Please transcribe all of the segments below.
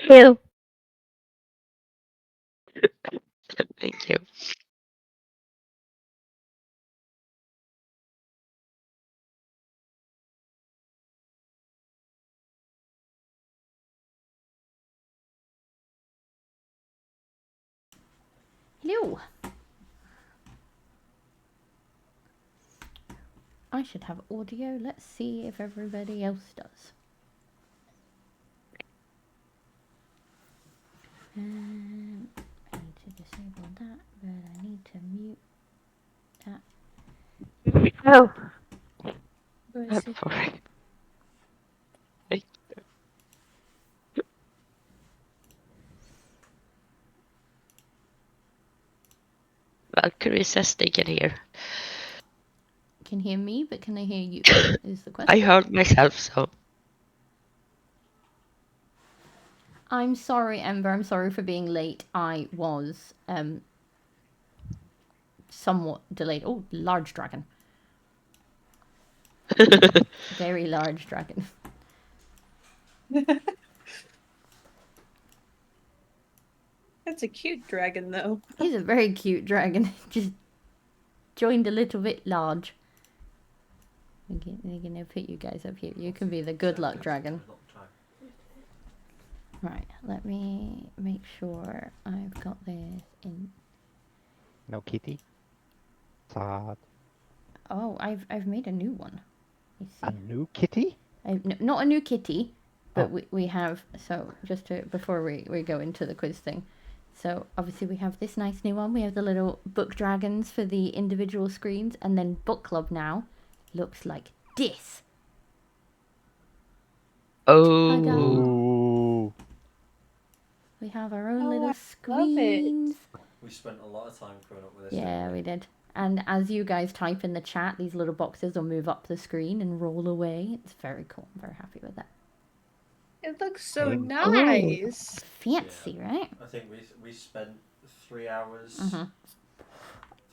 Ew. Thank you. Hello. I should have audio. Let's see if everybody else does. I need to disable that, but I need to mute that. Oh, Where I'm is it? sorry. Wait. Valkyrie says they can hear. Can hear me, but can they hear you? Is the I question. heard myself, so I'm sorry, Ember. I'm sorry for being late. I was somewhat delayed. Oh, large dragon. Very large dragon. That's a cute dragon, though. He's a very cute dragon. Just joined a little bit large. We're gonna put you guys up here. You can be the good luck dragon. Right, let me make sure I've got this in. No kitty. Sad. Oh, I've made a new one. You see, A new kitty? not a new kitty, but Oh. we have. So just to before we go into the quiz thing, so obviously we have this nice new one. We have the little book dragons for the individual screens, and then book club now looks like this. oh, Ooh. We have our own Oh, little I love it. screens. We spent a lot of time coming up with this. Yeah, we did. And as you guys type in the chat, these little boxes will move up the screen and roll away. It's very cool. I'm very happy with that. It looks so Pink. nice. Fancy, right? I think we spent 3 hours, Mhm.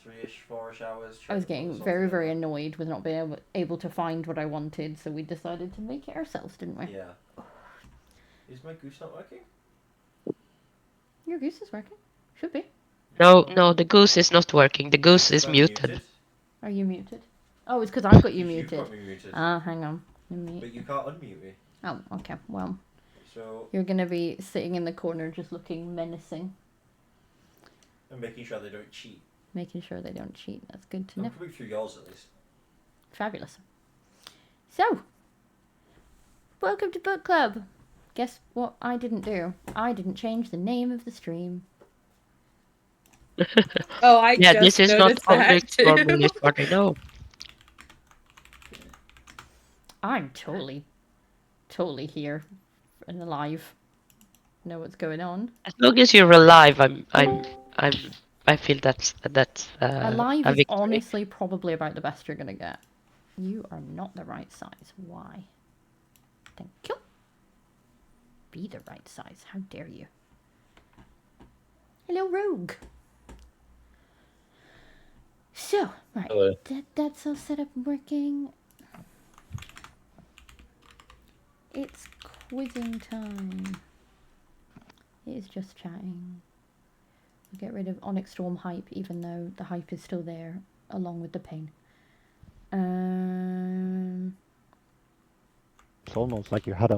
3-ish, 4-ish hours. I was trying to put getting this all very, very together. annoyed with not being able to find what I wanted, so we decided to make it ourselves, didn't we? Yeah. Is my goose not working? Your goose is working. Should be. no, the goose is not working. The goose is I'm muted. Are you muted? Oh, it's because I've got you You've muted. got me muted. Ah, hang on. Let me- But you can't unmute me. Oh, okay. Well, So you're gonna be sitting in the corner just looking menacing, I'm making sure they don't cheat. making sure they don't cheat. That's good to I'm know. coming through yours at least. Fabulous. So, welcome to book club. Guess what I didn't do? I didn't change the name of the stream. Oh, I Yeah, just this is not noticed that public too. normally, as far as I know. I'm totally here and alive. Know what's going on. As long as you're alive, I feel that's Alive a is victory. honestly probably about the best you're gonna get. You are not the right size. Why? Thank you. Be the right size. How dare you? Hello, Rogue. So, right. Hello. That's all set up and working. It's quizzing time. It is just chatting. We'll get rid of Onyx Storm hype, even though the hype is still there, along with the pain. It's almost like you had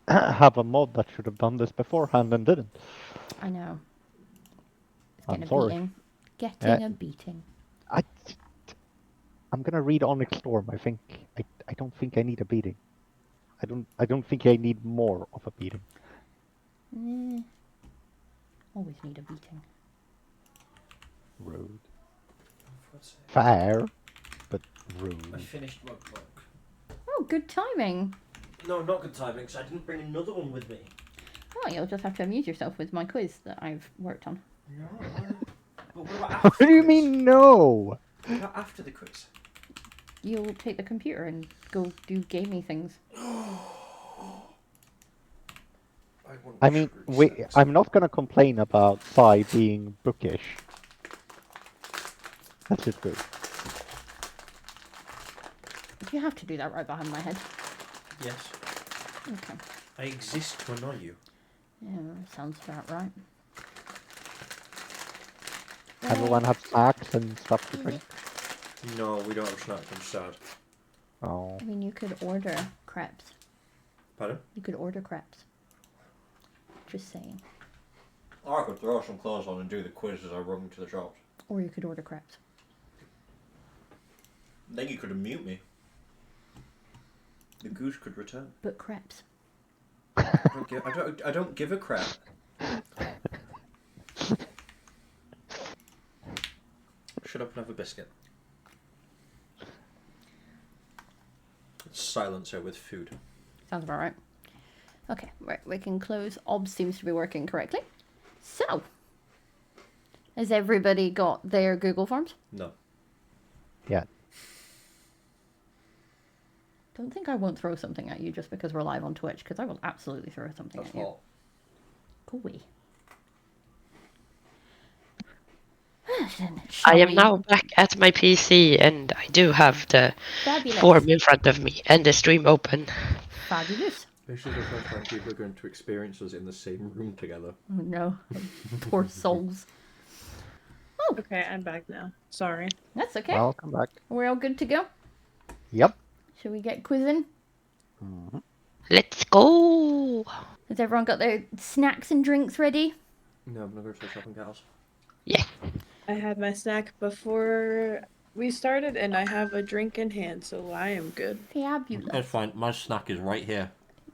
have a mod that should have done this beforehand and didn't. I know. It's I'm getting a sorry. beating. Getting a beating. I'm gonna read Onyx Storm. I don't think I need a beating. I don't think I need more of a beating. Always need a beating. Rude. For God's sake. Fair, but I rude. finished my book. Oh, good timing. No, not good timing, because I didn't bring another one with me. Oh, you'll just have to amuse yourself with my quiz that I've worked on. No. But what about What after do the you quiz? mean no? What about after the quiz? You'll take the computer and go do gamey things. I mean, I'm not gonna complain about Sai being bookish. That's just good. Do you have to do that right behind my head? Yes. Okay. I exist to annoy you. Yeah, sounds about right. Everyone have snacks and stuff to drink. No, we don't have snacks. I'm sad. Oh, I mean, you could order crepes. Pardon? You could order crepes. Just saying. Or I could throw some clothes on and do the quiz as I run to the shops. Or you could order crepes. Then you could mute me. The goose could return. But crepes. I don't give a crap. Shut up and have a biscuit. Silence her with food. Sounds about right. Okay, right, we can close. OBS seems to be working correctly. So, has everybody got their Google Forms? No. yeah. Don't think I won't throw something at you just because we're live on Twitch, because I will absolutely throw something That's at you. hot. Gooey. I am now back at my PC and I do have the Fabulous. form in front of me and the stream open. Fabulous. This is the first time people are going to experience us in the same room together. Oh no. Poor souls. Okay, I'm back now. Sorry. That's okay. Welcome back. We're all good to go. Yep. Should we get quizzing? Let's go! Has everyone got their snacks and drinks ready? No, I'm gonna go to the shopping gals. Yeah. I had my snack before we started, and I have a drink in hand, so I am good. Fabulous. fine. My snack is right here.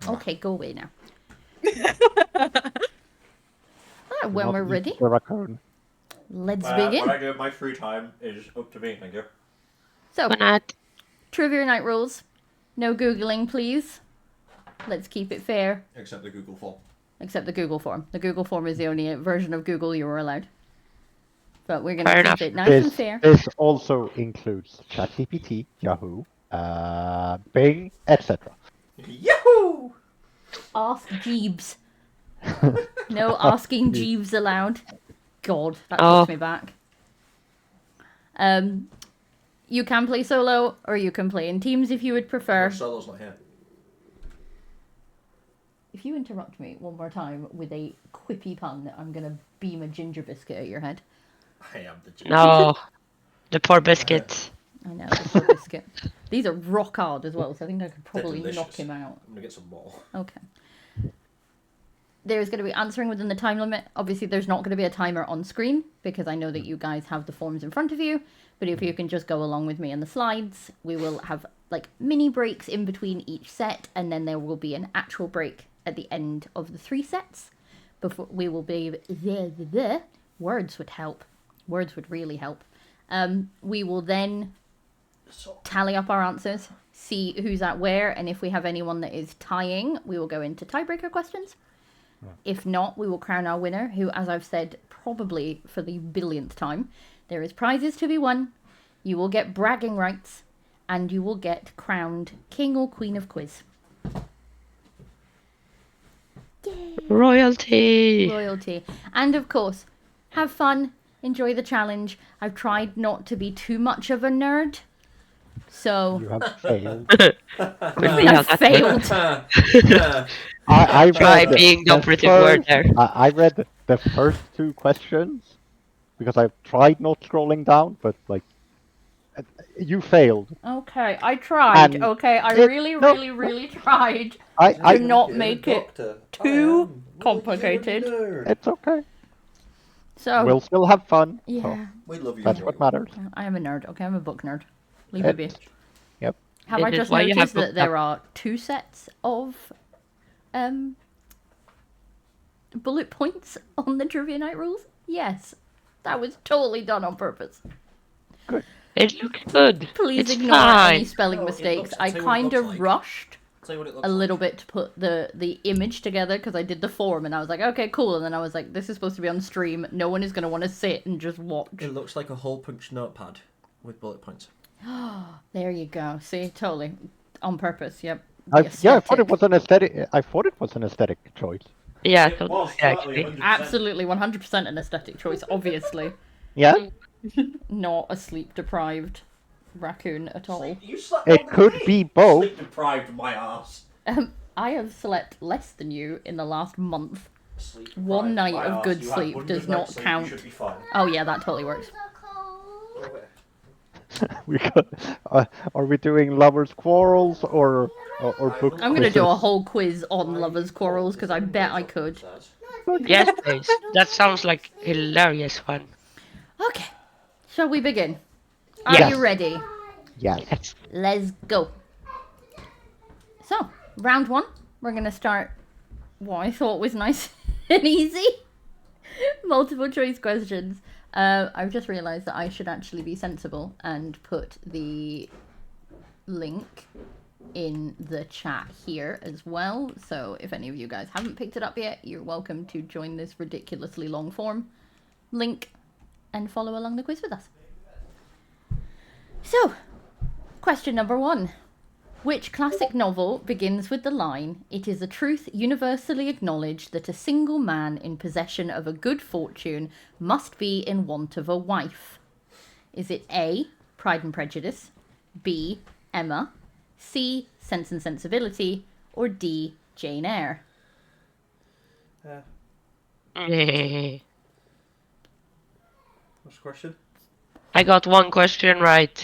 Okay, go away now. When Not we're eat ready, the raccoon. let's begin. What I do in my free time is up to me, thank you. So, Why not? trivia night rules. No Googling, please. Let's keep it fair. Except the Google form. Except the Google form. The Google form is the only version of Google you are allowed. But we're going to Fair keep enough. it nice and This, fair. this also includes ChatGPT, Yahoo, Bing, etc. Yahoo! Ask Jeeves. No asking Jeeves allowed. God, that Oh. takes me back. You can play solo, or you can play in teams if you would prefer. Solo's not here. If you interrupt me one more time with a quippy pun, I'm going to beam a ginger biscuit at your head. I am the G. No. The poor biscuits. I know, the poor biscuit. These are rock hard as well, so I think I could probably knock delicious. him out. I'm gonna get some more. Okay. There's going to be answering within the time limit. Obviously, there's not going to be a timer on screen because I know that you guys have the forms in front of you. But if you can just go along with me in the slides, we will have like mini breaks in between each set, and then there will be an actual break at the end of the 3 sets. Before we will be the words would help. Words would really help. We will then tally up our answers, see who's at where, and if we have anyone that is tying, we will go into tiebreaker questions. If not, we will crown our winner, who, as I've said, probably for the billionth time, there is prizes to be won. You will get bragging rights, and you will get crowned King or Queen of Quiz. Yay! Royalty! Royalty. And of course, have fun, enjoy the challenge. I've tried not to be too much of a nerd. So, You have failed. Yeah, I failed. I Try read being the the operative word first- there. I read the first 2 questions because I tried not scrolling down, but like you failed. Okay, I tried. And Okay, I it- really, no. really tried. I Do not make it too complicated. it's okay. So, We'll still have fun. So yeah, We love you. that's what matters. I am a nerd. Okay, I'm a book nerd. Leave it be. Yep. Have This I is just why you have noticed that book there are 2 sets of bullet points on the trivia night rules? Yes, that was totally done on purpose. It looks good. Please It's ignore fine. any spelling No, it mistakes. looks- I I'll tell you what it kind looks of like. rushed Tell you what it looks a like. little bit to put the image together because I did the form and I was like, okay, cool. And then I was like, this is supposed to be on stream. No one is going to want to sit and just watch. It looks like a hole punch notepad with bullet points. There you go. See, totally on purpose. Yep. I The thought it aesthetic. was an aesthetic. I thought it was an aesthetic choice. Yeah, It so, was yeah, slightly actually. 100%. Absolutely 100% an aesthetic choice, obviously. Yeah, Not a sleep deprived raccoon at all. You slept it all could day. be both. Sleep deprived my ass. I have slept less than you in the last month. Sleep. One Right, night I of asked, good you had sleep one does good not night's sleep, count. You should be fine. Oh yeah, that totally works. We got, are we doing lovers' quarrels or book I'm gonna do a quizzes? whole quiz on lovers' quarrels because I bet I could. Yes, please. That sounds like hilarious fun. Okay, shall we begin? Are Yes. you ready? Yes. Yes. Let's go. So, round one, we're gonna start what I thought was nice and easy. Multiple choice questions. I've just realised that I should actually be sensible and put the link in the chat here as well. So if any of you guys haven't picked it up yet, you're welcome to join this ridiculously long form link and follow along the quiz with us. So, question number one. Which classic novel begins with the line, "It is a truth universally acknowledged that a single man in possession of a good fortune must be in want of a wife"? Is it A, Pride and Prejudice, B, Emma, C, Sense and Sensibility, or D, Jane Eyre? Eh, What's the question? I got one question right.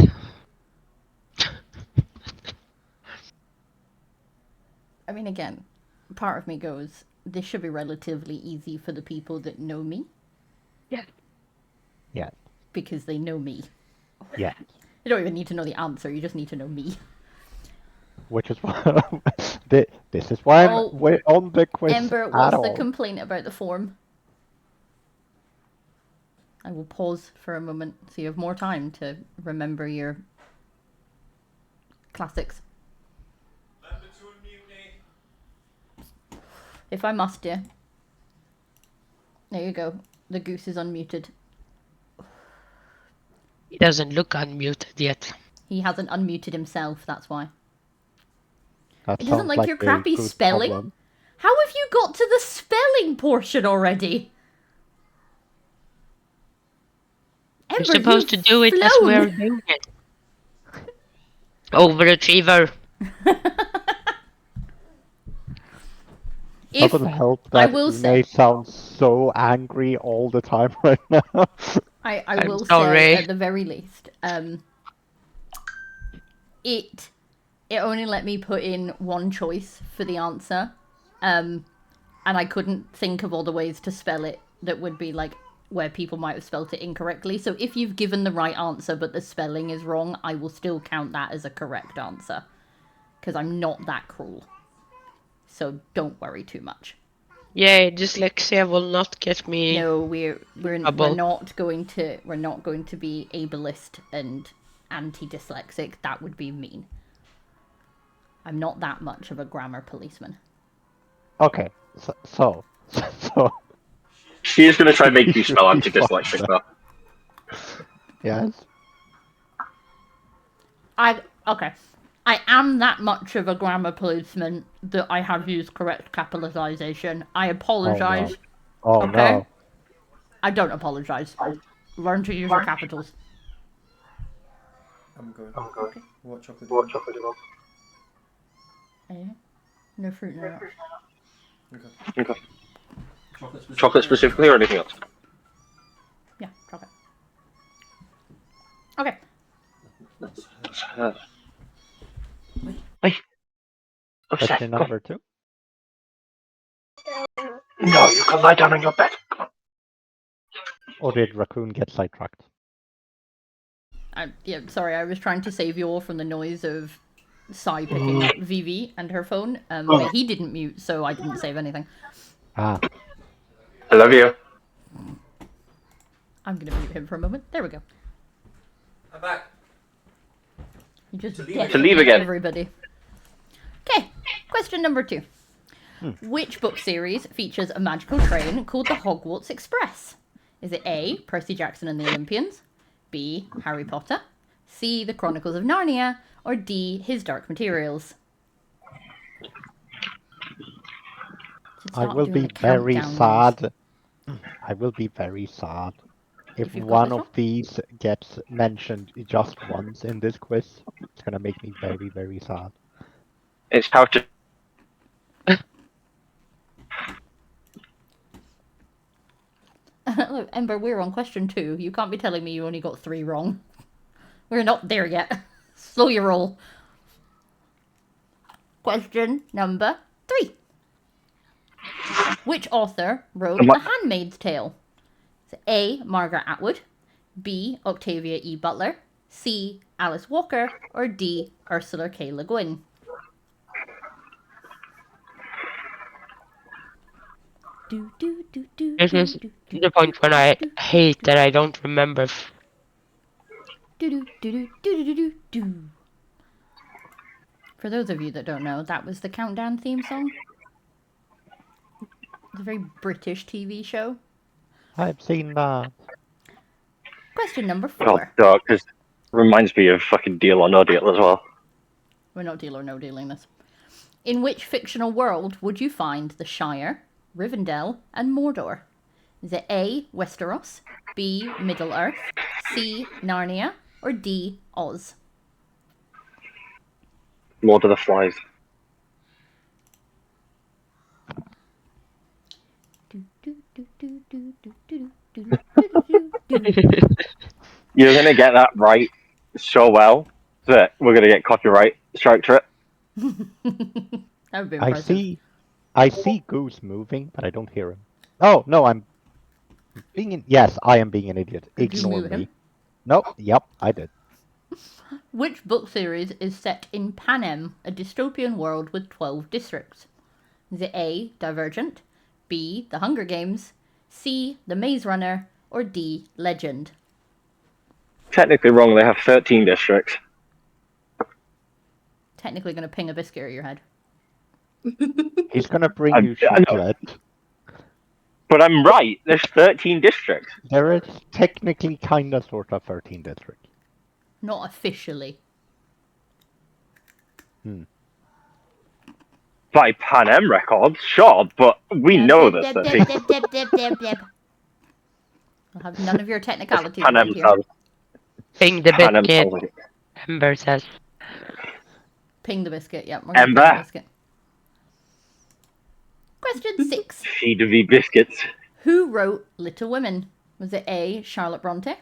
I mean, again, part of me goes, this should be relatively easy for the people that know me. Yeah. Yeah. Because they know me. Yeah. You don't even need to know the answer, you just need to know me. Which is why this is why I'm Oh, on the quiz Ember, at what's all. the complaint about the form? I will pause for a moment so you have more time to remember your classics. If I must do. There you go. The goose is unmuted. He doesn't look unmuted yet. He hasn't unmuted himself, that's why. That It doesn't sounds like your a crappy good spelling. problem. How have you got to the spelling portion already? You're Ember, supposed to you've do it as flown. we're doing it. Overachiever. If Doesn't help I that will Une say, sounds so angry all the time right now. I I'm will say sorry. at the very least, it only let me put in one choice for the answer, and I couldn't think of all the ways to spell it that would be like where people might have spelt it incorrectly. So if you've given the right answer but the spelling is wrong, I will still count that as a correct answer because I'm not that cruel. So don't worry too much. Yeah, dyslexia will not get me. No, we're Trouble. not going to be ableist and anti-dyslexic. That would be mean. I'm not that much of a grammar policeman. Okay, so She is going to try and make you spell Really anti-dyslexic, though. yes. Okay. I am that much of a grammar policeman that I have used correct capitalization. I apologize. Oh Okay. no. I don't apologize. Learn to use your capitals. I'm going. Okay. What chocolate do you want? Eh? No fruit, no nuts. Okay. Chocolate Chocolate specifically or anything else? Yeah, chocolate. Okay. Wait. Oh, Seth, Question go. number 2. No, you can lie down on your bed. Come on. Or did Raccoon get sidetracked? Yeah, sorry, I was trying to save you all from the noise of Sai picking up Vivi and her phone, but he didn't mute, so I didn't save anything. Ah. I love you. I'm gonna mute him for a moment. There we go. I'm back. You just To leave get again. To leave again. everybody. Okay, question number 2. Which book series features a magical train called the Hogwarts Express? Is it A, Percy Jackson and the Olympians, B, Harry Potter, C, The Chronicles of Narnia, or D, His Dark Materials? Should I start will doing be the very countdown sad. I will be very sad if you've got one this of wrong? these gets mentioned just once in this quiz. It's gonna make me very, very sad. It's how to. Look, Ember, we're on question 2. You can't be telling me you only got 3 wrong. We're not there yet. Slow your roll. Question number 3. Which author wrote The Handmaid's Tale? So A. Margaret Atwood, B. Octavia E. Butler, C. Alice Walker, or D. Ursula K. Le Guin? This is the point when I hate that I don't remember. For those of you that don't know, that was the Countdown theme song. It's a very British TV show. I've seen that. Question number Oh, 4. dog, this reminds me of fucking Deal or No Deal as well. We're not Deal or No Dealing this. In which fictional world would you find the Shire, Rivendell, and Mordor? Is it A. Westeros, B. Middle Earth, C. Narnia, or D. Oz? Lord of the Flies. You're gonna get that right so well that we're gonna get copyright strike to it. That would be impressive. I see Goose moving, but I don't hear him. Oh no, I'm being an yes, I am being an idiot. Did you Ignore move me. him? No, yep, I did. Which book series is set in Panem, a dystopian world with 12 districts? Is it A. Divergent, B. The Hunger Games, C. The Maze Runner, or D. Legend? Technically wrong, they have 13 districts. Technically going to ping a biscuit at your head. He's gonna bring you I know. chocolate. But I'm right, there's 13 districts. There is technically kinda sort of 13 districts. Not officially. By Pan Am records, sure, but we know there's 13. I'll have none of your technicalities Pan right Am here. sounds, Ping the Pan Am biscuit, sounds like Ember says. Ping the biscuit, yep. We're gonna ping Ember. the biscuit. Question 6. feed me biscuits. Who wrote Little Women? Was it A. Charlotte Bronte,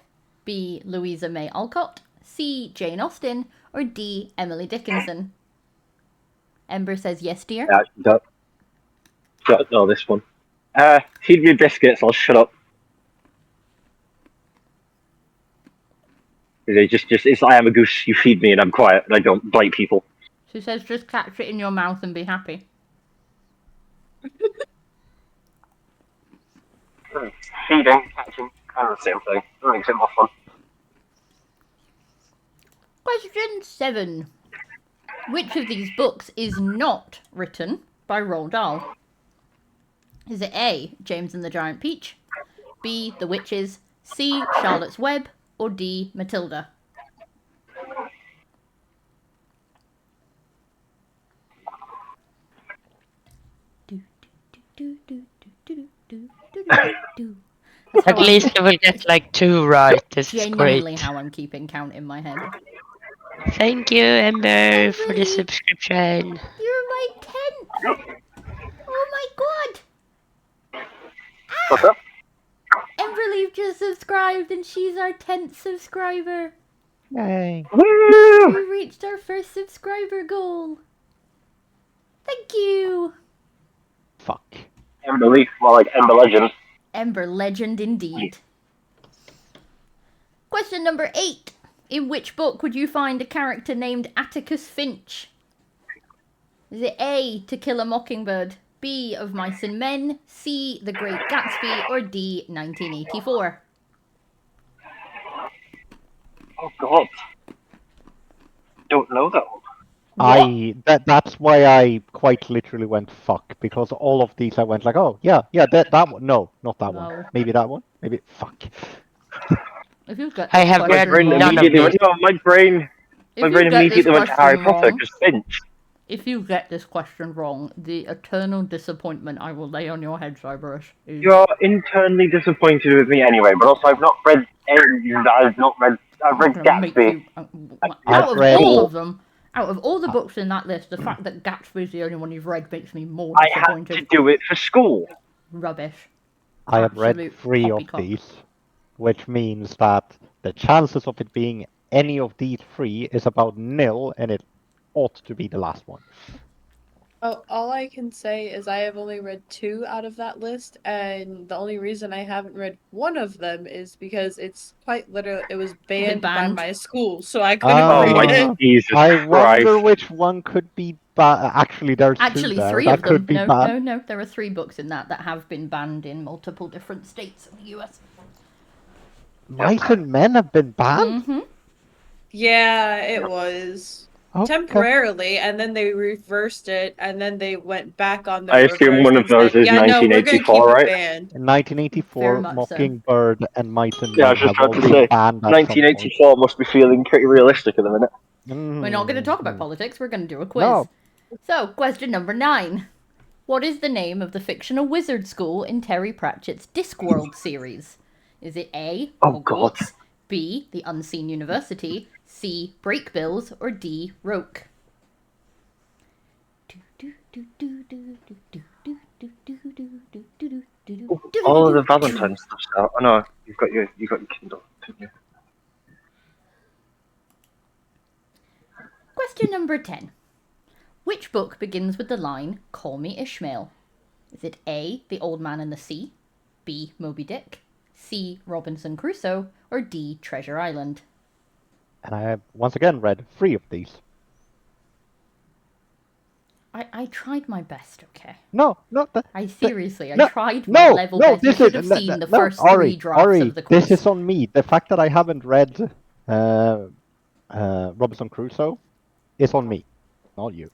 B. Louisa May Alcott, C. Jane Austen, or D. Emily Dickinson? Ember says yes, dear. No, this one. Feed me biscuits, I'll shut up. It's I am a goose, you feed me and I'm quiet and I don't bite people. She says just catch it in your mouth and be happy. Feeding, catching, kind of the same thing. That makes it more fun. Question 7. Which of these books is not written by Roald Dahl? Is it A. James and the Giant Peach, B. The Witches, C. Charlotte's Web, or D. Matilda? At least I will get like 2 right. This is Genuinely great. how I'm keeping count in my head. Thank you, Ember, for the subscription. You're my 10th! Oh my god! What's up? Emberleaf just subscribed and she's our 10th subscriber. Yay. Woo! We reached our first subscriber goal. Thank you! Fuck. Ember Leaf, more like Ember Legend. Ember legend indeed. Question number 8. In which book would you find a character named Atticus Finch? Is it A. To Kill a Mockingbird, B. Of Mice and Men, C. The Great Gatsby, or D. 1984? Oh god. Don't know that one. That's why I quite literally went fuck, because all of these I went like, oh yeah, that one. No, not that No. one. Maybe that one. Maybe fuck. If you've got I this have My read question brain none of immediately these. went, no, my brain if you immediately get this went to Harry question Potter wrong- because Finch. If you get this question wrong, the eternal disappointment I will lay on your head, Cyberus, is... You're internally disappointed with me anyway, but also I've not read any, I've read I'm gonna make Gatsby. you- I've out of read- all of them, out of all the books in that list, the fact that Gatsby's the only one you've read makes me more I had to disappointed. do it for school. Rubbish. I have read Absolute 3 of poppycock. these, which means that the chances of it being any of these 3 is about nil, and it ought to be the last one. Oh, all I can say is I have only read 2 out of that list, and the only reason I haven't read one of them is because it's quite literally it was banned by banned? my school, so I couldn't Oh read my it. Jesus I Christ. wonder which one could be banned. Actually, there's 2 Actually, there 3 that of them. could be No, banned. no, no. There are 3 books in that have been banned in multiple different states of the US. Mice and Men have been banned? Mm-hmm. Yeah, it was. Okay. Temporarily, and then they reversed it, and then they went back on the I assume reverse one and of those said, is "Yeah, no, we're gonna keep 1984, it right? banned." In Very 1984, much so. Mockingbird and Mice and Yeah, I Men was just have all about to been say, banned at some point. 1984 must be feeling pretty realistic at the minute. We're not going to talk about Mhm. politics. We're going to do a quiz. No. So, question number 9. What is the name of the fictional wizard school in Terry Pratchett's Discworld series? Is it A, Oh, God. Hogwarts, B, the Unseen University, C, Breakbills, or D, Roke? All of the Valentine stuff's out. I know, you've got your Kindle, haven't you? Question number 10. Which book begins with the line, "Call me Ishmael"? Is it A, The Old Man and the Sea, B, Moby Dick, C, Robinson Crusoe, or D, Treasure Island? And I have once again read 3 of these. I tried my best, okay? No, I no, tried my level best. You should have seen the first 3 drafts Ari, of the quiz. this is on me. The fact that I haven't read Robinson Crusoe is on me, not you.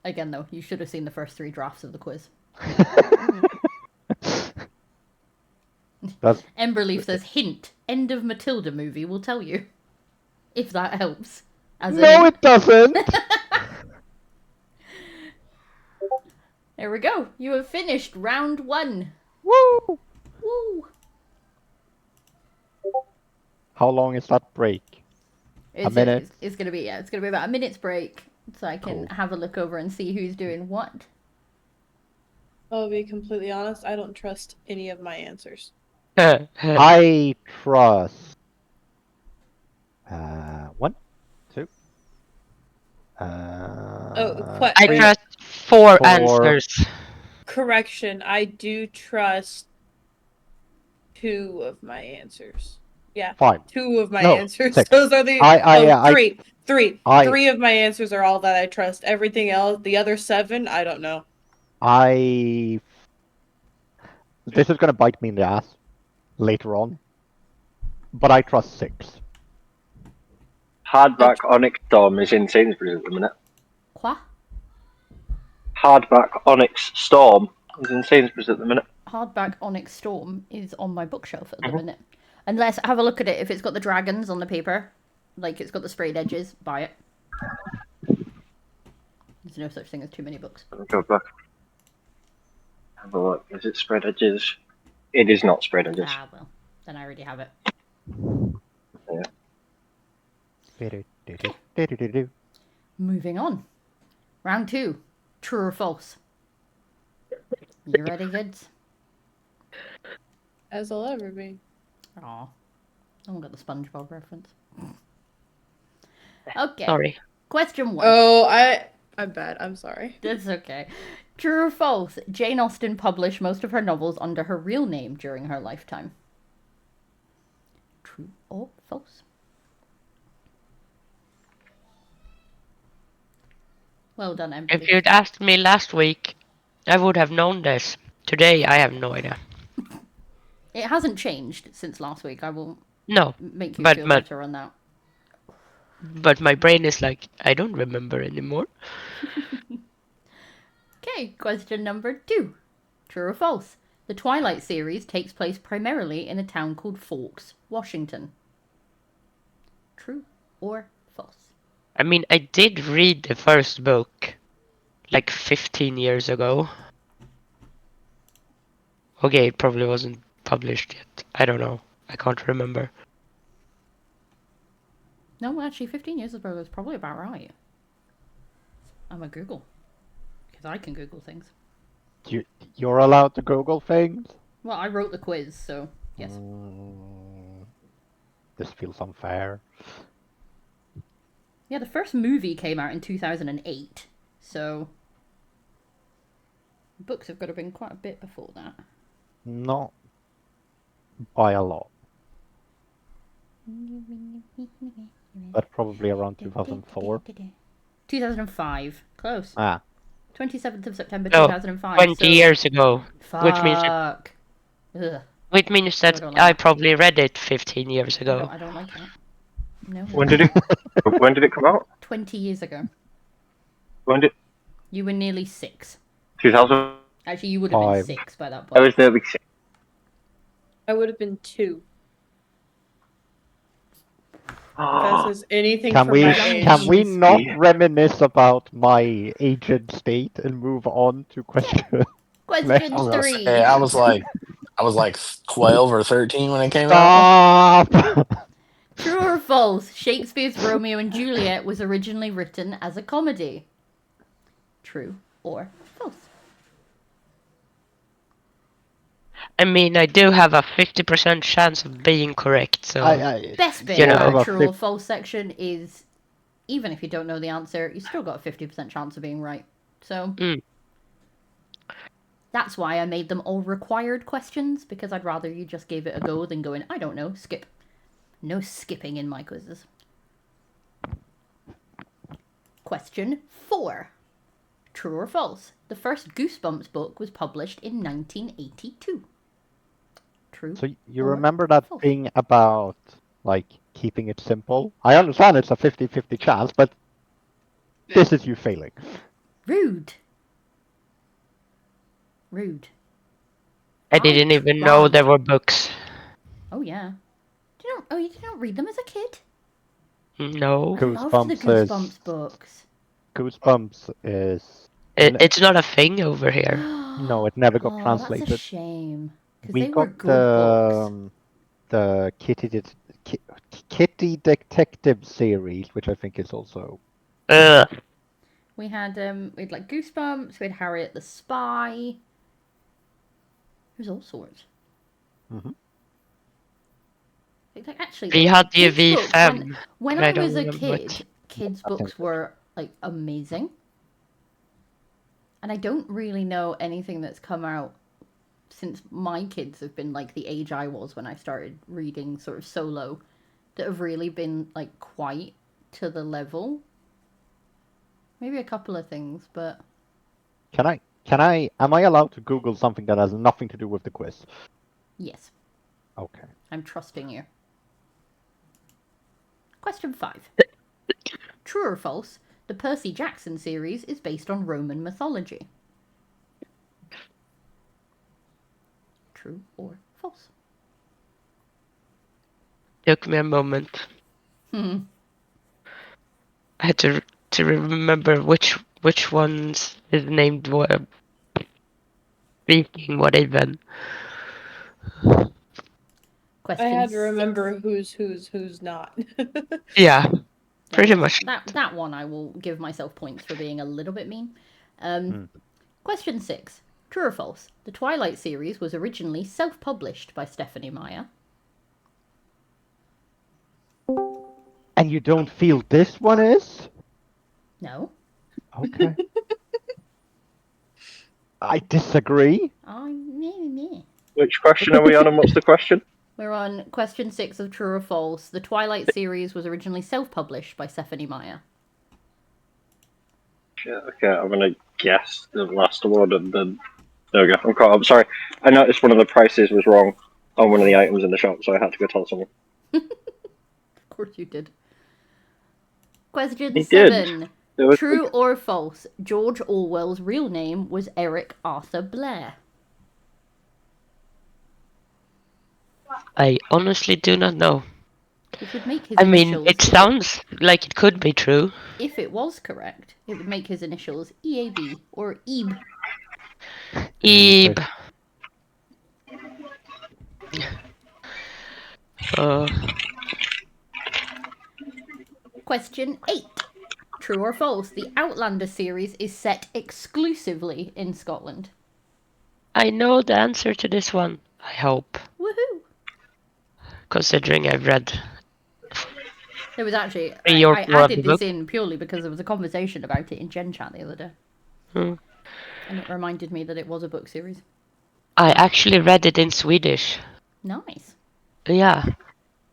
Again, though, you should have seen the first 3 drafts of the quiz. That's Emberleaf says, hint, end of Matilda movie will tell you. If that helps. As no, it doesn't. There we go. You have finished round 1. Woo! Woo! How long is that break? A minute. It's gonna be about a minute's break, so I can Cool. have a look over and see who's doing what. I'll be completely honest, I don't trust any of my answers. I trust. 1, 2. I Wait, trust 4 4. answers. correction, I do trust 2 of my answers. Yeah, 5. 2 of my No, answers. 6. Those are the three. I- 3 of my answers are all that I trust. Everything else, the other 7, I don't know. This is gonna bite me in the ass later on, but I trust 6. Hardback Onyx Storm is in Sainsbury's at the minute. Quoi? Hardback Onyx Storm is in Sainsbury's at the minute. Hardback Onyx Storm is on my bookshelf at the minute. Unless, have a look at it. If it's got the dragons on the paper, like it's got the sprayed edges, buy it. There's no such thing as too many books. Let me go back. Have a look. Is it spread edges? It is not spread edges. Ah, well, then I already have it. Moving on. Round 2. True or false? You ready, kids? As I'll ever be. Aw. No one got the SpongeBob reference. Okay. Sorry. Question 1. Oh, I'm bad. I'm sorry. That's okay. True or false? Jane Austen published most of her novels under her real name during her lifetime. True or false? Well done, Emily. If you'd asked me last week, I would have known this. Today, I have no idea. It hasn't changed since last week. I will No, make you But feel my- better on that. but my brain is like, I don't remember anymore. Okay, question number 2. True or false? The Twilight series takes place primarily in a town called Forks, Washington. True or false? I mean, I did read the first book like 15 years ago. Okay, it probably wasn't published yet. I don't know. I can't remember. No, actually, 15 years ago is probably about right. I'm a Google. Because I can Google things. You're allowed to Google things? Well, I wrote the quiz, so yes. This feels unfair. Yeah, the first movie came out in 2008, so books have got to have been quite a bit before that. Not by a lot, but probably around 2004. 2005. Close. Ah, 27th of September No, 2005. 20 so... years ago. Fuck. Which means Ugh. Which means that don't I like- probably read it 15 years ago. I don't like that. No. When did it come out? 20 years ago. When did You were nearly 6. 2000? Actually, you would have been 5. 6 by that I point. was nearly 6. I would have been 2. Oh, This is anything Can from we my age. can we not Yeah. reminisce about my aged state and move on to question? Question I was gonna 3. say, I was like 12 or 13 when it came out. Stop! True or false? Shakespeare's Romeo and Juliet was originally written as a comedy. True or false? I mean, I do have a 50% chance of being correct, so... Best bit You about know. the true or false section is, even if you don't know the answer, you still got a 50% chance of being right. So that's why I made them all required questions, because I'd rather you just gave it a go than going, I don't know, skip. No skipping in my quizzes. Question 4. True or false? The first Goosebumps book was published in 1982. True. So you or remember that false? thing about like keeping it simple? I understand it's a 50-50 chance, but this is you failing. Rude. Rude. I didn't even know there were books. Oh yeah. You didn't read them as a kid? No. Loved the Goosebumps Goosebumps is books. Goosebumps is It's not a thing over here. no, it never got Oh, translated. that's a shame. Because We they were got good books. the Kitty Detective series, which I think is also We had like Goosebumps, we had Harriet the Spy. There's all sorts. Mhm. Like, actually, Vi the hade ju kids' Vi books, 5. when I I don't was a remember kid, it. kids' I think books so. were like amazing. And I don't really know anything that's come out since my kids have been like the age I was when I started reading sort of solo that have really been like quite to the level. Maybe a couple of things, but am I allowed to Google something that has nothing to do with the quiz? yes, Okay. I'm trusting you. Question 5. True or false? The Percy Jackson series is based on Roman mythology. True or false? Took me a moment. Hmm. I had to remember which ones is named what. Speaking what even. Question I had to 6. remember who's not. Yeah, Yeah, pretty much. That one I will give myself points for being a little bit mean. Question 6. True or false? The Twilight series was originally self-published by Stephanie Meyer. And you don't feel this one is? No. Okay. I disagree. Oh, me. which question are we on and what's the question? We're on question 6 of True or False. The Twilight series was originally self-published by Stephanie Meyer. Yeah, okay, I'm gonna guess the last one and then. There we go, I'm caught up. Sorry, I noticed one of the prices was wrong on one of the items in the shop, so I had to go tell someone. Of course you did. Question He 7. did. There was- True or false? George Orwell's real name was Eric Arthur Blair. I honestly do not know. Which would make his I mean, initials... it sounds like it could be true. If it was correct, it would make his initials EAB or EB. Ebe. Question 8. True or false? The Outlander series is set exclusively in Scotland. I know the answer to this one. I hope, Woohoo! considering I've read There was actually 3 or I 4 of the added this books. in purely because there was a conversation about it in Gen Chat the other day, Hmm. and it reminded me that it was a book series. I actually read it in Swedish. Nice. Yeah.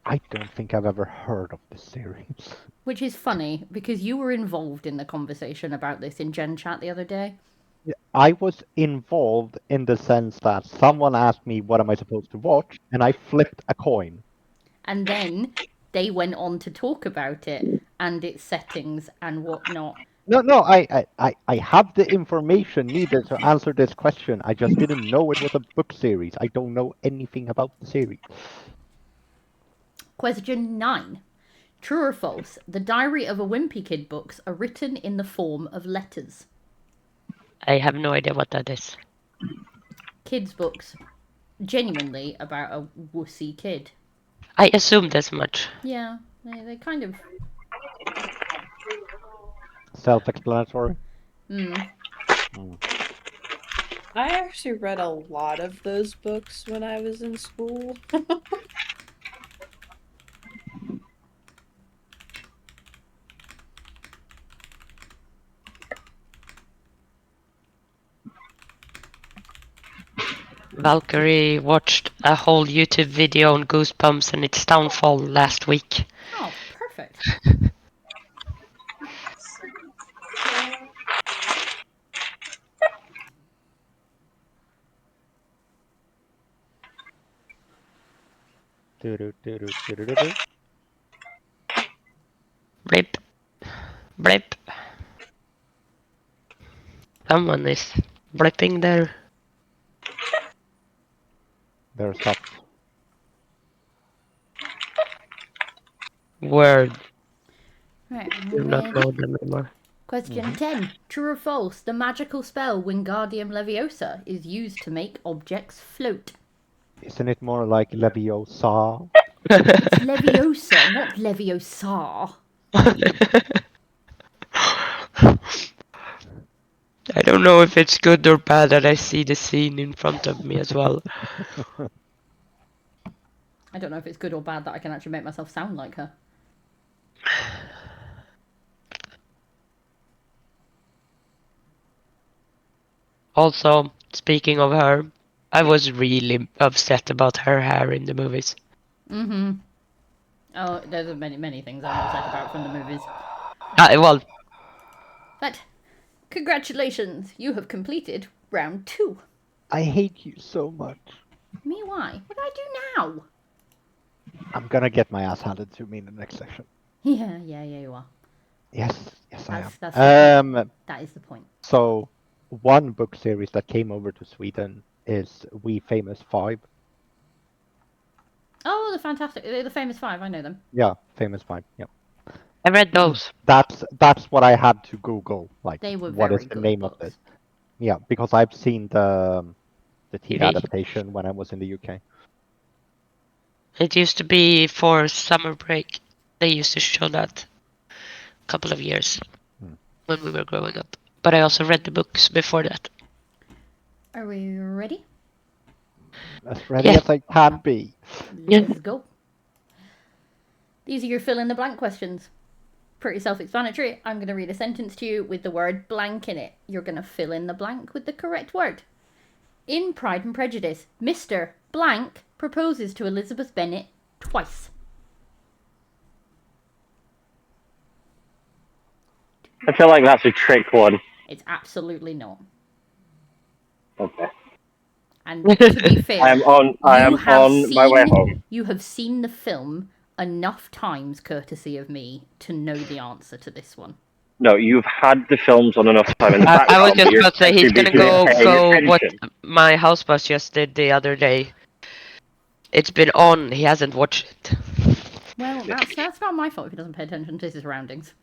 I don't think I've ever heard of this series. Which is funny because you were involved in the conversation about this in Gen Chat the other day. I was involved in the sense that someone asked me what am I supposed to watch, and I flipped a coin. And then they went on to talk about it and its settings and whatnot. No, I have the information needed to answer this question. I just didn't know it was a book series. I don't know anything about the series. Question 9. True or false? The Diary of a Wimpy Kid books are written in the form of letters. I have no idea what that is. Kids' books. Genuinely about a wussy kid. I assumed as much. Yeah, they kind of... Self-explanatory. I actually read a lot of those books when I was in school. Valkyrie watched a whole YouTube video on Goosebumps and its downfall last week. Oh, perfect. Do-do-do-do-do-do-do. Blip. Blip. Someone is blipping there. There's stopped. Word. Right, Do not know them anymore. Question 10. True or false? The magical spell Wingardium Leviosa is used to make objects float. Isn't it more like Leviosa? It's Leviosa, not Leviosa. I don't know if it's good or bad that I see the scene in front of me as well. I don't know if it's good or bad that I can actually make myself sound like her. Also, speaking of her, I was really upset about her hair in the movies. Mm-hmm. Oh, there's many things I'm upset about from the movies. Well, But, congratulations, you have completed round 2. I hate you so much. Me, why? What do I do now? I'm gonna get my ass handed to me in the next section. Yeah, you are. Yes, I That's am. that is the point. So, one book series that came over to Sweden is We Famous Five. Oh, the Famous Five, I know them. Yeah, Famous Five. Yeah. I read those. That's what I had to Google. Like, They were what very is the good name books. of this? Yeah, because I've seen the TV TV. adaptation when I was in the UK. It used to be for summer break. They used to show that a couple of years when we were growing up. But I also read the books before that. Are we ready? As ready Yeah. as I can be. Yeah. Let's go. These are your fill in the blank questions. Pretty self-explanatory. I'm going to read a sentence to you with the word blank in it. You're going to fill in the blank with the correct word. In Pride and Prejudice, Mr. Blank proposes to Elizabeth Bennet twice. I feel like that's a trick one. It's absolutely not. Okay. And to be fair, I am on my way home. You have seen the film enough times, courtesy of me, to know the answer to this one. No, you've had the films on enough time. In the I was background, just you're about to say he's supposed gonna to be go paying what attention. my house boss just did the other day. It's been on. He hasn't watched it. Well, that's not my fault if he doesn't pay attention to his surroundings.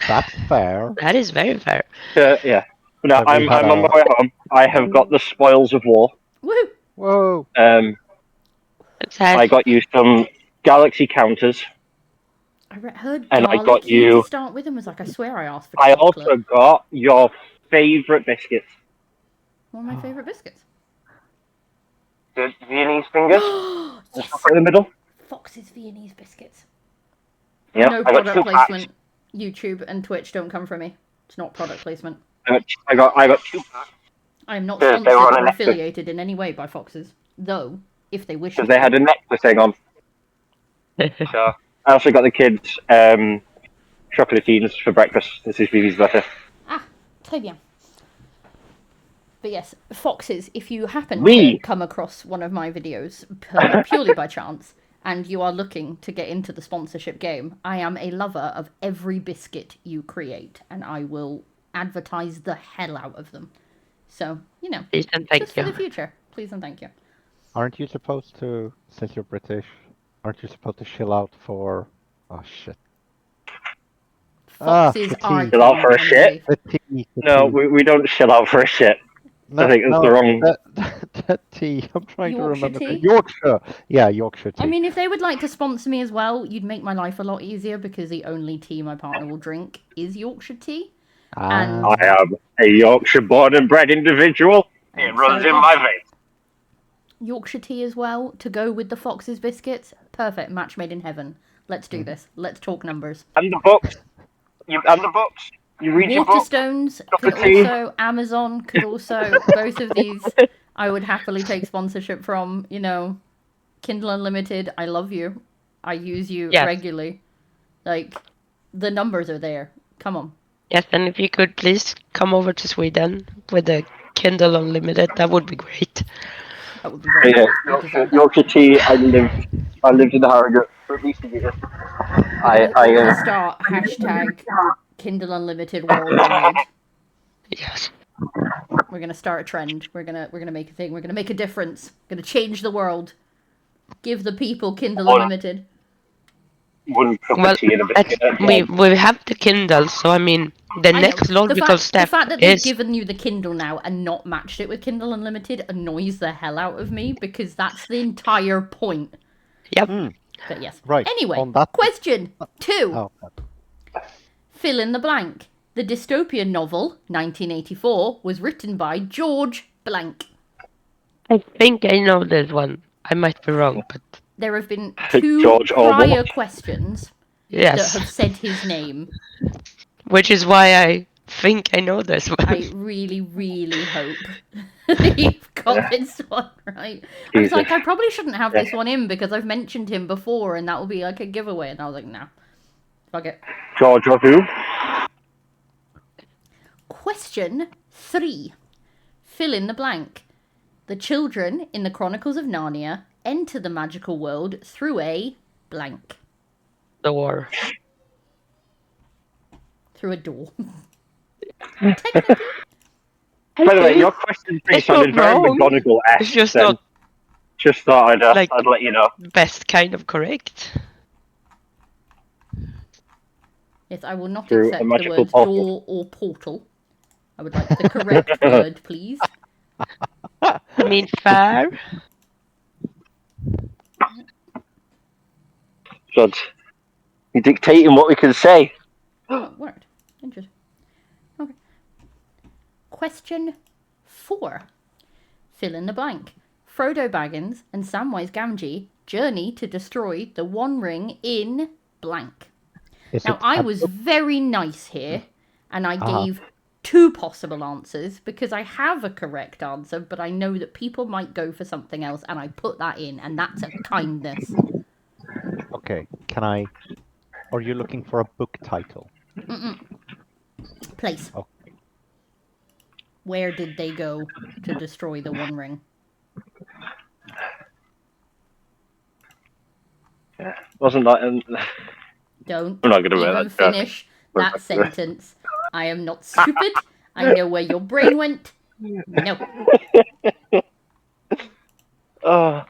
That's fair. That is very fair. Yeah. No, Have we I'm had on my way home. I have got the spoils of war. Woo! Whoa. It's sad. I got you some galaxy counters. I heard And I garlic got tea you- to start with and was like, I swear I asked for I chocolate. also got your favourite biscuits. One of my favourite biscuits. The Viennese fingers. Yes, In the middle. Fox's Viennese biscuits. Yeah, No I got product 2 packs. placement. YouTube and Twitch don't come from me. It's not product placement. I got 2 packs I am not Because they sponsored were on a or necklace. affiliated in any way by Foxes, though, if they wish to. because they had a necklace thing on. So I also got the kids chocolatines for breakfast. This is Vivi's birthday. Ah, très bien. But yes, Foxes, if you happen to Oui. come across one of my videos purely by chance, and you are looking to get into the sponsorship game, I am a lover of every biscuit you create, and I will advertise the hell out of them. So, you know, Please and thank just for you. the future. Please and thank you. Aren't you supposed to, since you're British, aren't you supposed to chill out for? Oh shit! Foxes the are tea. Chill out for a shit? The tea. The No, tea. we don't chill out for a shit. No, I think that's no, the wrong. that tea. I'm trying Yorkshire to remember. tea? Yorkshire. Yeah, Yorkshire tea. I mean, if they would like to sponsor me as well, you'd make my life a lot easier because the only tea my partner will drink is Yorkshire tea. and- I am a Yorkshire born and bred individual. It And runs so, in yeah. my veins. Yorkshire tea as well to go with the Fox's biscuits. Perfect match made in heaven. Let's do this. Let's talk numbers. And the books. You read your book. Waterstones Cup could of tea. also, Amazon could also, both of these I would happily take sponsorship from, you know, Kindle Unlimited, I love you. I use you Yes. regularly. Like, the numbers are there. Come on. Yes, and if you could please come over to Sweden with the Kindle Unlimited, that would be great. That would be very Yeah, good. You deserve that. Yorkshire tea. I lived in Harrogate for at least a year. We're gonna start hashtag Kindle Unlimited worldwide. Yes. We're gonna start a trend. We're gonna make a thing. We're gonna make a difference. We're gonna change the world. Give the people Kindle Unlimited. One cup Well, of tea and a biscuit. we have the Kindle, so I mean, the I know. next logical the step fact that they've is given you the Kindle now and not matched it with Kindle Unlimited annoys the hell out of me because that's the entire point. yep. But yes. Right, Anyway, on that- question 2. Oh, Fill in the blank. The dystopian novel, 1984, was written by George Blank. I think I know this one. I might be wrong, but There have been 2 George Orwell. prior questions that yes, have said his name. which is why I think I know this one. I really, really hope you've got this one right. I was Jesus. like, I probably shouldn't have this one in because I've mentioned him before and that will be like a giveaway. And I was like, nah, fuck it. George of who? Question 3. Fill in the blank. The children in the Chronicles of Narnia enter the magical world through a blank. Door. Through a door. Technically. By the way, your question It's sounded not very wrong. McGonagall-esque. It's just then. not Just thought like- I'd let you know. best kind of correct. Yes, I will not Through a accept the magical words portal. door or portal. I would like the correct word, please. I mean, fair. God, you're dictating what we can say. Oh, word. Interesting. Okay. Question 4. Fill in the blank. Frodo Baggins and Samwise Gamgee journey to destroy the One Ring in blank. is Now, it I a was book? very nice here, and I Uh-huh. gave 2 possible answers because I have a correct answer, but I know that people might go for something else, and I put that in, and that's a kindness. Okay, can I? Are you looking for a book title? Place. Oh. Where did they go to destroy the One Ring? Wasn't that? Don't I'm not gonna wear even that dress. finish that sentence. I am not stupid. I know where your brain went. No. Oh.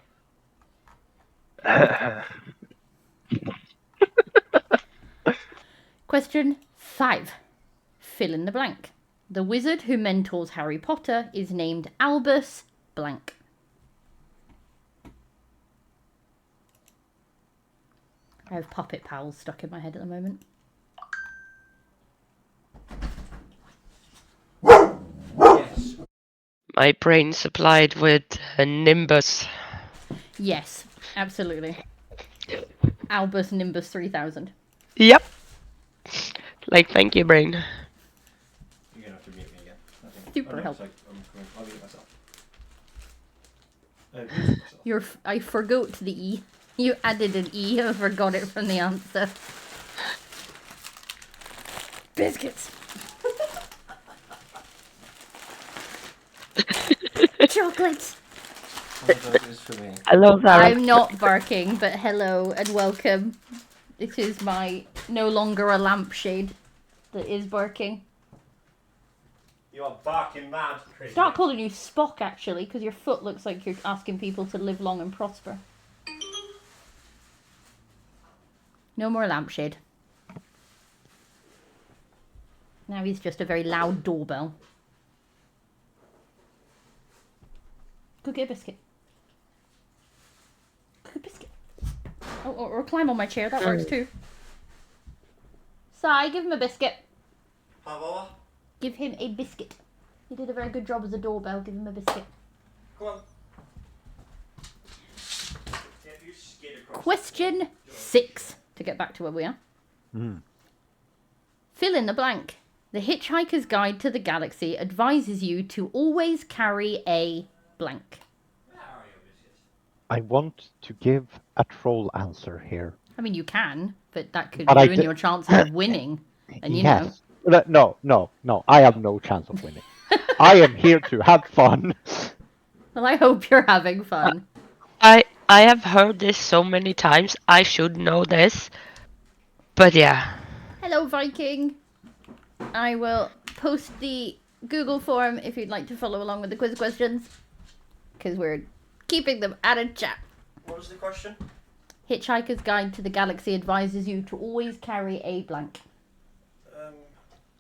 Question 5. Fill in the blank. The wizard who mentors Harry Potter is named Albus blank. I have Puppet Pals stuck in my head at the moment. Yes. my brain supplied with Nimbus. Yes, absolutely. Albus Nimbus 3000. Yep. Like, thank you, brain. You're gonna have to mute me again. I think. Super no, helpful. it's like, I'll mute myself. Mute myself. I forgot the E. You added an E and forgot it from the answer. Biscuits. Chocolates. That is for me. Hello, Sarah. I'm not barking, but hello and welcome. This is my no longer a lampshade that is barking. You are barking mad, Chris. Start calling you Spock actually, because your foot looks like you're asking people to live long and prosper. No more lampshade. Now he's just a very loud doorbell. Go get a biscuit. Go get a biscuit. Oh, or climb on my chair, that works too. Si, give him a biscuit. Pavlova, Give him a biscuit. He did a very good job as a doorbell. Give him a biscuit. come on. Yeah, if you skid across. Question 6. To get back to where we are. Fill in the blank. The Hitchhiker's Guide to the Galaxy advises you to always carry a blank. I want to give a troll answer here. I mean, you can, but that could But I ruin d- your chances of winning. And you know. Yes. No. I have no chance of winning. I am here to have fun. Well, I hope you're having fun. I have heard this so many times. I should know this. But yeah. Hello, Viking. I will post the Google form if you'd like to follow along with the quiz questions. Because we're keeping them at a chat. What was the question? Hitchhiker's Guide to the Galaxy advises you to always carry a blank.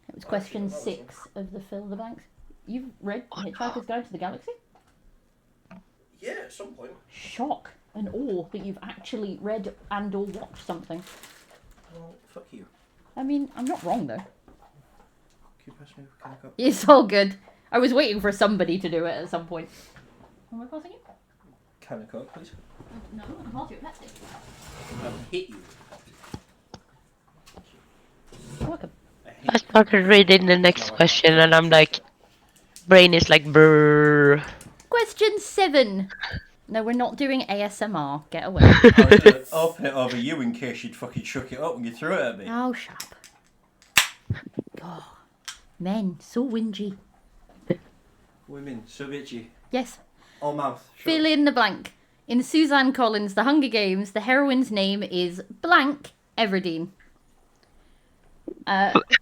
It was question 6 of the Fill the Blanks. You've read Hitchhiker's Guide to the Galaxy? Yeah, at some point. Shock and awe that you've actually read and or watched something. Well, fuck you. I mean, I'm not wrong though. Can you pass me a can of Coke? It's all good. I was waiting for somebody to do it at some point. Am I passing you? Can of Coke, please. No, I'm pass you a Pepsi. I'll hit you. You're welcome. I started reading the next question and I'm like, brain is like brrr. Question 7. No, we're not doing ASMR. Get away. I was gonna open it over you in case you'd fucking shook it up when you threw it at me. Oh, shut up. God. Men, so whingy. Women, so bitchy. Yes. All mouth. Fill in the blank. In Suzanne Collins' The Hunger Games, the heroine's name is blank Everdeen.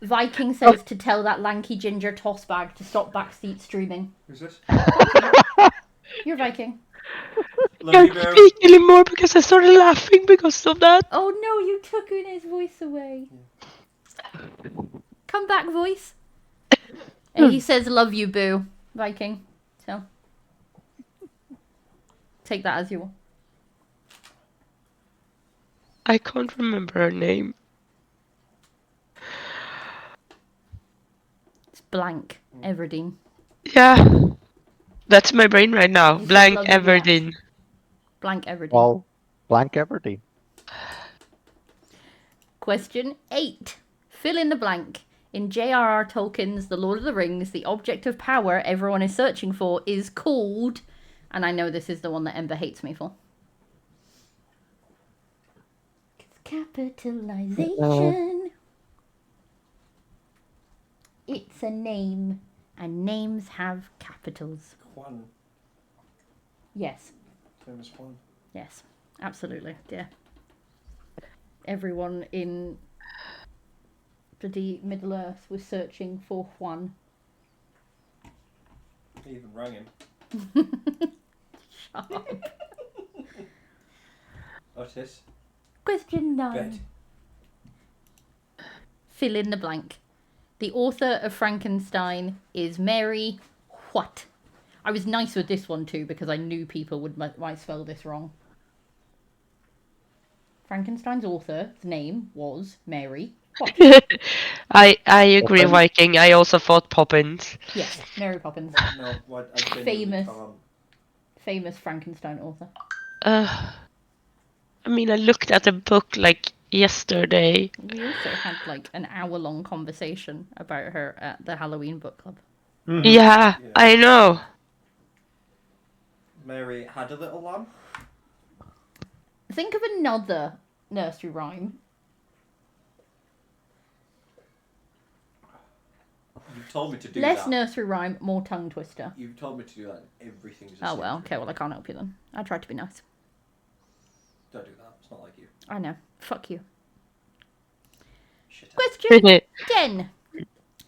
Viking says to tell that lanky ginger toss bag to stop backseat streaming. Who's this? You're Viking. Love I you, can't Bear. speak anymore because I started laughing because of that. Oh no, you took Une's voice away. Come back, voice. And he says, love you, boo. Viking. So. Take that as you will. I can't remember her name. It's blank Everdeen. Yeah. That's my brain right now. You Blank said love you, Everdeen. Blank Everdeen. Well, blank Everdeen. Question 8. Fill in the blank. In J.R.R. Tolkien's The Lord of the Rings, the object of power everyone is searching for is called... And I know this is the one that Ember hates me for. It's capitalization. It's a name. And names have capitals. Juan. Yes. Famous Juan. Yes. Absolutely. Yeah. Everyone in... bloody Middle Earth was searching for Juan. He even rang him. Shut up. Otis. Question 9. Bet. Fill in the blank. The author of Frankenstein is Mary what? I was nice with this one too because I knew people might spell this wrong. Frankenstein's author's name was Mary I agree, Poppins. Viking. I also thought Poppins. Yes, Mary Poppins, No, what I genuinely Famous. can't. famous Frankenstein author. I mean, I looked at the book like yesterday. We also had like an hour-long conversation about her at the Halloween book club. Mhm. Yeah, I know. Mary had a little lamb. Think of another nursery rhyme. You told me to do Less that. nursery rhyme, more tongue twister. You told me to do that, and everything's. Oh well, okay, well I can't help you then. I tried to be nice. Don't do that. It's not like you. I know. Fuck you. Shit. Question 10.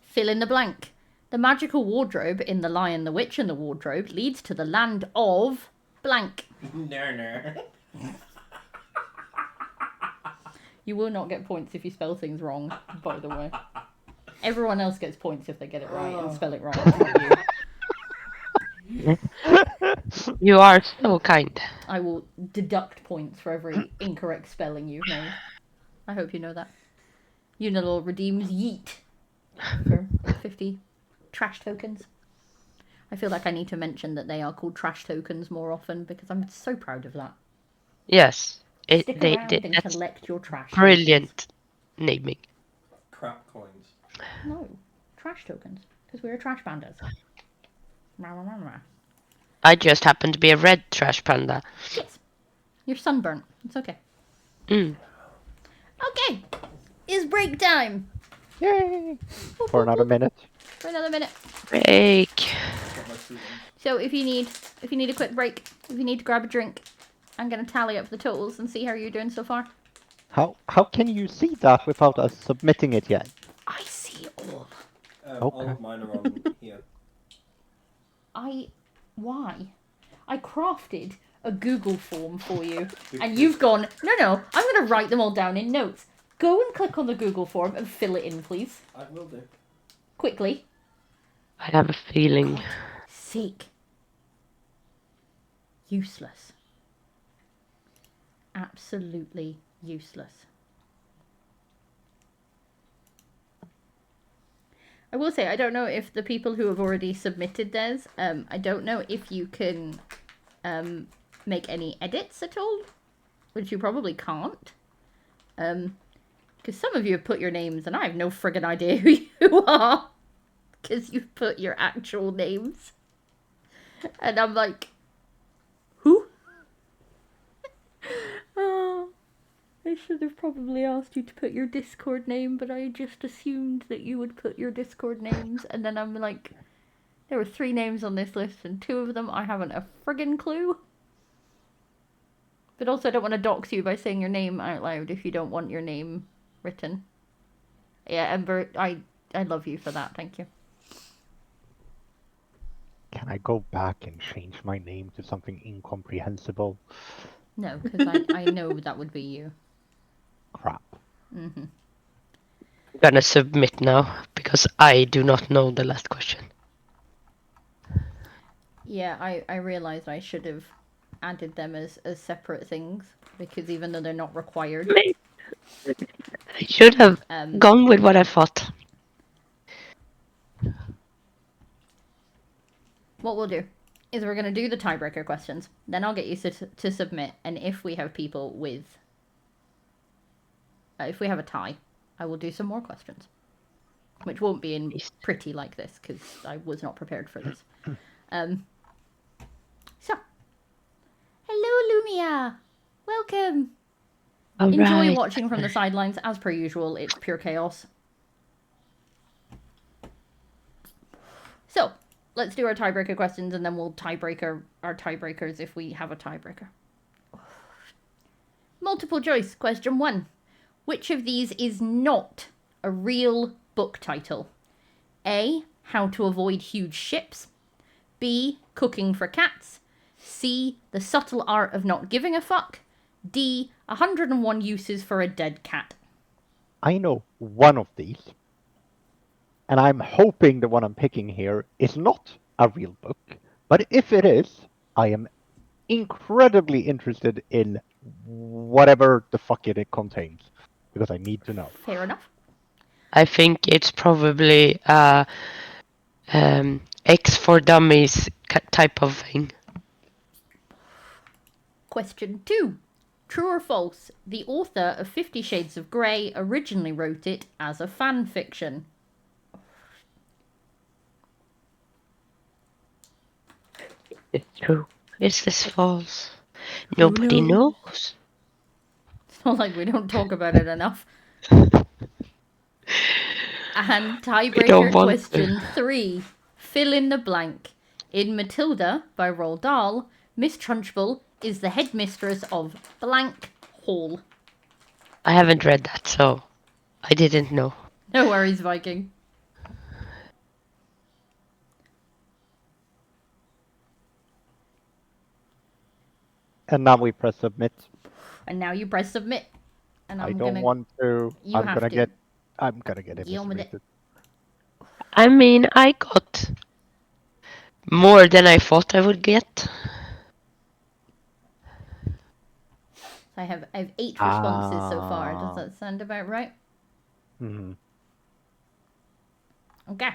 Fill in the blank. The magical wardrobe in The Lion, the Witch, and the Wardrobe leads to the land of blank. No. You will not get points if you spell things wrong, by the way. Everyone else gets points if they get it right and spell it wrong. It's not you. You are so kind. I will deduct points for every incorrect spelling you've made. I hope you know that. Unilol redeems yeet for 50 trash tokens. I feel like I need to mention that they are called trash tokens more often because I'm so proud of that. Yes, Stick around and that's collect your trash. brilliant naming. Crap coins. Tokens. No, trash tokens because we're trash pandas. Rah, rah, rah, rah. I just happen to be a red trash panda. Yes, you're sunburnt. It's okay. Mm. Okay, it's break time. Yay! For another minute. For another minute. Break. Got my suit on. So if you need a quick break, if you need to grab a drink, I'm gonna tally up the totals and see how you're doing so far. How can you see that without us submitting it yet? I see all. All Okay. of mine are on here. Why? I crafted a Google form for you, and you've gone, no, I'm gonna write them all down in notes. Go and click on the Google form and fill it in, please. I will do. Quickly. I have a feeling. Sick. Useless. Absolutely useless. I will say, I don't know if the people who have already submitted theirs, I don't know if you can make any edits at all, which you probably can't. Because some of you have put your names, and I have no friggin' idea who you are, because you've put your actual names. And I'm like, who? Oh, I should have probably asked you to put your Discord name, but I just assumed that you would put your Discord names, and then I'm like, there were 3 names on this list, and 2 of them I haven't a friggin' clue. But also I don't want to dox you by saying your name out loud if you don't want your name written. Yeah, Ember, I love you for that, thank you. Can I go back and change my name to something incomprehensible? No, because I know that would be you. Crap. Mm-hmm. I'm gonna submit now because I do not know the last question. Yeah, I realised I should have added them as separate things, because even though they're not required, I should have gone with what I thought. what we'll do is we're going to do the tiebreaker questions, then I'll get you to submit, and if we have people with... if we have a tie, I will do some more questions. Which won't be in pretty like this, because I was not prepared for this. So, hello Lumia! Welcome! All Enjoy right. watching from the sidelines, as per usual, it's pure chaos. So, let's do our tiebreaker questions, and then we'll tiebreaker our tiebreakers if we have a tiebreaker. Multiple choice, question 1. Which of these is not a real book title? A. How to Avoid Huge Ships. B. Cooking for Cats. C. The Subtle Art of Not Giving a Fuck. D. 101 Uses for a Dead Cat. I know one of these. And I'm hoping the one I'm picking here is not a real book. But if it is, I am incredibly interested in whatever the fuck it contains. Because I need to know. Fair enough. I think it's probably X for Dummies type of thing. Question 2. True or false? The author of 50 Shades of Grey originally wrote it as a fan fiction. It's true. Is this false? Nobody knows? knows. It's not like we don't talk about it enough. And tiebreaker want question 3. Fill in the blank. In Matilda by Roald Dahl, Miss Trunchbull is the headmistress of blank hall. I haven't read that, so I didn't know. No worries, Viking. And now we press submit. And now you press submit. And I I'm don't gonna. want to. You I'm have gonna to. get. I'm gonna get Deal with it. eviscerated. I mean, I got more than I thought I would get. I have 8 responses so far. Does Ah. that sound about right? Hmm. Okay.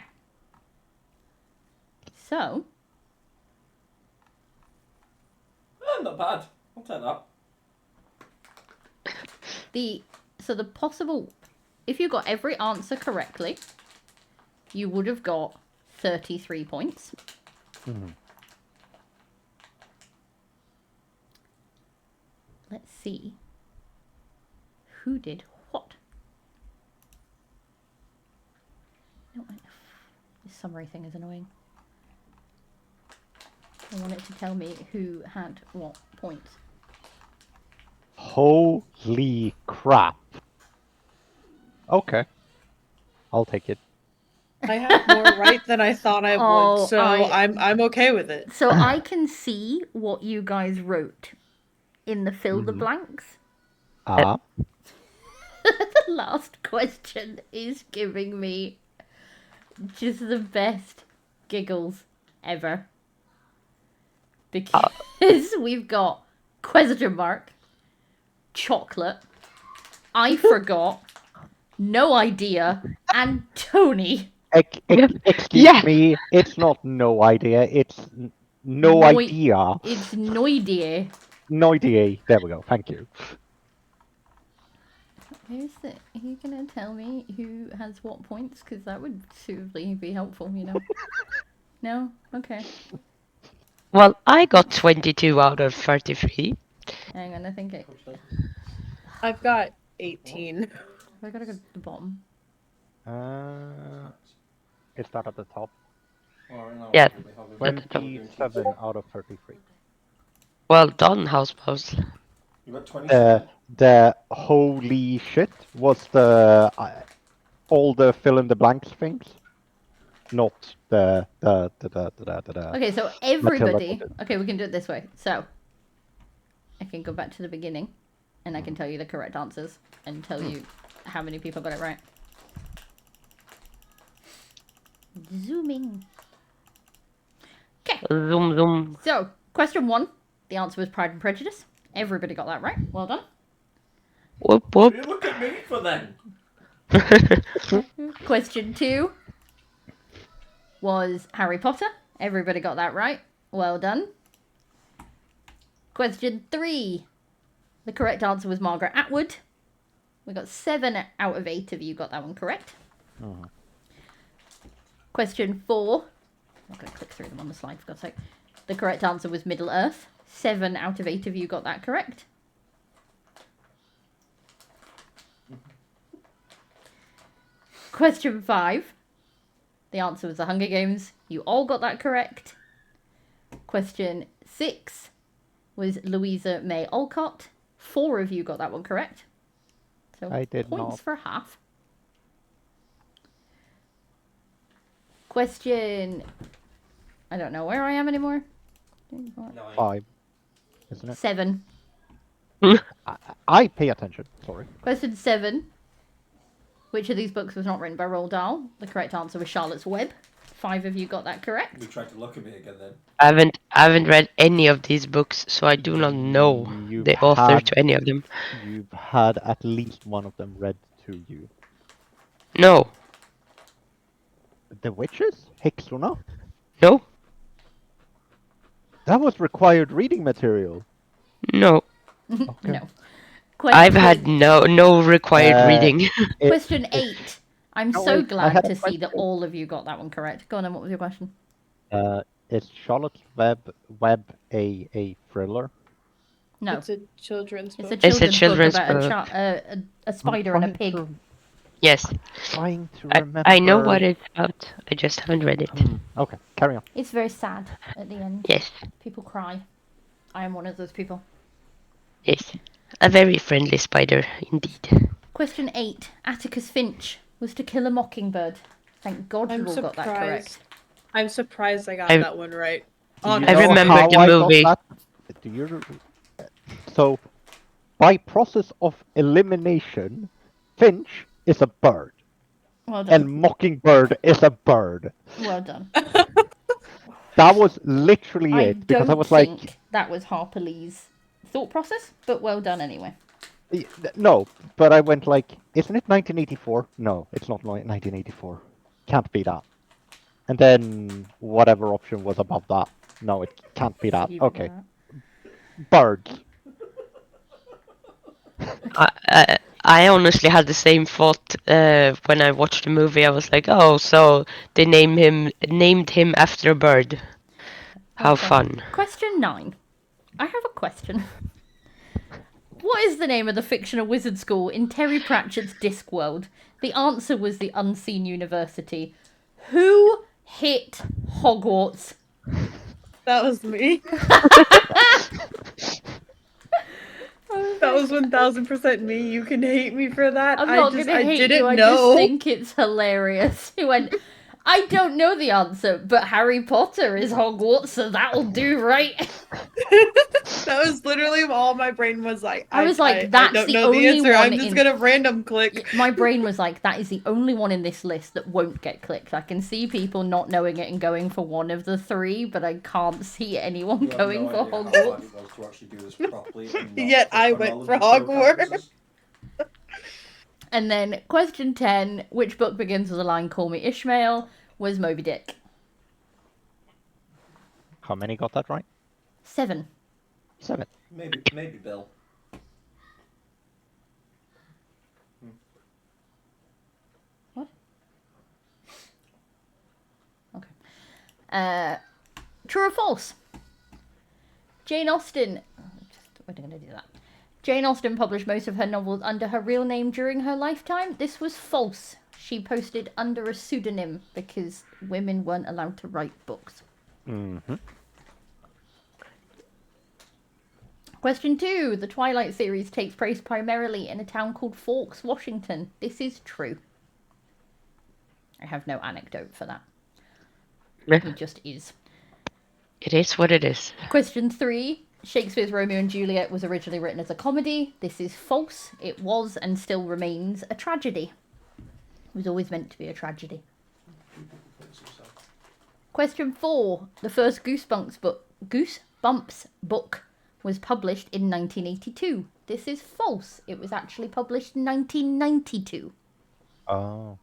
So, Not bad. I'll take that. the possible, if you got every answer correctly, you would have got 33 points. Mhm. Let's see who did what. No, this summary thing is annoying. I want it to tell me who had what points. Holy crap. Okay. I'll take it. I have more right than I thought I Oh, would, so I'm okay with it. So I can see what you guys wrote in the fill the Mhm. blanks. Ah. The last question is giving me just the best giggles ever. Because we've got question mark, chocolate, I forgot, no idea, and Tony. Excuse Yeah. me. It's not no idea. It's no Noi- idea. It's no idea. No idea. There we go. Thank you. Are you gonna tell me who has what points? Because that would suitably be helpful, you know. No? Okay. Well, I got 22 out of 33. Hang on, I think I've got 18. I gotta go to the bottom. It's that at the top. Yeah. 27 out of 33. Well done, Housepost. You got 27. The holy shit was the all the fill in the blanks things, not the. Okay, so everybody. Matilda. Okay, we can do it this way. So I can go back to the beginning, and I can tell you the correct answers and tell you how many people got it right. Zooming. Okay, Zoom, zoom. so question 1. The answer was Pride and Prejudice. Everybody got that right. Well done. Whoop, whoop. You look at me for then. Question 2 was Harry Potter. Everybody got that right. Well done. Question 3. The correct answer was Margaret Atwood. We got 7 out of 8 of you got that one correct. Question 4. I'm going to click through them on the slide, for God's sake. The correct answer was Middle Earth. 7 out of 8 of you got that correct. Question 5. The answer was The Hunger Games. You all got that correct. Question 6 was Louisa May Alcott. 4 of you got that one correct. So I did points not. for half. Question... I don't know where I am anymore. 5, isn't it? 7. I pay attention. Sorry. Question 7. Which of these books was not written by Roald Dahl? The correct answer was Charlotte's Web. 5 of you got that correct. You tried to look at me again then. I haven't read any of these books, so I do not know You've the author had- to any of them. You've had at least one of them read to you. No. The witches? Häxorna? No. That was required reading material. No. Okay. No. I've had no required Uh, reading. Question 8. I'm No, so wait, I glad had a to see that question. all of you got that one correct. Go on then, what was your question? Is Charlotte's Web a thriller? No. It's a children's It's book. a It's a children's, children's book about book. a spider and a I'm pig. Yes. trying to I, remember. I know what it's about. I just haven't read it. Okay, carry on. It's very sad at the end. Yes. People cry. I am one of those people. Yes. A very friendly spider, indeed. Question 8. Atticus Finch was To Kill a Mockingbird. Thank God you I'm all got that correct. surprised. I'm surprised I got I- that one right. Do you Honestly. I know remember how the I got movie. that? Do you? So, by process of elimination, Finch is a bird, Well done. and Mockingbird is a bird. Well done. That was literally I it, because I don't was like, think that was Harper Lee's thought process, but well done anyway. no, but I went like, isn't it 1984? No, it's not 1984. Can't be that. And then whatever option was above that. No, it can't be that. Even Okay, that. birds. I honestly had the same thought when I watched the movie. I was like, oh, so they named him after a bird. How Okay. fun. Question 9. I have a question. What is the name of the fictional wizard school in Terry Pratchett's Discworld? The answer was the Unseen University. Who hit Hogwarts? That was me. That was 1000% me. You can hate me for that. I'm not I gonna hate didn't you. I know. just think it's hilarious. He went, I don't know the answer, but Harry Potter is Hogwarts, so that'll do, right? That was literally all my brain was like. I was like, I that's don't the know only the answer. I'm one just in- gonna random click. My brain was like, that is the only one in this list that won't get clicked. I can see people not knowing it and going for one of the 3, but I can't see anyone You have going no for idea how hard Hogwarts. it was to actually do this properly. And not Yet for I went for chronology Hogwarts. purposes. And then question 10, which book begins with the line "Call me Ishmael" was Moby Dick. How many got that right? 7. 7. Maybe Bill. Okay. True or false? Jane Austen. We're going to do that. Jane Austen published most of her novels under her real name during her lifetime. This was false. She posted under a pseudonym because women weren't allowed to write books. Mm-hmm. Question 2. The Twilight series takes place primarily in a town called Forks, Washington. This is true. I have no anecdote for that. It just is. It is what it is. Question 3. Shakespeare's Romeo and Juliet was originally written as a comedy. This is false. It was and still remains a tragedy. It was always meant to be a tragedy. Question 4. The first Goosebumps book was published in 1982. This is false. It was actually published in 1992. Oh.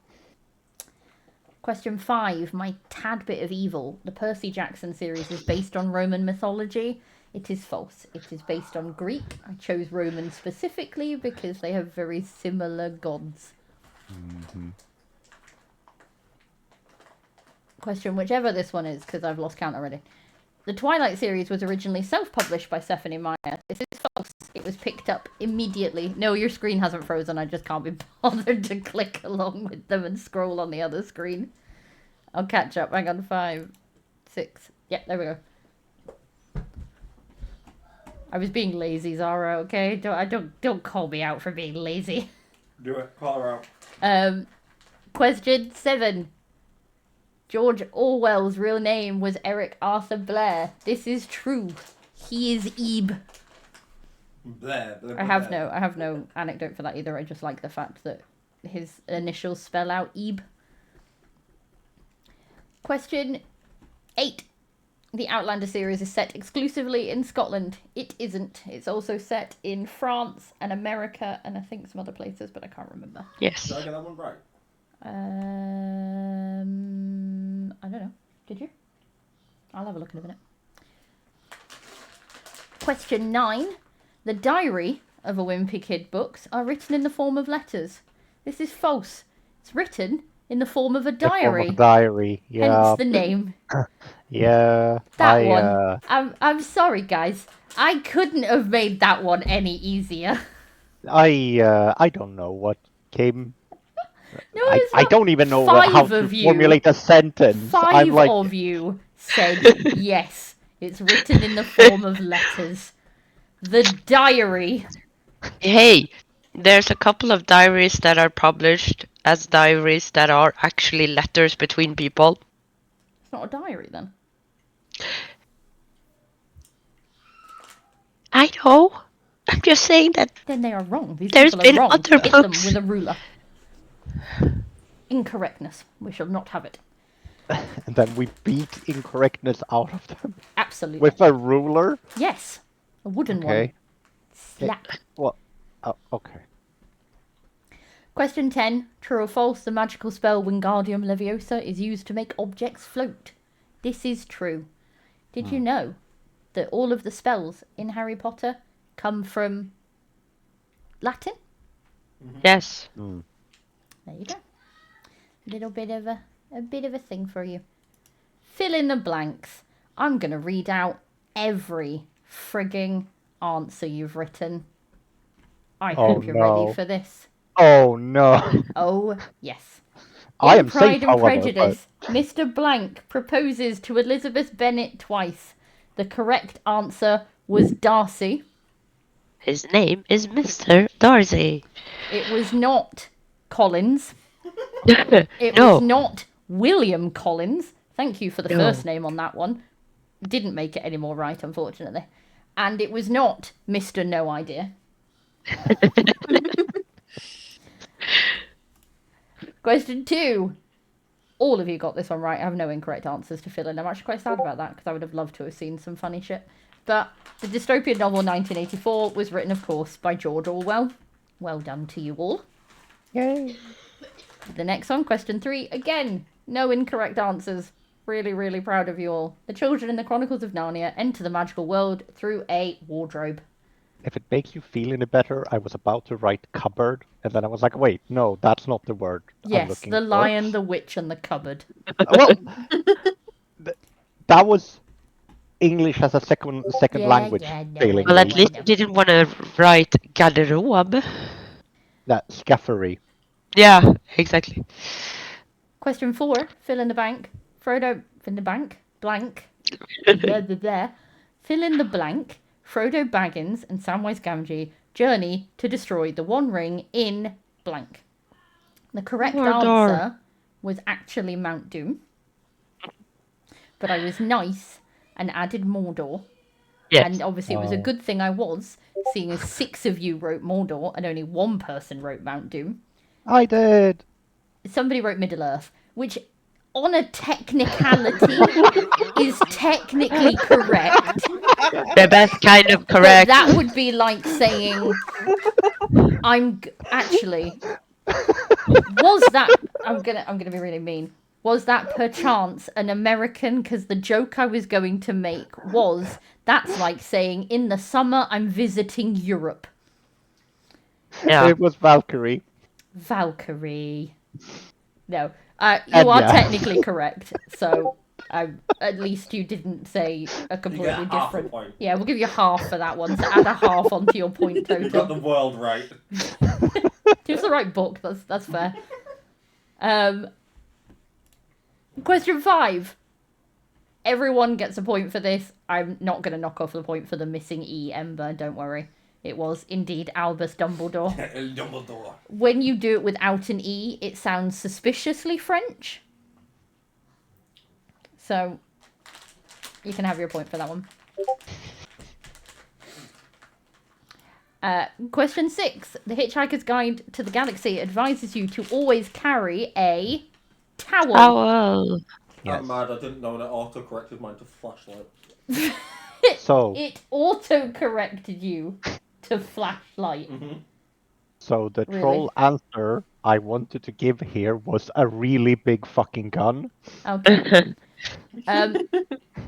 Question 5. My tad bit of evil. The Percy Jackson series is based on Roman mythology. It is false. It is based on Greek. I chose Roman specifically because they have very similar gods. Mm-hmm. Question whichever this one is, because I've lost count already. The Twilight series was originally self-published by Stephanie Meyer. This is false. It was picked up immediately. No, your screen hasn't frozen. I just can't be bothered to click along with them and scroll on the other screen. I'll catch up. Hang on. 5, 6. Yeah, there we go. I was being lazy, Zara. Okay, don't call me out for being lazy. Do it. Call her out. Question 7. George Orwell's real name was Eric Arthur Blair. This is true. He is Ebe. Blah, blah, I have no anecdote for that either. I just like the fact that his initials spell out Ebe. Question 8. The Outlander series is set exclusively in Scotland. It isn't. It's also set in France and America and I think some other places, but I can't remember. Yes. Did I get that one right? I don't know. Did you? I'll have a look in a minute. Question 9. The diary of a Wimpy Kid books are written in the form of letters. This is false. It's written in the form of a The form diary. of diary. Yeah. Hence the name. Yeah. That one. I'm sorry, guys. I couldn't have made that one any easier. I don't know what came. No, I it's I not. don't even know how Five to of you. formulate a sentence. I'm Five like, of you said yes. It's written in the form of letters. The diary. Hey, there's a couple of diaries that are published as diaries that are actually letters between people. It's not a diary then. I know. I'm just saying that Then they are wrong. These There's people been are wrong. other Hit them books. with a ruler. Incorrectness. We shall not have it. and then we beat incorrectness out of them Absolutely. with a ruler. Yes. A wooden Okay. one. Slap. Well, okay. Question 10. True or false, the magical spell Wingardium Leviosa is used to make objects float. This is true. Did you know that all of the spells in Harry Potter come from Latin? yes. There you go. A little bit of a thing for you. Fill in the blanks. I'm going to read out every frigging answer you've written. I Oh, hope you're no. ready for this. Oh no. Oh, yes. I In am Pride safe, and however, Prejudice, Mr. Blank proposes to Elizabeth Bennet twice. The correct answer was Darcy. His name is Mr. Darcy. It was not Collins. It No. was not William Collins. Thank you for the No. first name on that one. Didn't make it any more right, unfortunately. And it was not Mr. No Idea. Question 2. All of you got this one right. I have no incorrect answers to fill in. I'm actually quite sad about that because I would have loved to have seen some funny shit. But the dystopian novel 1984 was written, of course, by George Orwell. Well done to you all. Yay. The next one, question 3. Again, no incorrect answers. Really, really proud of you all. The children in the Chronicles of Narnia enter the magical world through a wardrobe. If it makes you feel any better, I was about to write cupboard, and then I was like, wait, no, that's not the word I'm Yes, looking the for. lion, the witch, and the cupboard. Well, that was English as a second Yeah, language yeah, no, failing Well, I at me. know. least you didn't want to write garderobe. That scaffery. Yeah, exactly. Question 4, fill in the blank. Frodo, fill in the blank. Blank. Blah, blah, blah. Fill in the blank. Frodo Baggins and Samwise Gamgee journey to destroy the One Ring in blank. The correct Mordor. answer was actually Mount Doom. But I was nice and added Mordor. Yes. And obviously it was a good thing I was, seeing as 6 of you wrote Mordor and only 1 person wrote Mount Doom. I did. Somebody wrote Middle Earth, which on a technicality is technically correct. The best kind of But correct. that would be like saying, actually, was that, I'm gonna be really mean. Was that perchance an American? Because the joke I was going to make was, that's like saying, in the summer I'm visiting Europe. Yeah. It was Valkyrie. Valkyrie. No, And you are yeah. technically correct. So at least you didn't say a completely half a different. point. Yeah, we'll give you half for that one. So add a half onto your point You got the total. world right. It's the right book. That's fair. Question 5. Everyone gets a point for this. I'm not going to knock off the point for the missing E, Ember. Don't worry. It was indeed Albus Dumbledore. El Dumbledore. When you do it without an E, it sounds suspiciously French. So, you can have your point for that one. Question 6. The Hitchhiker's Guide to the Galaxy advises you to always carry a towel. Owl. Yes. I'm mad I didn't know that auto-corrected mine to flashlight. So, It auto-corrected you to flashlight. So the Really? troll answer I wanted to give here was a really big fucking gun. Okay.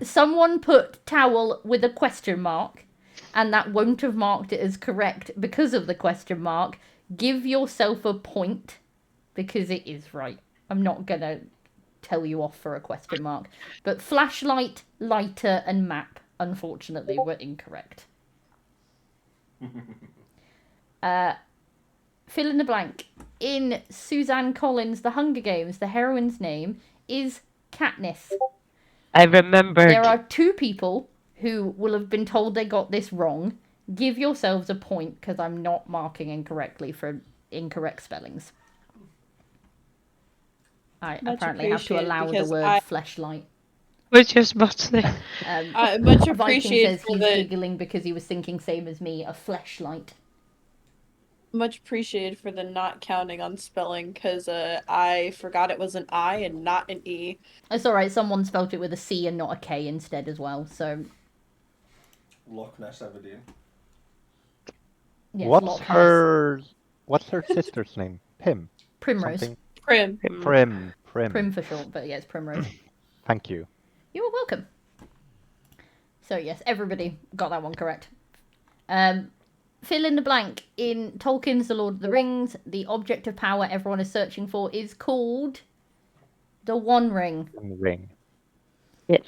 Someone put towel with a question mark, and that won't have marked it as correct because of the question mark. Give yourself a point because it is right. I'm not gonna tell you off for a question mark. But flashlight, lighter, and map, unfortunately, were incorrect. Fill in the blank. In Suzanne Collins' The Hunger Games, the heroine's name is Katniss. I remembered. There are 2 people who will have been told they got this wrong. Give yourselves a point because I'm not marking incorrectly for incorrect spellings. I Much apparently have to appreciated, allow the because word fleshlight. Which is about to say. Much Viking appreciated says for he's the giggling because he was thinking same as me, a fleshlight. much appreciated for the not counting on spelling, because I forgot it was an I and not an E. It's alright, someone spelt it with a C and not a K instead as well, so... Loch Ness Aberdeen. Yes, what's Loch Ness. her sister's name? Pim. Primrose. Something. Prim. Prim. Prim for short, but yeah, it's Primrose. Thank you. You are welcome. So yes, everybody got that one correct. Fill in the blank. In Tolkien's The Lord of the Rings, the object of power everyone is searching for is called the One Ring. Ring. Yes.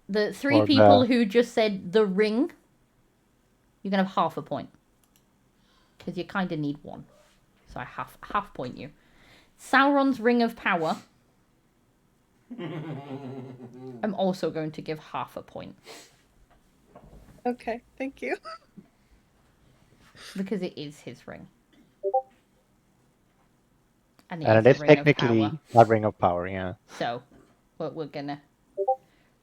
The 3 Or people the- who just said the ring, you're gonna have half a point because you kind of need 1. So I half point you. Sauron's Ring of Power. I'm also going to give half a point Okay, thank you. because it is his ring. And And it it is is a ring of technically power. a ring of power, yeah. So, we're gonna...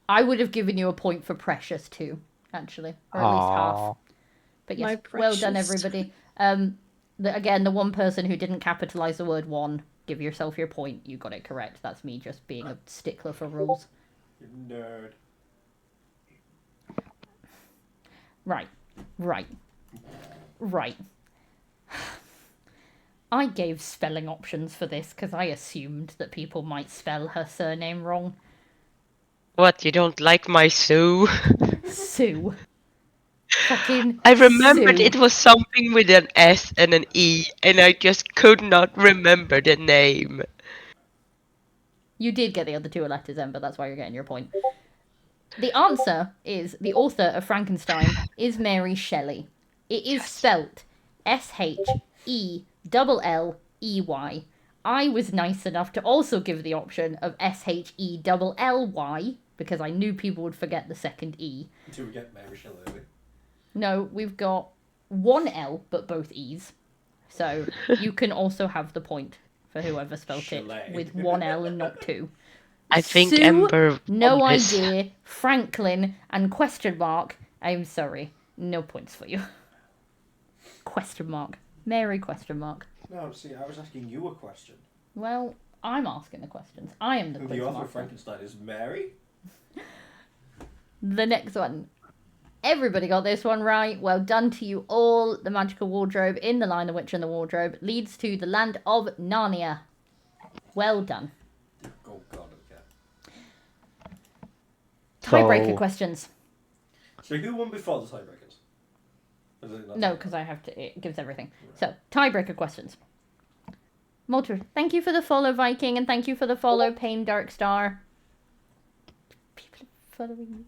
I would have given you a point for Precious too, actually. Or at least half. Aw. But My yes, well done precious. everybody. Again, the one person who didn't capitalise the word one, give yourself your point. You got it correct. That's me just being a stickler for rules. You nerd. Right. I gave spelling options for this because I assumed that people might spell her surname wrong. What, you don't like my Sue? Sue. Fucking I remembered Sue. it was something with an S and an E, and I just could not remember the name. You did get the other 2 letters, Ember, that's why you're getting your point. The answer is the author of Frankenstein is Mary Shelley. It is spelt S-H-E-L-L-E-Y. I was nice enough to also give the option of S-H-E-L-L-Y because I knew people would forget the second E. Do we get Mary Shelley? No, we've got 1 L but both E's. So you can also have the point for whoever spelt Shelley. it with 1 L and not 2. I think Sue, Ember no won this. idea, Franklin, and question mark. I'm sorry, no points for you. Question mark. Mary question mark. No, see, I was asking you a question. Well, I'm asking the questions. I am the And quiz the author of master. Frankenstein is Mary? The next one. Everybody got this one right. Well done to you all. The magical wardrobe in The Lion, the Witch and the Wardrobe leads to the land of Narnia. Well done. Oh god, okay. Tiebreaker So- questions. So who won before the tiebreakers? Is it not- No, because I have to. It gives everything. So, tiebreaker questions. Motor, thank you for the follow, Viking, and thank you for the follow, Pain Dark Star. People are following me.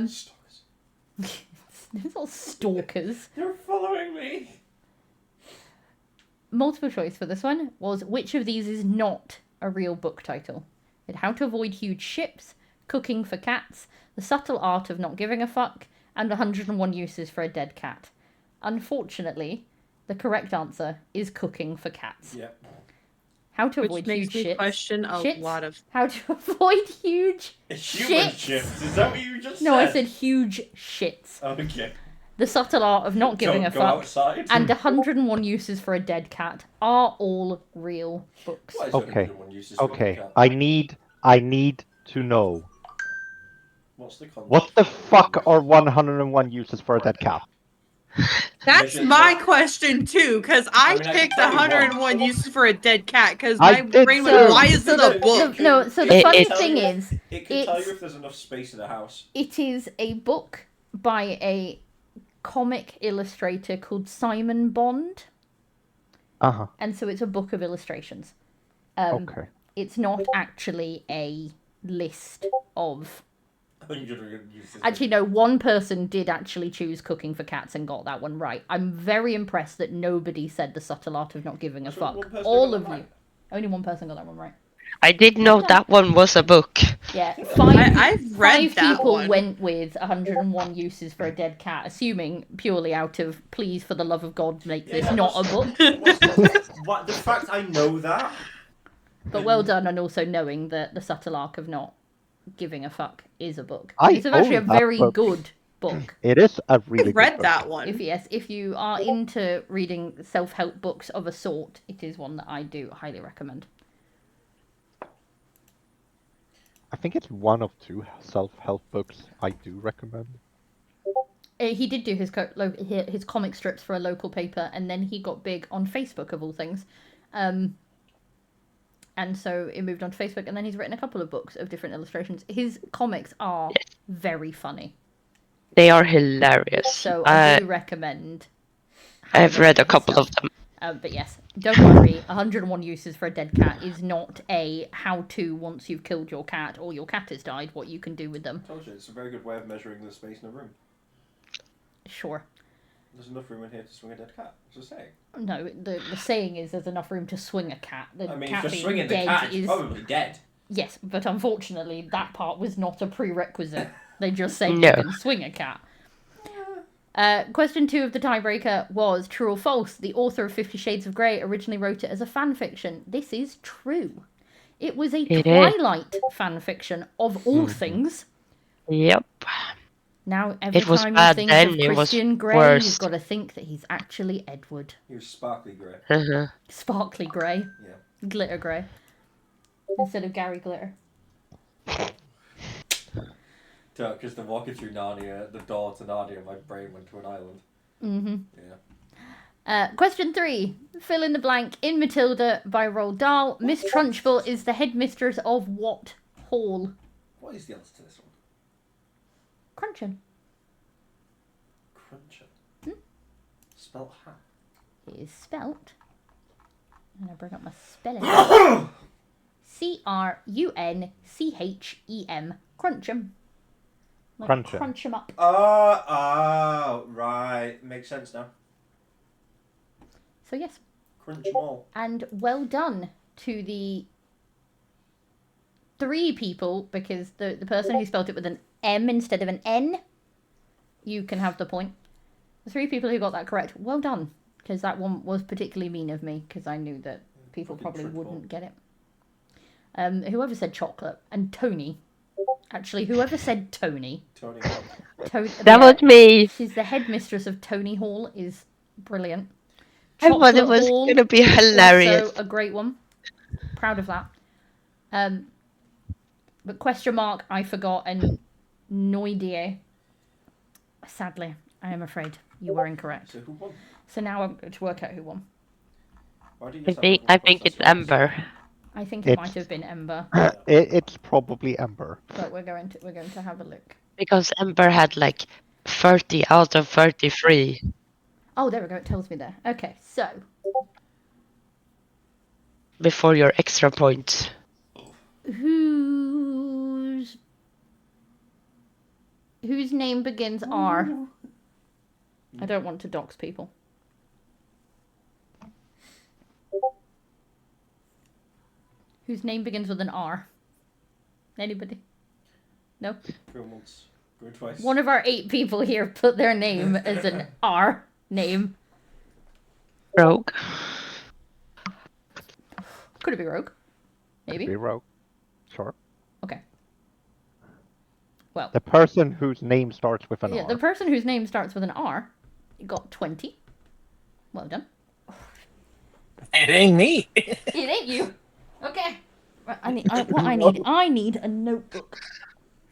Stalkers. It's all stalkers. They're following me! Multiple choice for this one was which of these is not a real book title? It How to Avoid Huge Ships, Cooking for Cats, The Subtle Art of Not Giving a Fuck, and 101 Uses for a Dead Cat. Unfortunately, the correct answer is Cooking for Cats. Yep. How to Which avoid makes huge me shits. question a Shits? lot of. How to avoid huge Human shits. ships, is that what you just No, said? I said huge shits. Okay. The Subtle Art of Not Giving Don't a go Fuck outside. and 101 Uses for a Dead Cat are all real books. What is Okay. 101 uses for Okay. a cat? I need to know. What's the context? What the fuck are 101 uses for a dead cat? That's Mission- my question too, because I mean, I can picked tell you 101 uses for a dead cat. Because I my did brain too. was, why is So this a the- book? so It the It- funny it's- thing is, It can tell you it's- if there's enough space in the house. it is a book by a comic illustrator called Simon Bond, Uh-huh. and so it's a book of illustrations. Okay. It's not actually a list of. Actually, no, one person did actually choose cooking for cats and got that one right. I'm very impressed that nobody said the subtle art of not giving a There's only fuck. one person All got of that you. right. Only one person got that one right. I did know that one was a book. Yeah, five, I've read five that people one. went with 101 uses for a dead cat, assuming purely out of, please, for the love of God, make this Yeah, not a that's- book. What, the fact I know that. But well done on also knowing that the subtle art of not giving a fuck is a book. I It's actually a own that very book. good book. It is a I really good read book. that one. If you are into reading self-help books of a sort, it is one that I do highly recommend. I think it's one of two self-help books I do recommend. He did do his comic strips for a local paper, and then he got big on Facebook of all things, and so it moved on to Facebook. And then he's written a couple of books of different illustrations. His comics are very funny, They are hilarious. so I do recommend. I've read a his couple stuff. of them. But yes, don't worry. 101 uses for a dead cat is not a how-to once you've killed your cat or your cat has died. What you can do with them. I told you, it's a very good way of measuring the space in a room. Sure. There's enough room in here to swing a dead cat. Just saying. No, the saying is there's enough room to swing a cat. The I mean, cat for being swinging the dead cat, it's is probably dead. yes, but unfortunately that part was not a prerequisite. They just say No. you can swing a cat. Question 2 of the tiebreaker was true or false. The author of 50 Shades of Grey originally wrote it as a fan fiction. This is true. It was a It is. Twilight fan fiction of all things. Yep. Now, every It was time you bad think then, of it was Christian Grey, worse. you've got to think that he's actually Edward. He was sparkly grey. Uh-huh. Sparkly Grey. Yeah. Glitter Grey. Instead of Gary Glitter. Because they're walking through Narnia, the door to Narnia, my brain went to an island. Mm-hmm. Yeah. Question 3. Fill in the blank. In Matilda by Roald Dahl, Miss Trunchbull is the headmistress of what hall? What is the answer to this one? Crunchin. Cruncher. Spelt hat. It is spelt. I'm going to bring up my spelling. C-R-U-N-C-H-E-M. Crunch'em. Like Crunch'em. crunch 'em up. Oh, right. Makes sense now. So yes. Crunch 'em all. And well done to the 3 people, because the person who spelt it with an M instead of an N, you can have the point. The 3 people who got that correct, well done. Because that one was particularly mean of me, because I knew that people probably wouldn't get it. Whoever said chocolate, and Tony. Actually, whoever said Tony. Tony. That was me. She's the headmistress of Tony Hall, is brilliant. I thought it Chocolate was Hall, gonna be hilarious. also a great one. Proud of that. But question mark, I forgot, and no idea. Sadly, I am afraid you were incorrect. So who won? So now I'm going to work out who won. Why do you I sound think like one it's person? Ember. I think it It's- might have been Ember, It's probably Ember. but we're going to have a look. Because Ember had like 30 out of 33. Oh, there we go. It tells me there. Okay, so Before your extra points. whose name begins R? I don't want to dox people. Whose name begins with an R? Anybody? No? Go once. Go twice. One of our 8 people here put their name as an R name. Rogue. Could it be Rogue? Maybe. Be Rogue. Sure. Okay. Well, The person whose name starts with an yeah, R. the person whose name starts with an R got 20. Well done. It ain't me. It ain't you. Okay. Right, I need a notebook.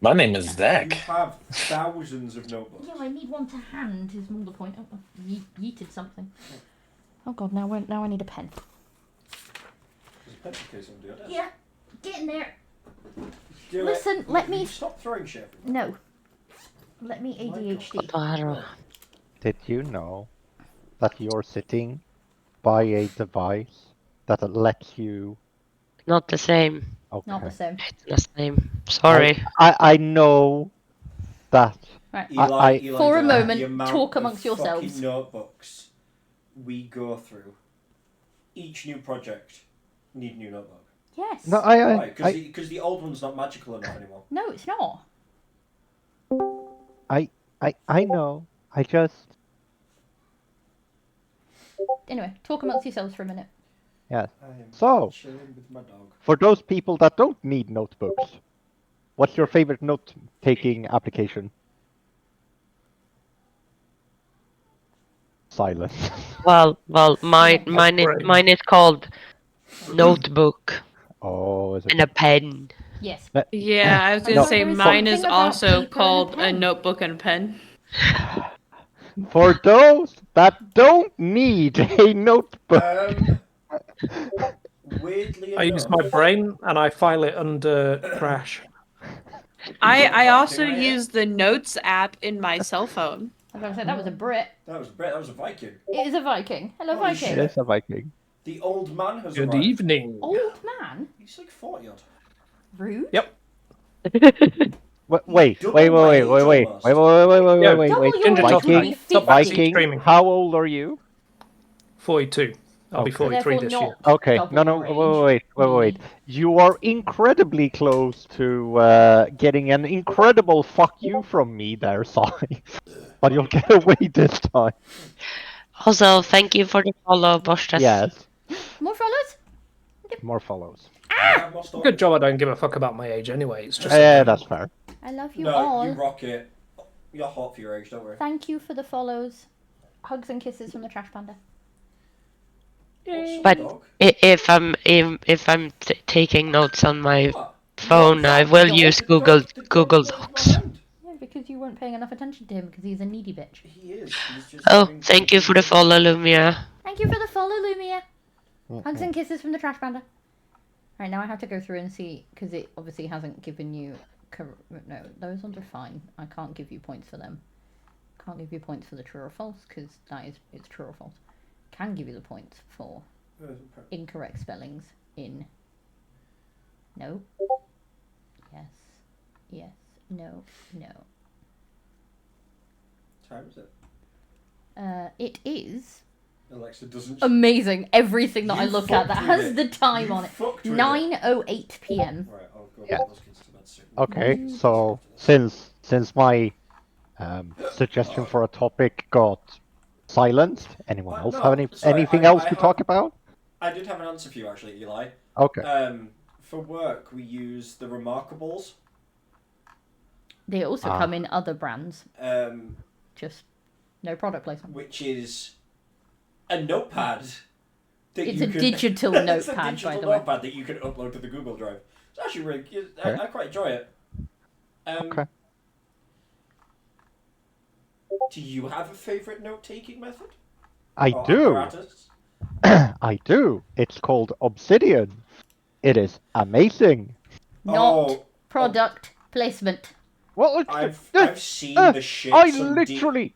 My name is You Zach. have thousands of notebooks. Yeah, I need one to hand. Is more the point. Oh, I yeeted something. Oh god, now I need a pen. There's a pencil case under your desk. Yeah, get in there. Do Listen, it. let me. Stop throwing shit. No. Let me ADHD. I don't know. Did you know that you're sitting by a device that lets you? Not the same. Okay. Not the same. It's the same. Sorry. I know that. Right. Eli, For a the moment, amount talk of amongst yourselves. fucking notebooks we go through. Each new project need new notebook. Yes. No, Why? Because the old one's not magical enough anymore. No, it's not. I know. I just. Anyway, talk amongst yourselves for a minute. Yes. I am So, chilling with my dog. for those people that don't need notebooks, what's your favorite note-taking application? Silence. Well, mine is called Notebook Oh, is it? and a pen. Yes. Yeah, I was gonna No. say There is mine is something about also paper and a called a pen. notebook and a pen. For those that don't need a notebook. Weirdly I enough, use my brain and I file it under Crash. I also use the Notes app in my cell phone. I was going to say, that was a Brit. That was Brett. That was a Viking. It is a Viking. Hello, Holy Viking. shit. It is a Viking. The old man has Good arrived. evening. Old man? He's like 40 odd. Rude? Yep. Wait. Double my age almost. Wait. Double your Ginger age Toffee, would be stop 50. backseat streaming. How old are you? 42. I'll be Okay. 43 Therefore this not year. Okay. double No. your age. Wait. You are incredibly close to getting an incredible fuck you from me there, Si. But you'll get away this time. Also, thank you for the follow, Borstas. Yes. More follows? More follows. Have more stories. Good job I don't give a fuck about my age anyway. It's just Yeah, that's fair. I love you No, all. you rock it. You're hot for your age, don't worry. Thank you for the follows. Hugs and kisses from the Trash Panda. What's But dog? if I'm taking notes on my What? phone, No, I the will dog- use the dog- Google the dog Google knows my Docs. mind. Yeah, because you weren't paying enough attention to him because he's a needy bitch. He is. He's just Oh, doing thank you for the follow, Lumia. Thank you for the follow, Lumia. Hugs and kisses from the Trash Panda. Right, now I have to go through and see, because it obviously hasn't given you... No, those ones are fine. I can't give you points for them. Can't give you points for the true or false, because it's true or false. Can give you the points for incorrect spellings in... No. Yes. No. Time is it? It is... Alexa doesn't. Amazing. Everything that I You look at that fucked has with the it. time You on it. fucked with it. 9:08 p.m. Right, I'll go. Yeah. Those kids to bed soon. Okay, so since my suggestion for a topic got silenced, anyone else No, have sorry, anything I else to have- talk about? I did have an answer for you actually, Eli. Okay. For work, we use the Remarkables. They also come in other brands. Um, Just no product placement. which is a notepad. That It's you a can- digital It's a notepad, by digital the way. notepad that you can upload to the Google Drive. It's actually really good. Okay. I quite enjoy it. Okay. Do you have a favourite note-taking method? I Or do. apparatus? I do. It's called Obsidian. It is amazing. Not Oh, product placement. Well, I've seen the shit. some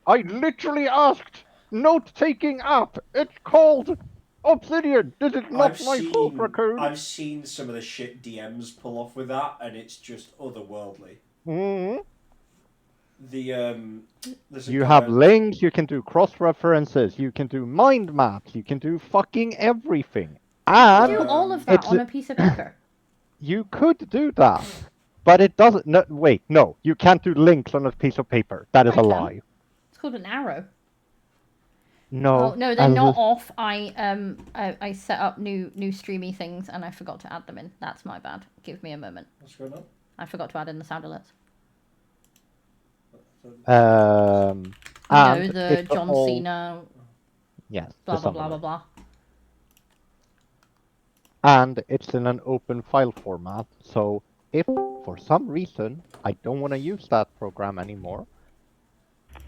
I literally asked note-taking app. It's called Obsidian. This is not my fault, Raccoon. I've seen some of the shit DMs pull off with that, and it's just otherworldly. Hmm. There's a You guy- have links, you can do cross-references, you can do mind maps, you can do fucking everything. And Do all of that it's on a piece of paper. you could do that, but it doesn't. No, wait, no, you can't do links on a piece of paper. That is I a can. lie. It's called an arrow. No. Oh no, they're not off. I set up new streamy things and I forgot to add them in. That's my bad. Give me a moment. What's going on? I forgot to add in the sound alerts. And the it's John all- Cena Yes. blah the blah sound blah blah alert. blah. And it's in an open file format. So if for some reason, I don't want to use that program anymore,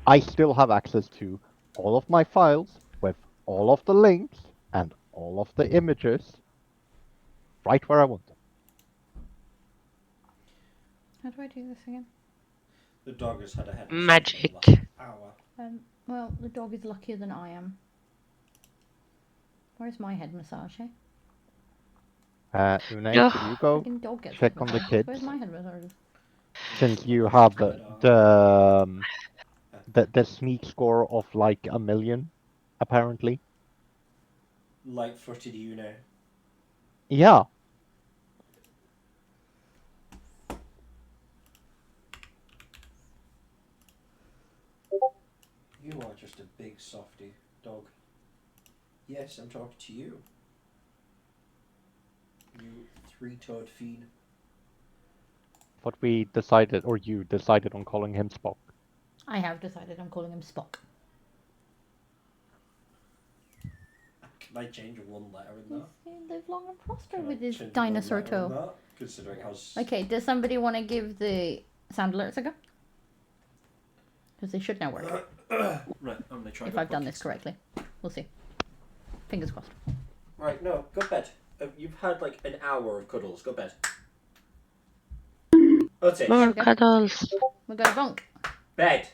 I still have access to all of my files with all of the links and all of the images right where I want them. How do I do this again? The dog has had a head Magic. for the last hour. Well, the dog is luckier than I am. Where's my head massage, eh? Une, Ugh. could you go Fucking dog gets check head on the massages. kids? Where's my head massage? Since you have the sneak score of like 1 million, apparently. Light-footed Une. Yeah. You are just a big softy dog. Yes, I'm talking to you. You three-toed fiend. But we decided, or you decided on calling him Spock. I have decided I'm calling him Spock. Can I change one letter in that? He'll live long and prosper Can I with his change one dinosaur letter in toe. that, considering how Okay, does somebody want to give the sound alerts a go? Because they should now work. Right, I'm gonna try. If go I've done quick. this correctly. We'll see. Fingers crossed. Right, no, go bed. You've had like an hour of cuddles. Go bed. That's it. More Okay. cuddles. We'll go to bunk. Bed.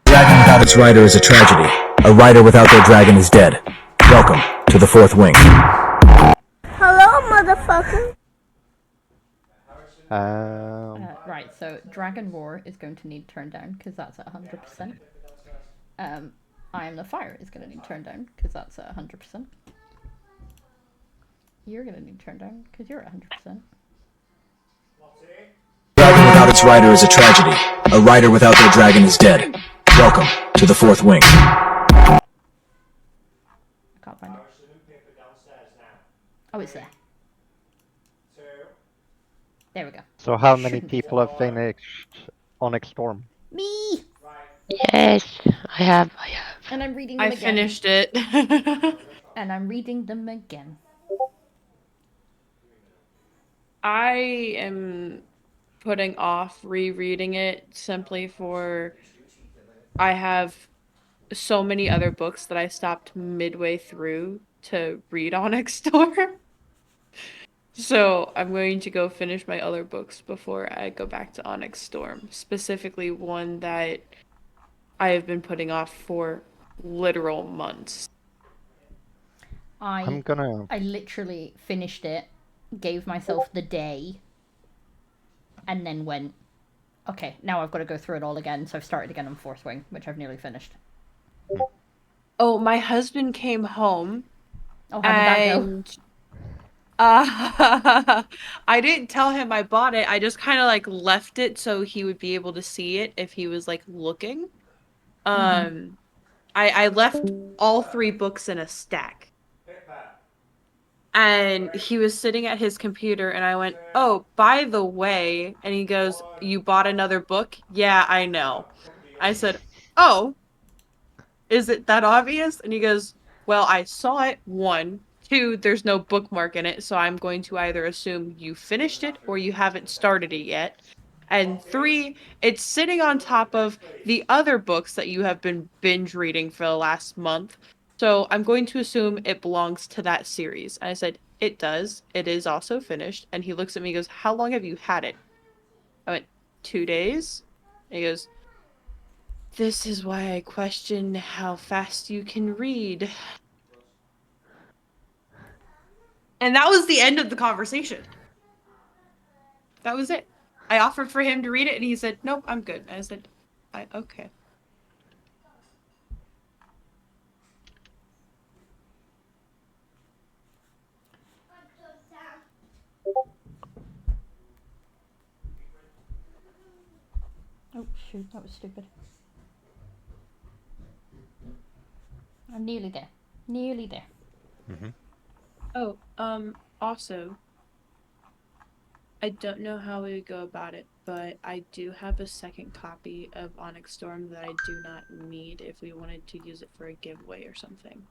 Dragon without its rider is a tragedy. A rider without their dragon is dead. Welcome to the Fourth Wing. Hello, motherfucker. Right, so Dragon Roar is going to need turned down because that's at 100%. I Am the Fire is going to need turned down because that's at 100%. You're going to need turned down because you're at 100%. Dragon without its rider is a tragedy. A rider without their dragon is dead. Welcome to the Fourth Wing. I can't find it. Oh, it's there. There we go. So how many Shouldn't be people have finished Onyx Storm? Me! Yes, I have. And I'm reading them I again. finished it. And I'm reading them again. I am putting off rereading it simply for I have so many other books that I stopped midway through to read Onyx Storm. So I'm going to go finish my other books before I go back to Onyx Storm. Specifically one that I have been putting off for literal months. I literally finished it, gave myself the day, and then went, okay, now I've got to go through it all again. So I've started again on Fourth Wing, which I've nearly finished. Oh, my husband came home. Oh, how did that go? I didn't tell him I bought it. I just kind of like left it so he would be able to see it if he was like looking. I left all 3 books in a stack. And he was sitting at his computer and I went, "Oh, by the way," and he goes, "You bought another book?" "Yeah, I know." I said, "Oh, is it that obvious?" And he goes, "Well, I saw it, 1. 2, there's no bookmark in it, so I'm going to either assume you finished it or you haven't started it yet. And 3, it's sitting on top of the other books that you have been binge reading for the last month. So I'm going to assume it belongs to that series." And I said, "It does. It is also finished." And he looks at me and goes, "How long have you had it?" I went, 2 days. And he goes, "This is why I question how fast you can read." And that was the end of the conversation. That was it. I offered for him to read it, and he said, "Nope, I'm good." I said, "Okay." Oh, shoot, that was stupid. I'm nearly there. Nearly there. Oh, also, I don't know how we would go about it, but I do have a second copy of Onyx Storm that I do not need if we wanted to use it for a giveaway or something.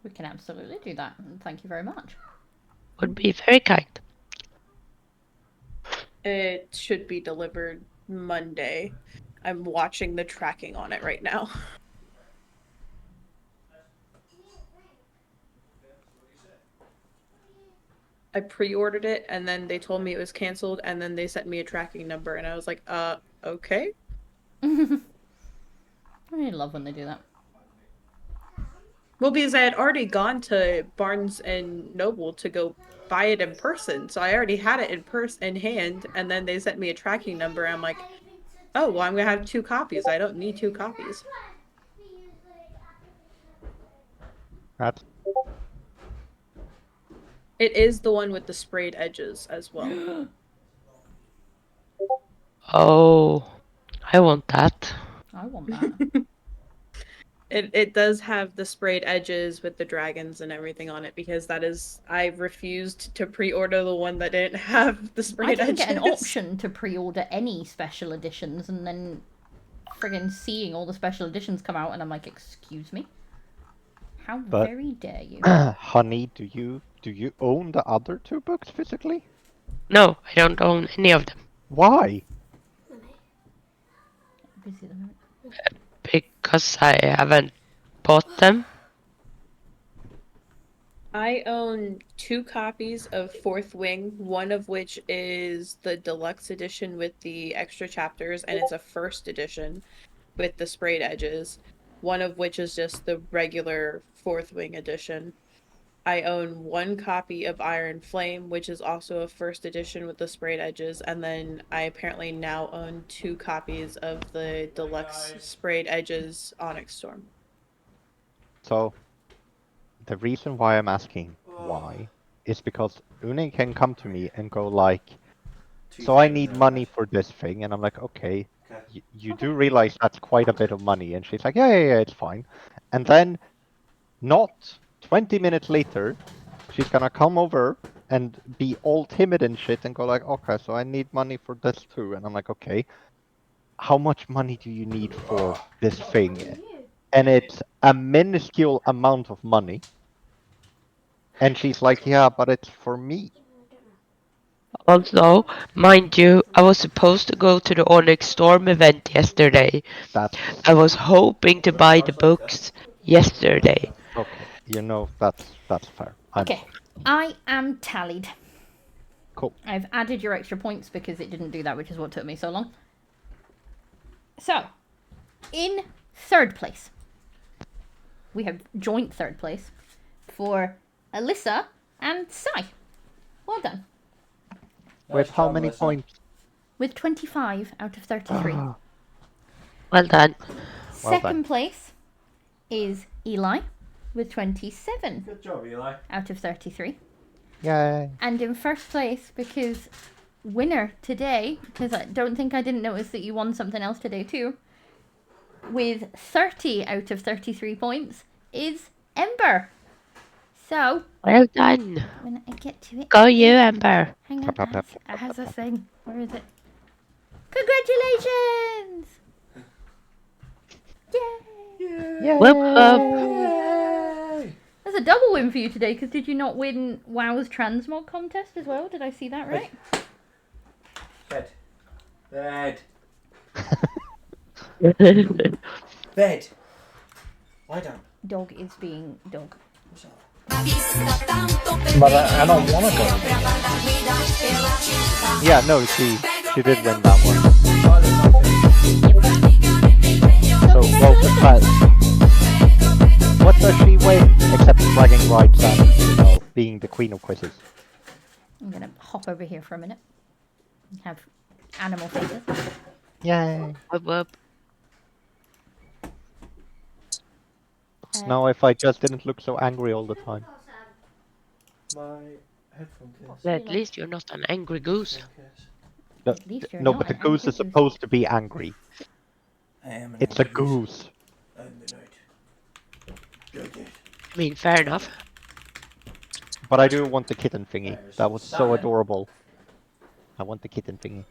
We can absolutely do that, and thank you very much. Would be very kind. It should be delivered Monday. I'm watching the tracking on it right now. I pre-ordered it and then they told me it was canceled and then they sent me a tracking number and I was like, okay. I love when they do that. Well, because I had already gone to Barnes and Noble to go buy it in person, so I already had it in hand, and then they sent me a tracking number. I'm like, oh, well, I'm gonna have 2 copies. I don't need 2 copies. That's It is the one with the sprayed edges as well. Oh, I want that. I want that. It does have the sprayed edges with the dragons and everything on it because that is I refused to pre-order the one that didn't have the I sprayed didn't edges. get an option to pre-order any special editions, and then friggin' seeing all the special editions come out, and I'm like, excuse me? How But- very dare you? Honey, do you own the other 2 books physically? No, I don't own any of them. Why? Busy at the moment. Because I haven't bought them. I own 2 copies of Fourth Wing, one of which is the deluxe edition with the extra chapters, and it's a first edition with the sprayed edges. One of which is just the regular Fourth Wing edition. I own 1 copy of Iron Flame, which is also a first edition with the sprayed edges, and then I apparently now own 2 copies of the deluxe sprayed edges Onyx Storm. So, the reason why I'm asking why is because Une can come to me and go like, so I need money for this thing, and I'm like, okay, you do realize that's quite a bit of money, and she's like, yeah, it's fine. And then, not 20 minutes later, she's gonna come over and be all timid and shit and go like, okay, so I need money for this too. And I'm like, okay, how much money do you need for this thing? And it's a minuscule amount of money. And she's like, yeah, but it's for me. Also, mind you, I was supposed to go to the Onyx Storm event yesterday. That's I was hoping to buy the books yesterday. okay. You know, that's fair. Okay, I am tallied. Cool. I've added your extra points because it didn't do that, which is what took me so long. So, in 3rd place, we have joint 3rd place for Alyssa and Sai. Well done. With how many points? With 25 out of 33. Well done. Well 2nd done. place is Eli with 27 Good job, Eli. out of 33. Yay. And in 1st place, because winner today, because I don't think I didn't notice that you won something else today too, with 30 out of 33 points, is Ember. So, Well done. when I get to it... Go you, Ember. Hang on, Tap, tap, it has a thing. Where is it? Congratulations! Yay! Whoop whoop. That's a double win for you today, because did you not win WoW's Transmog contest as well? Did I see that right? Bed. Bed. Lie down. Dog is being dog. But I don't want to go. Yeah, no, she did win that one. So, well, what does she win except bragging rights and, you know, being the queen of quizzes? I'm gonna hop over here for a minute. Have animal faces. Yay. Whoop whoop. Now if I just didn't look so angry all the time. My headphone case. At least you're not an angry goose. No, At least you're no, not but the an goose angry is supposed to be angry. I am an It's a angry goose. I'm the night. Good, good. I mean, fair enough. But I do want the kitten thingy. That was so Simon. adorable. I want the kitten thingy.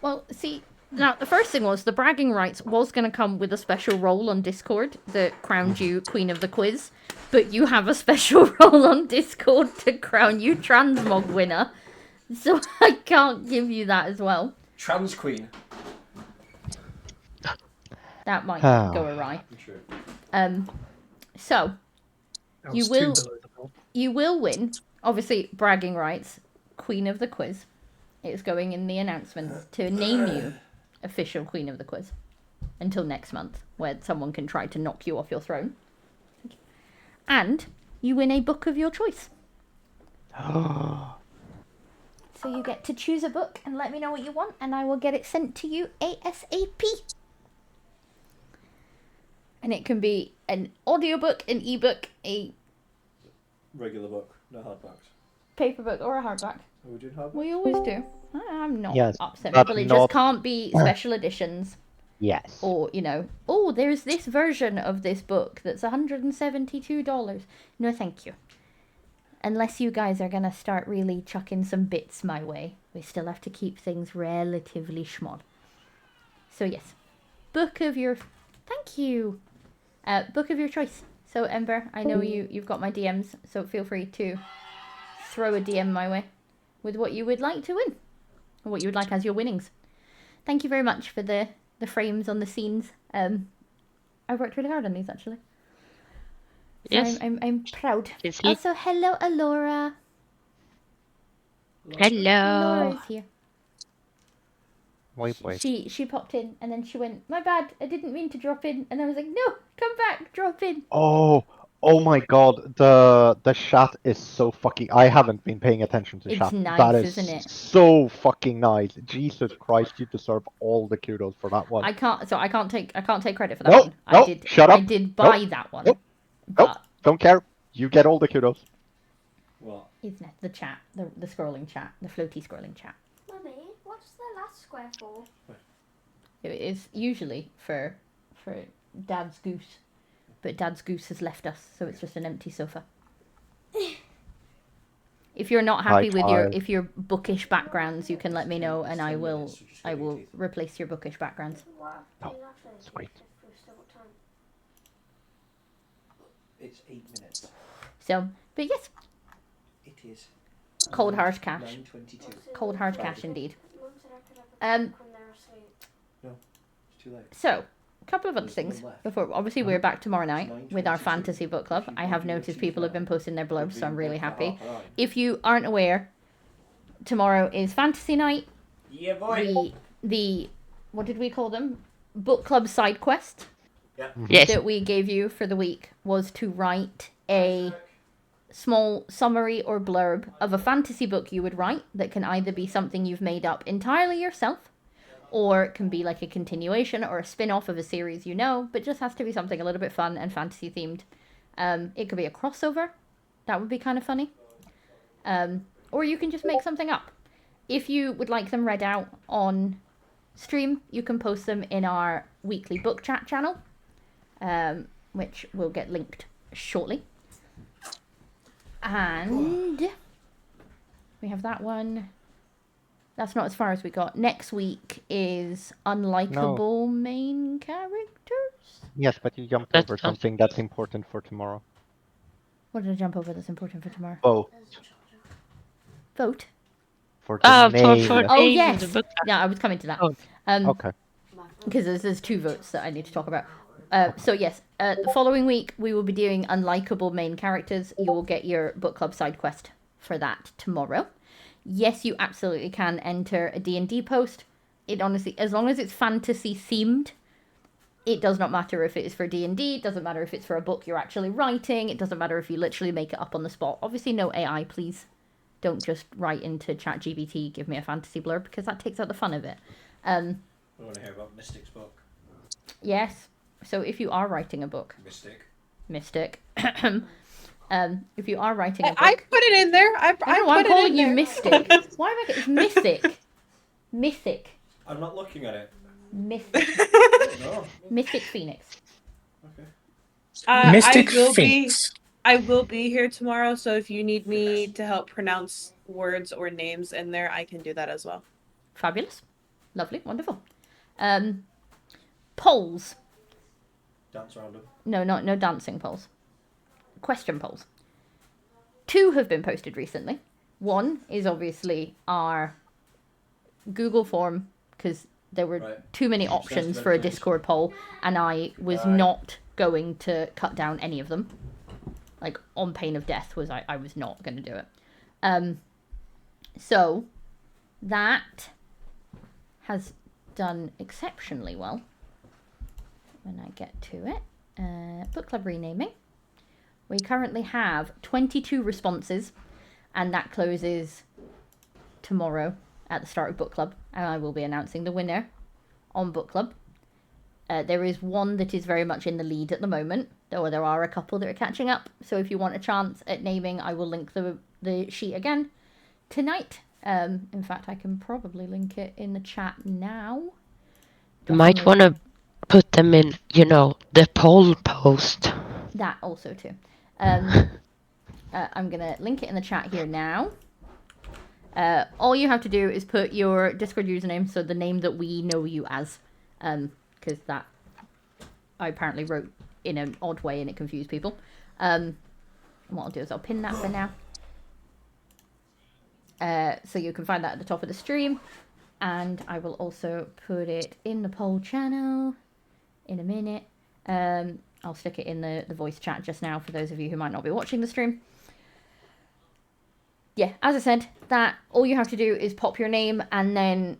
Well, see, now the first thing was the bragging rights was going to come with a special role on Discord that crowned you Queen of the Quiz, but you have a special role on Discord to crown you Transmog winner. So I can't give you that as well. Trans Queen. That might go awry. True. So That you was will two below the belt. you will win. Obviously, bragging rights. Queen of the quiz. It's going in the announcements to name you official Queen of the quiz until next month, where someone can try to knock you off your throne. And you win a book of your choice. So you get to choose a book and let me know what you want, and I will get it sent to you ASAP. And it can be an audiobook, an ebook, a Regular book, no hardbacks. paper book, or a hardback. Are we doing hardbacks? We always do. I'm not Yes, upset, but but it not- just can't be special editions. Yes. Or, oh, there's this version of this book that's $172. No, thank you. Unless you guys are going to start really chucking some bits my way. We still have to keep things relatively small. So, yes. Book of your... Thank you. Book of your choice. So, Ember, I know you've got my DMs, so feel free to throw a DM my way with what you would like to win. Or what you would like as your winnings. Thank you very much for the frames on the scenes. I worked really hard on these, actually. So Yes. I'm proud. Is he? Also, hello, Alora. Hello. Alora's here. Wait. She popped in and then she went, my bad, I didn't mean to drop in. And I was like, no, come back, drop in. Oh my god, the chat is so fucking... I haven't been paying attention to It's chat. nice, That is isn't it? so fucking nice. Jesus Christ, you deserve all the kudos for that one. I can't take credit for that Nope, one. nope, shut up. I did buy Nope, that one. nope, But Nope, don't care. You get all the kudos. What? isn't it the chat, the scrolling chat, the floaty scrolling chat. Mummy, what's the last square for? It is usually for Dad's goose, but Dad's goose has left us, so it's just an empty sofa. If you're not happy with your bookish backgrounds, you can let me know, and I will replace your bookish backgrounds. Oh, sweet. It's 8 minutes. So, but yes, It is. cold hard cash, 9:22. cold hard cash indeed. Mum said I could have a book when they're asleep. No, it's too late. So, a couple of other There's one things left. before. Obviously, we're back tomorrow night with our 9:22. fantasy book club. I have noticed people have been posting their blurbs, so I'm really happy. Half an hour. If you aren't aware, tomorrow is fantasy night. Yeah, boy. The what did we call them? Book club side quest Yeah. Yes. that we gave you for the week was to write a small summary or blurb of a fantasy book you would write that can either be something you've made up entirely yourself, or it can be like a continuation or a spin-off of a series you know, but just has to be something a little bit fun and fantasy themed. It could be a crossover. That would be kind of funny. Or you can just make something up. If you would like them read out on stream, you can post them in our weekly book chat channel, which will get linked shortly. And we have that one. That's not as far as we got. Next week is unlikable main characters. Yes, but you jumped That's over fun. something that's important for tomorrow. What did I jump over that's important for tomorrow? Oh, Vote. for the Oh, main... for Oh, Name yes. the book. Yeah, I was coming to that. Oh. Okay. Because there's two votes that I need to talk about. So yes, the following week we will be doing unlikable main characters. You will get your book club side quest for that tomorrow. Yes, you absolutely can enter a D&D post. It honestly, as long as it's fantasy themed, it does not matter if it is for D&D. It doesn't matter if it's for a book you're actually writing. It doesn't matter if you literally make it up on the spot. Obviously, no AI, please. Don't just write into ChatGPT, give me a fantasy blurb, because that takes out the fun of it. I want to hear about Mystic's book. Yes. So if you are writing a book, Mystic, if you are writing a book, I put it in there. I I know, put I'm it calling in you there. Mystic. Why am I getting it's Mythic? Mythic. I'm not looking at it. Mythic. No. Mythic Phoenix. Okay. Mystic I will Phoenix. I will be here tomorrow, so if you need me to help pronounce words or names in there, I can do that as well. Fabulous. Lovely. Wonderful. Polls. Dance around them. No dancing polls. Question polls. 2 have been posted recently. One is obviously our Google form because there were Right. too many options for a Discord poll, and I was not going to cut down any of them. Like, on pain of death, I was not going to do it. So, that has done exceptionally well. When I get to it. Book club renaming. We currently have 22 responses, and that closes tomorrow at the start of book club, and I will be announcing the winner on book club. There is one that is very much in the lead at the moment, though there are a couple that are catching up. So if you want a chance at naming, I will link the sheet again tonight. In fact, I can probably link it in the chat now. You might want to put them in, the poll post. That also too. I'm gonna link it in the chat here now. All you have to do is put your Discord username, so the name that we know you as, because that I apparently wrote in an odd way and it confused people. What I'll do is I'll pin that for now. So you can find that at the top of the stream, and I will also put it in the poll channel in a minute. I'll stick it in the voice chat just now for those of you who might not be watching the stream. Yeah, as I said, that all you have to do is pop your name and then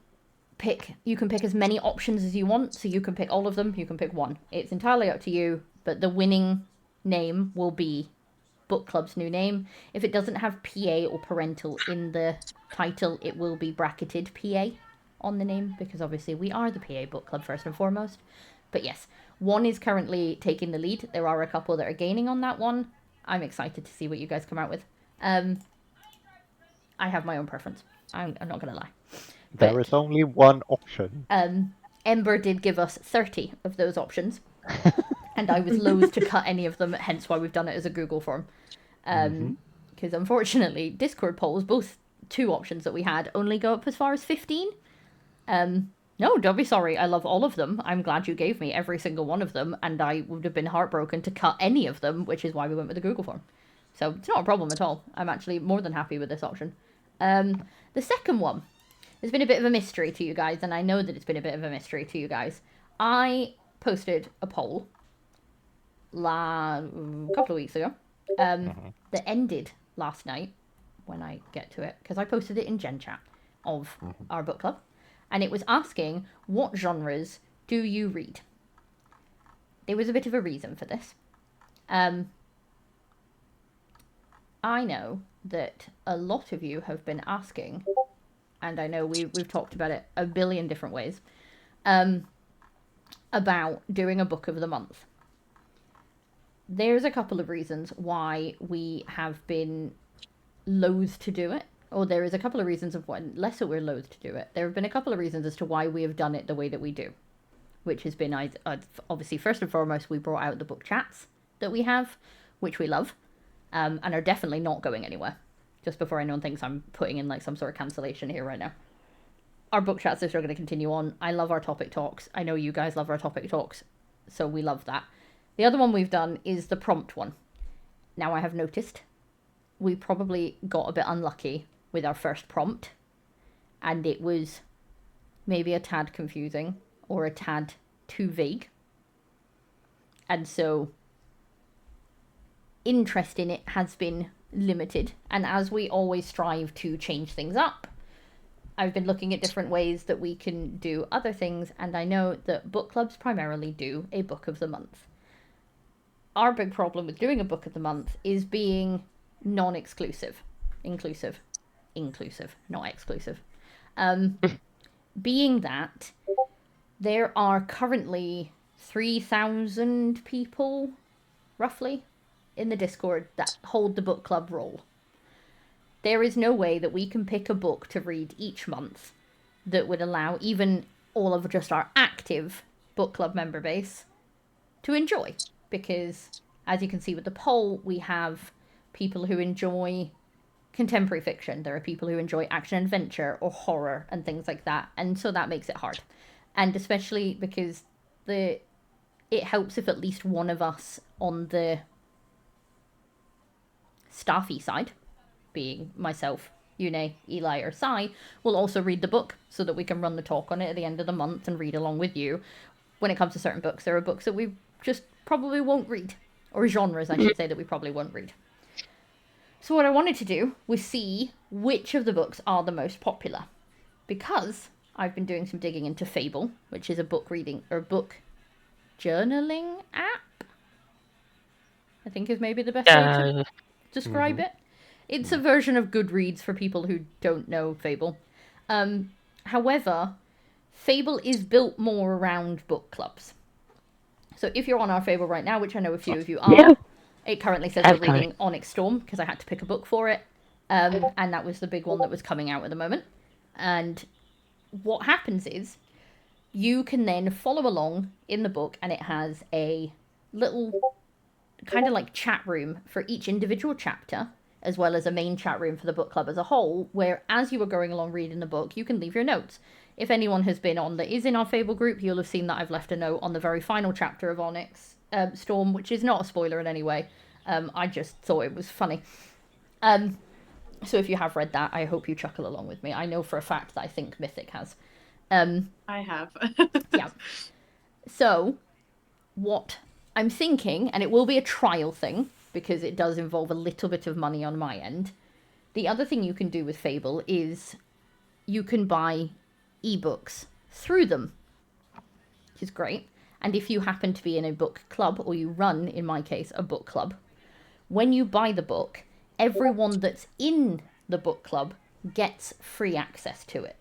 you can pick as many options as you want. So you can pick all of them, you can pick one. It's entirely up to you, but the winning name will be book club's new name. If it doesn't have PA or parental in the title, it will be bracketed PA on the name, because obviously we are the PA book club first and foremost. But yes, one is currently taking the lead. There are a couple that are gaining on that one. I'm excited to see what you guys come out with. I have my own preference. I'm not going to lie. There is only one option. Ember did give us 30 of those options. And I was loath to cut any of them, hence why we've done it as a Google form. Because unfortunately, Discord polls, both two options that we had, only go up as far as 15. No, don't be sorry. I love all of them. I'm glad you gave me every single one of them, and I would have been heartbroken to cut any of them, which is why we went with the Google form. So it's not a problem at all. I'm actually more than happy with this option. The second one has been a bit of a mystery to you guys, and I know that it's been a bit of a mystery to you guys. I posted a poll a couple of weeks ago that ended last night when I get to it, because I posted it in Gen Chat of our book club, and it was asking, what genres do you read? There was a bit of a reason for this. I know that a lot of you have been asking, and I know we've talked about it a billion different ways, about doing a book of the month. There's a couple of reasons why we have been loath to do it, or there is a couple of reasons of why, less that we're loath to do it. There have been a couple of reasons as to why we have done it the way that we do, which has been, obviously, first and foremost, we brought out the book chats that we have, which we love, and are definitely not going anywhere. Just before anyone thinks I'm putting in like some sort of cancellation here right now. Our book chats are still going to continue on. I love our topic talks. I know you guys love our topic talks, so we love that. The other one we've done is the prompt one. Now I have noticed we probably got a bit unlucky with our first prompt, and it was maybe a tad confusing or a tad too vague. And so interest in it has been limited, and as we always strive to change things up, I've been looking at different ways that we can do other things, and I know that book clubs primarily do a book of the month. Our big problem with doing a book of the month is being non-exclusive. Inclusive, not exclusive. Being that there are currently 3,000 people, roughly, in the Discord that hold the book club role. There is no way that we can pick a book to read each month that would allow even all of just our active book club member base to enjoy. Because, as you can see with the poll, we have people who enjoy contemporary fiction. There are people who enjoy action adventure or horror and things like that. And so that makes it hard. And especially because it helps if at least one of us on the staffy side, being myself Yune, Eli, or Sai will also read the book so that we can run the talk on it at the end of the month and read along with you. When it comes to certain books, there are books that we just probably won't read, or genres, I should say, that we probably won't read. So what I wanted to do was see which of the books are the most popular, because I've been doing some digging into Fable, which is a book reading or book journaling app, I think is maybe the best way to describe it. It's a version of Goodreads for people who don't know Fable. However, Fable is built more around book clubs. So if you're on our Fable right now, which I know a few of you are, it currently says we're reading Onyx Storm, because I had to pick a book for it. And that was the big one that was coming out at the moment. And what happens is, you can then follow along in the book, and it has a little kind of like chat room for each individual chapter, as well as a main chat room for the book club as a whole, where as you were going along reading the book, you can leave your notes. If anyone has been on that is in our Fable group, you'll have seen that I've left a note on the very final chapter of Onyx Storm, which is not a spoiler in any way. I just thought it was funny. So if you have read that, I hope you chuckle along with me. I know for a fact that I think Mythic has. I have. Yeah. So, what I'm thinking, and it will be a trial thing, because it does involve a little bit of money on my end. The other thing you can do with Fable is you can buy ebooks through them, which is great. And if you happen to be in a book club, or you run, in my case, a book club, when you buy the book, everyone that's in the book club gets free access to it.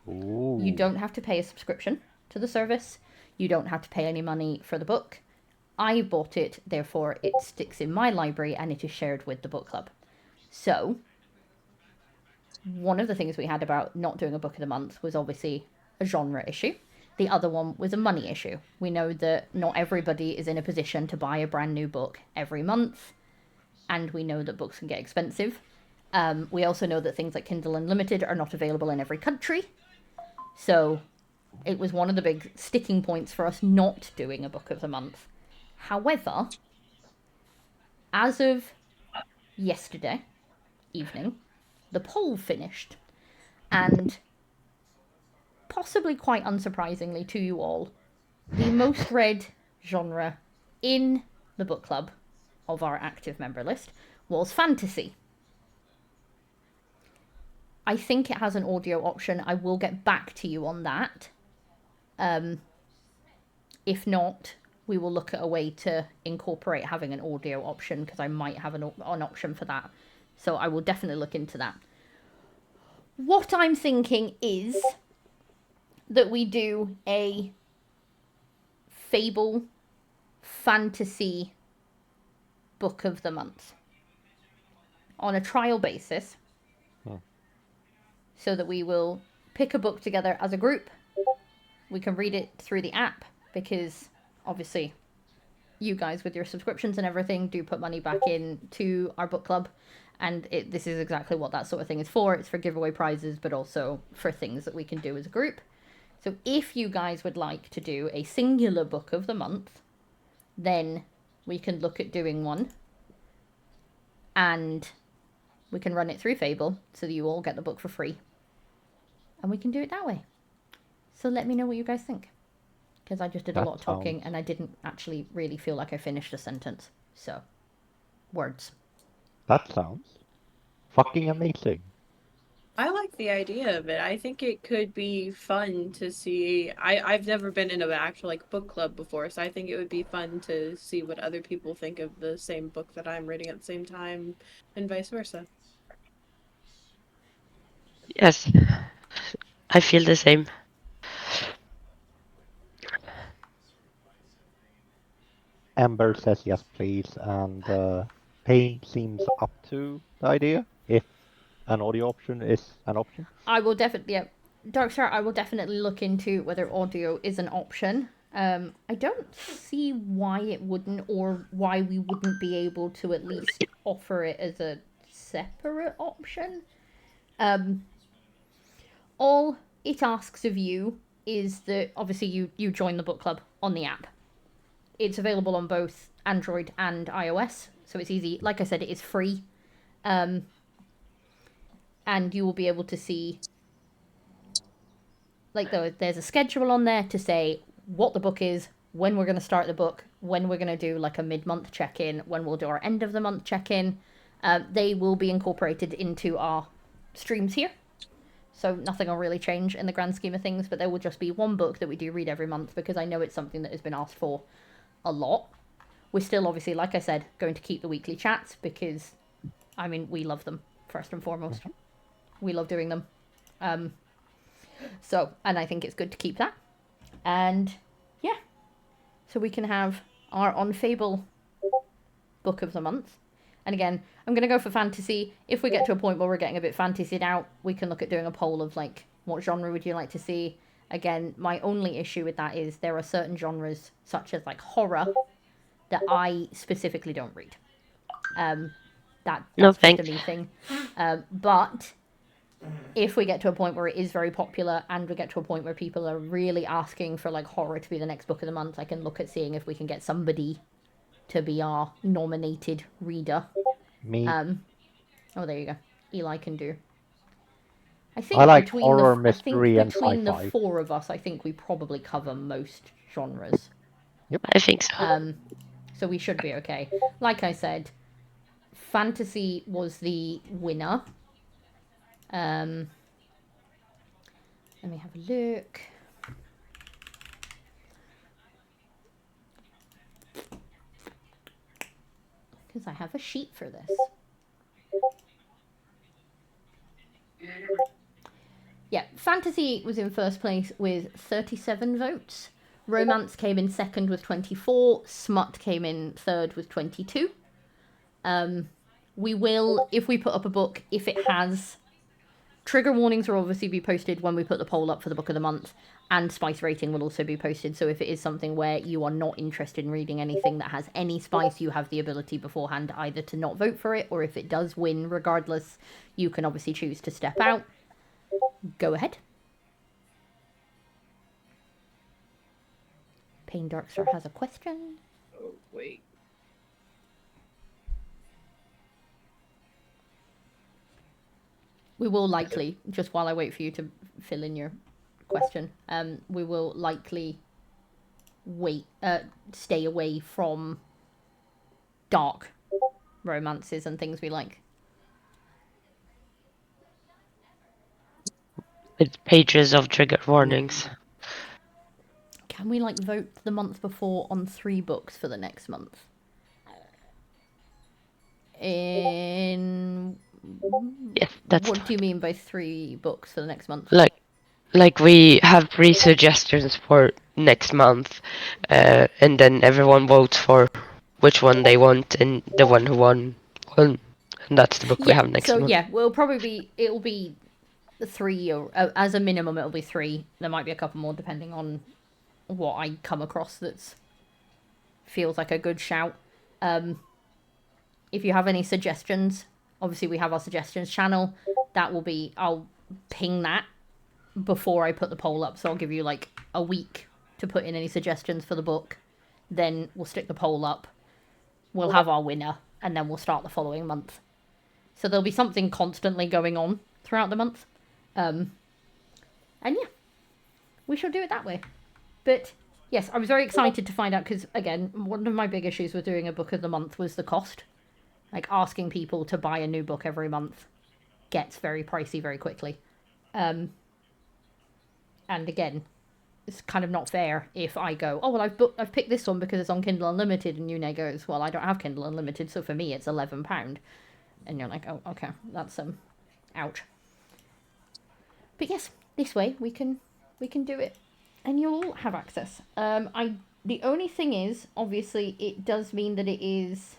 Ooh. You don't have to pay a subscription to the service. You don't have to pay any money for the book. I bought it, therefore it sticks in my library and it is shared with the book club. So, one of the things we had about not doing a book of the month was obviously a genre issue. The other one was a money issue. We know that not everybody is in a position to buy a brand new book every month, and we know that books can get expensive. We also know that things like Kindle Unlimited are not available in every country. So it was one of the big sticking points for us not doing a book of the month. However, as of yesterday evening, the poll finished, and possibly quite unsurprisingly to you all, the most read genre in the book club of our active member list was fantasy. I think it has an audio option. I will get back to you on that. If not, we will look at a way to incorporate having an audio option, because I might have an option for that. So I will definitely look into that. What I'm thinking is that we do a Fable fantasy book of the month on a trial basis. So that we will pick a book together as a group. We can read it through the app, because obviously you guys with your subscriptions and everything do put money back into our book club, and this is exactly what that sort of thing is for. It's for giveaway prizes, but also for things that we can do as a group. So if you guys would like to do a singular book of the month, then we can look at doing one, and we can run it through Fable so that you all get the book for free. And we can do it that way. So let me know what you guys think. Because I just did a lot of talking and I didn't actually really feel like I finished a sentence. So, words. That sounds fucking amazing. I like the idea of it. I think it could be fun to see. I've never been in an actual like book club before, so I think it would be fun to see what other people think of the same book that I'm reading at the same time, and vice versa. Yes, I feel the same. Amber says yes, please, and Payne seems up to the idea, if an audio option is an option. I will definitely, yeah. Darkstar, I will definitely look into whether audio is an option. I don't see why it wouldn't, or why we wouldn't be able to at least offer it as a separate option. All it asks of you is that, obviously, you join the book club on the app. It's available on both Android and iOS, so it's easy. Like I said, it is free. and you will be able to see, like, there's a schedule on there to say what the book is, when we're going to start the book, when we're going to do like a mid-month check-in, when we'll do our end of the month check-in. They will be incorporated into our streams here. So nothing will really change in the grand scheme of things, but there will just be one book that we do read every month because I know it's something that has been asked for a lot. We're still, obviously, like I said, going to keep the weekly chats because, I mean, we love them, first and foremost. We love doing them. So, and I think it's good to keep that. And, yeah. So we can have our On Fable book of the month. And again, I'm going to go for fantasy. If we get to a point where we're getting a bit fantasied out, we can look at doing a poll of, like, what genre would you like to see? Again, my only issue with that is there are certain genres, such as, like, horror, that I specifically don't read. That's just a me thing. But if we get to a point where it is very popular and we get to a point where people are really asking for, like, horror to be the next book of the month, I can look at seeing if we can get somebody to be our nominated reader. Me. Oh, there you go. Eli can do. I think I like between horror, the, mystery, and between the sci-fi. 4 of us, I think we probably cover most genres. Yep. I think so. So we should be okay. Like I said, fantasy was the winner. Let me have a look. Because I have a sheet for this. Yeah, fantasy was in first place with 37 votes. Romance came in second with 24. Smut came in third with 22. We will, if we put up a book, if it has... Trigger warnings will obviously be posted when we put the poll up for the book of the month, and spice rating will also be posted, so if it is something where you are not interested in reading anything that has any spice, you have the ability beforehand either to not vote for it, or if it does win regardless, you can obviously choose to step out. Go ahead. Pain Darkstar has a question. Oh, wait. We will likely, just while I wait for you to fill in your question, we will likely stay away from dark romances and things we like. With pages of trigger warnings. Can we, like, vote the month before on 3 books for the next month? Yes, that's What do you mean by 3 books for the next month? Like we have 3 suggestions for next month, and then everyone votes for which one they want, and the one who won, and that's the book we have next month. So yeah, it'll be 3, or as a minimum it'll be 3. There might be a couple more depending on what I come across that's feels like a good shout. If you have any suggestions, obviously we have our suggestions channel. I'll ping that before I put the poll up, so I'll give you like a week to put in any suggestions for the book. Then we'll stick the poll up. We'll have our winner, and then we'll start the following month. So there'll be something constantly going on throughout the month. And yeah, we shall do it that way. But yes, I was very excited to find out because, again, one of my big issues with doing a book of the month was the cost. Like, asking people to buy a new book every month gets very pricey very quickly. And again, it's kind of not fair if I go, oh, well, I've picked this one because it's on Kindle Unlimited, and Yune goes, well, I don't have Kindle Unlimited, so for me it's £11. And you're like, oh, okay, that's, ouch. But yes, this way we can do it. And you'll have access. The only thing is, obviously, it does mean that it is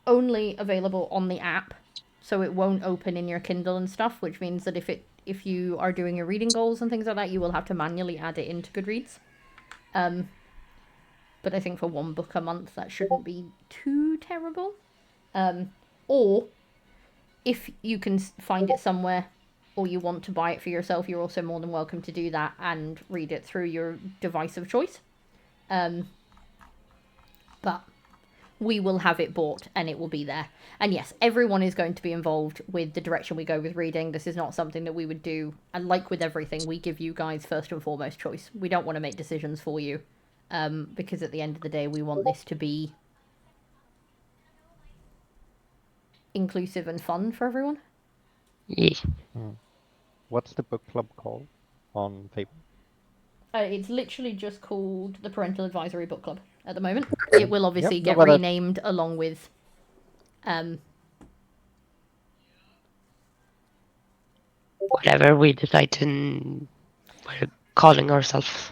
only available on the app, so it won't open in your Kindle and stuff, which means that if you are doing your reading goals and things like that, you will have to manually add it into Goodreads. But I think for 1 book a month, that shouldn't be too terrible. Or if you can find it somewhere, or you want to buy it for yourself, you're also more than welcome to do that and read it through your device of choice. But we will have it bought and it will be there. And yes, everyone is going to be involved with the direction we go with reading. This is not something that we would do. And like with everything, we give you guys first and foremost choice. We don't want to make decisions for you. Because at the end of the day, we want this to be inclusive and fun for everyone. Yeah. What's the book club called on Fable? It's literally just called the Parental Advisory Book Club at the moment. It will obviously Yep, get no, but renamed along with Whatever we decide to we're calling ourselves.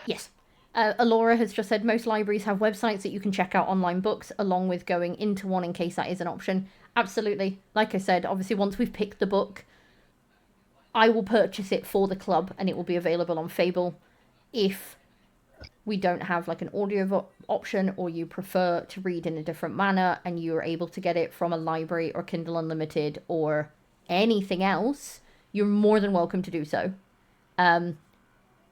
yes. Alora has just said most libraries have websites that you can check out online books along with going into one in case that is an option. Absolutely. Like I said, obviously once we've picked the book, I will purchase it for the club and it will be available on Fable. If we don't have like an audio option or you prefer to read in a different manner and you're able to get it from a library or Kindle Unlimited or anything else, you're more than welcome to do so.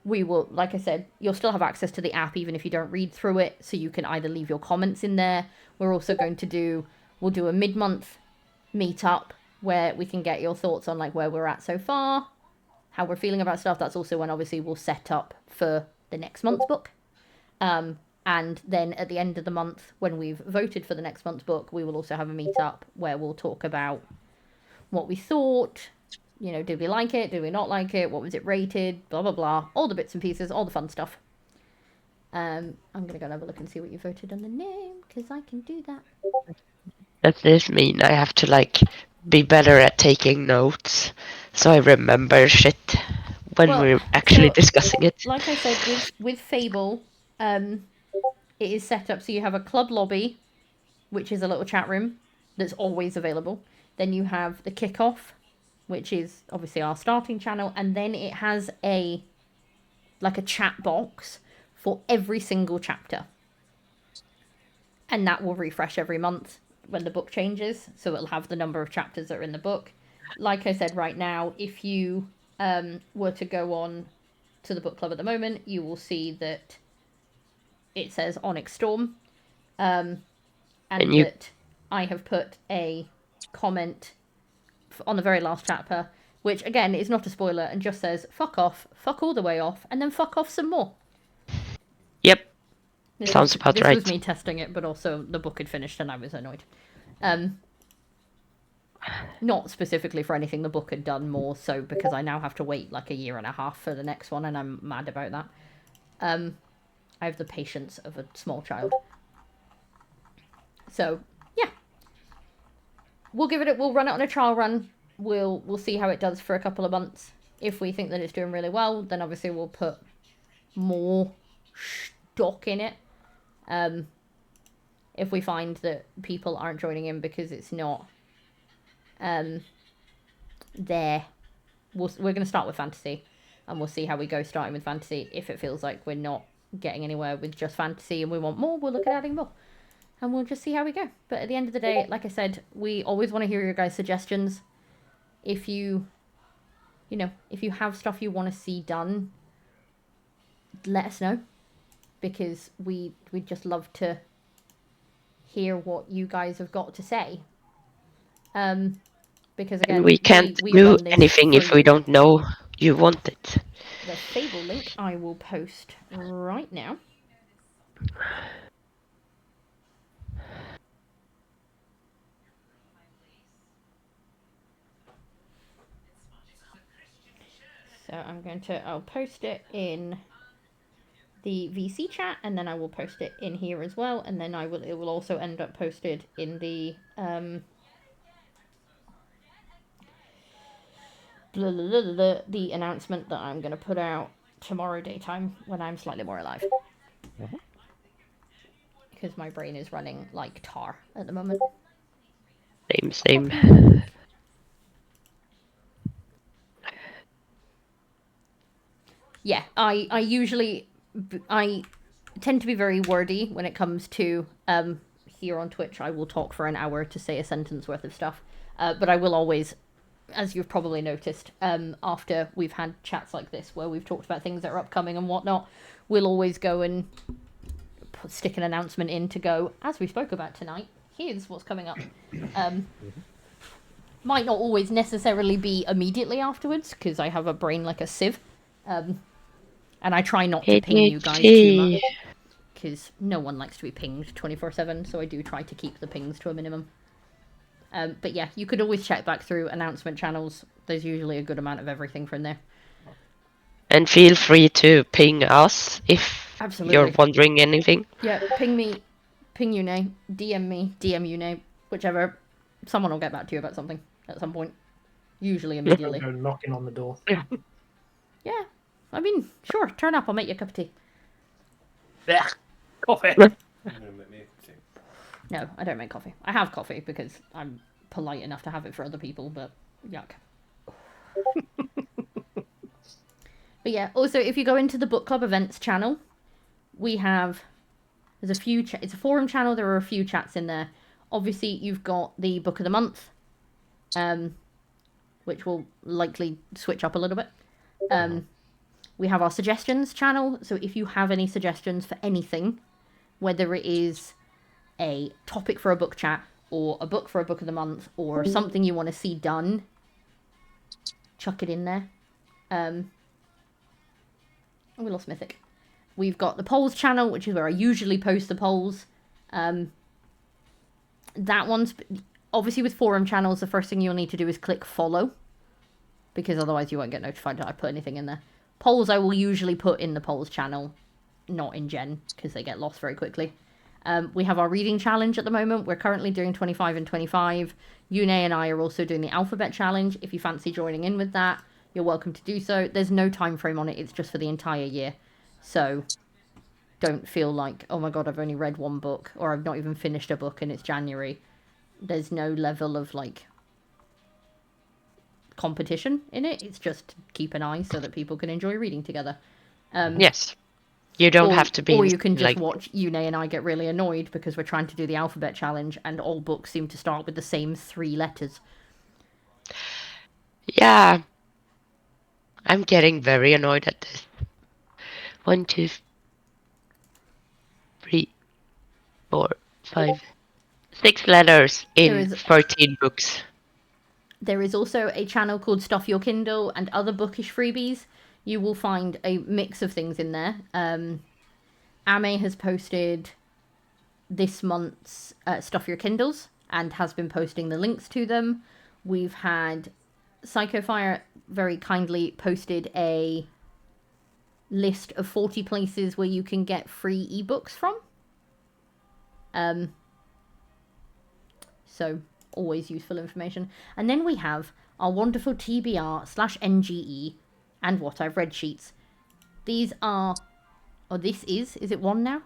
We will, like I said, you'll still have access to the app even if you don't read through it, so you can either leave your comments in there. We're also going to we'll do a mid-month meetup where we can get your thoughts on like where we're at so far, how we're feeling about stuff. That's also when obviously we'll set up for the next month's book. And then at the end of the month, when we've voted for the next month's book, we will also have a meetup where we'll talk about what we thought. You know, did we like it? Did we not like it? What was it rated? Blah, blah, blah. All the bits and pieces, all the fun stuff. I'm going to go and have a look and see what you voted on the name, because I can do that. Does this mean I have to, like, be better at taking notes so I remember shit when we're actually discussing it? Like I said, with Fable, it is set up so you have a club lobby, which is a little chat room that's always available. Then you have the kickoff, which is obviously our starting channel, and then it has a chat box for every single chapter. And that will refresh every month when the book changes, so it'll have the number of chapters that are in the book. Like I said, right now, if you were to go on to the book club at the moment, you will see that it says Onyx Storm, and that I have put a comment on the very last chapter, which again is not a spoiler and just says fuck off, fuck all the way off, and then fuck off some more. Yep. Sounds about right. This was me testing it, but also the book had finished and I was annoyed. Not specifically for anything the book had done, more so because I now have to wait like a year and a half for the next one, and I'm mad about that. I have the patience of a small child. So yeah, we'll run it on a trial run. We'll see how it does for a couple of months. If we think that it's doing really well, then obviously we'll put more stock in it. If we find that people aren't joining in because it's not there, we're going to start with fantasy, and we'll see how we go starting with fantasy. If it feels like we're not getting anywhere with just fantasy and we want more, we'll look at adding more, and we'll just see how we go. But at the end of the day, like I said, we always want to hear your guys' suggestions. If you have stuff you want to see done, let us know, because we'd just love to hear what you guys have got to say. Because again, we can't do anything if we don't know you want it. The Fable link I will post right now. So I'll post it in the VC chat, and then I will post it in here as well, and then it will also end up posted in the the announcement that I'm going to put out tomorrow daytime when I'm slightly more alive. Mm-hmm. Because my brain is running like tar at the moment. Same. Yeah, I tend to be very wordy when it comes to here on Twitch. I will talk for an hour to say a sentence worth of stuff, but I will always, as you've probably noticed, after we've had chats like this where we've talked about things that are upcoming and whatnot, we'll always go and stick an announcement in to go, as we spoke about tonight, here's what's coming up. Might not always necessarily be immediately afterwards, because I have a brain like a sieve. And I try not to ping you guys too much, because no one likes to be pinged 24/7, so I do try to keep the pings to a minimum. But yeah, you could always check back through announcement channels. There's usually a good amount of everything from there. And feel free to ping us if you're wondering anything. Yeah, ping me, ping Une, DM me, DM Une, whichever. Someone will get back to you about something at some point. Usually immediately. Go knocking on the door. Yeah, I mean, sure, turn up, I'll make you a cup of tea. Coffee. You're gonna make me a cup of tea. No, I don't make coffee. I have coffee because I'm polite enough to have it for other people, but yuck. But yeah, also if you go into the book club events channel, we have, there's a few, it's a forum channel, there are a few chats in there. Obviously you've got the book of the month, which will likely switch up a little bit. We have our suggestions channel, so if you have any suggestions for anything, whether it is a topic for a book chat, or a book for a book of the month, or something you want to see done, chuck it in there. We lost Mythic. We've got the polls channel, which is where I usually post the polls. That one's, obviously with forum channels, the first thing you'll need to do is click follow, because otherwise you won't get notified that I put anything in there. Polls I will usually put in the polls channel, not in Gen, because they get lost very quickly. We have our reading challenge at the moment. We're currently doing 25 and 25. Une and I are also doing the alphabet challenge. If you fancy joining in with that, you're welcome to do so. There's no time frame on it. It's just for the entire year. So don't feel like, oh my god, I've only read one book, or I've not even finished a book and it's January. There's no level of, like, competition in it. It's just keep an eye so that people can enjoy reading together. Yes. You don't have to be... Or you can just like... watch Une and I get really annoyed because we're trying to do the alphabet challenge and all books seem to start with the same 3 letters. Yeah. I'm getting very annoyed at this. 1, 2, 3, 4, 5, 6 letters in 13 books. There is also a channel called Stuff Your Kindle and other bookish freebies. You will find a mix of things in there. Ame has posted this month's Stuff Your Kindles and has been posting the links to them. We've had Psychofire very kindly posted a list of 40 places where you can get free ebooks from. So always useful information. And then we have our wonderful TBR/NGE and What I've Read sheets. These are, or this is it 1 now?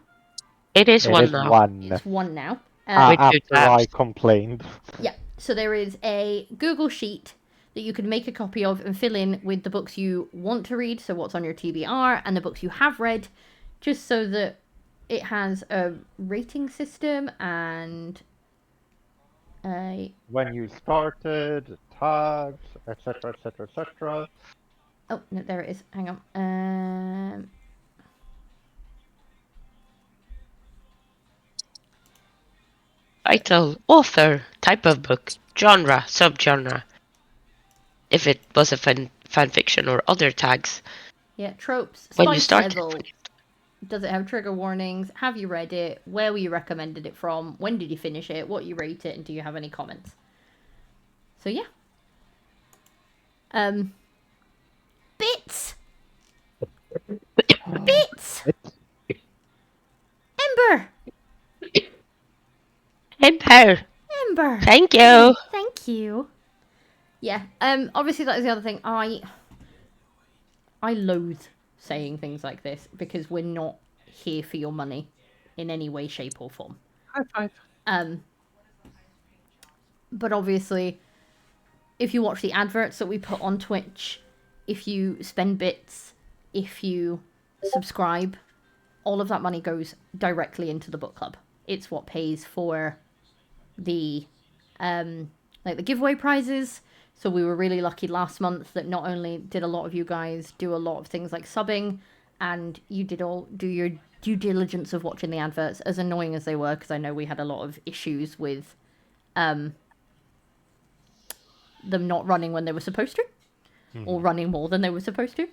It is one now. It's 1 now. After I complained. Yeah, so there is a Google Sheet that you can make a copy of and fill in with the books you want to read, so what's on your TBR, and the books you have read, just so that it has a rating system and when you started, tags, etc., etc., etc. Oh, no, there it is. Hang on. Title, author, type of book, genre, subgenre. If it was a fan fiction or other tags. Yeah, tropes, when you spice started. level. Does it have trigger warnings? Have you read it? Where were you recommended it from? When did you finish it? What you rate it? And do you have any comments? So yeah. Bits! Bits! Ember! Ember! Ember! Thank you! Thank you. Yeah, obviously that is the other thing. I loathe saying things like this because we're not here for your money in any way, shape, or form. High five. But obviously, if you watch the adverts that we put on Twitch, if you spend bits, if you subscribe, all of that money goes directly into the book club. It's what pays for the like the giveaway prizes. So we were really lucky last month that not only did a lot of you guys do a lot of things like subbing, and you did all do your due diligence of watching the adverts, as annoying as they were, because I know we had a lot of issues with them not running when they were supposed to, or running more than they were supposed to.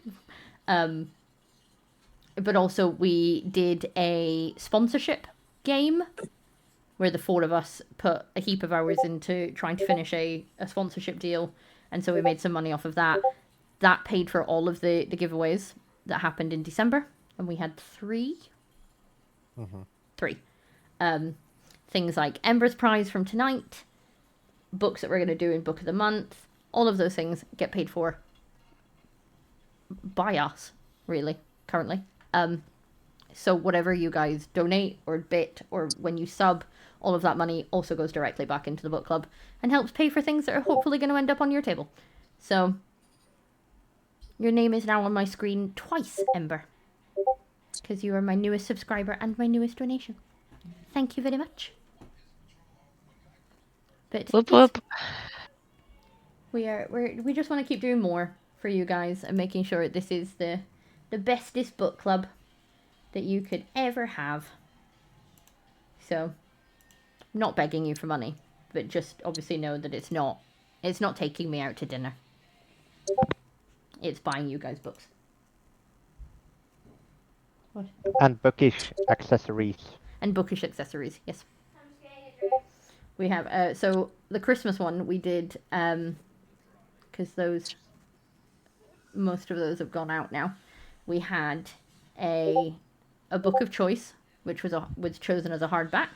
But also we did a sponsorship game where the four of us put a heap of hours into trying to finish a sponsorship deal, and so we made some money off of that. That paid for all of the giveaways that happened in December, and we had three. Things like Ember's Prize from tonight, books that we're going to do in Book of the Month, all of those things get paid for by us, really, currently. So whatever you guys donate or bit or when you sub, all of that money also goes directly back into the book club and helps pay for things that are hopefully going to end up on your table. So your name is now on my screen twice, Ember, because you are my newest subscriber and my newest donation. Thank you very much. But Whoop whoop. we just want to keep doing more for you guys and making sure this is the bestest book club that you could ever have. So, I'm not begging you for money, but just obviously know that it's not taking me out to dinner. It's buying you guys books. What? And bookish accessories. And bookish accessories, yes. We have, so the Christmas one we did, because most of those have gone out now. We had a book of choice, which was chosen as a hardback.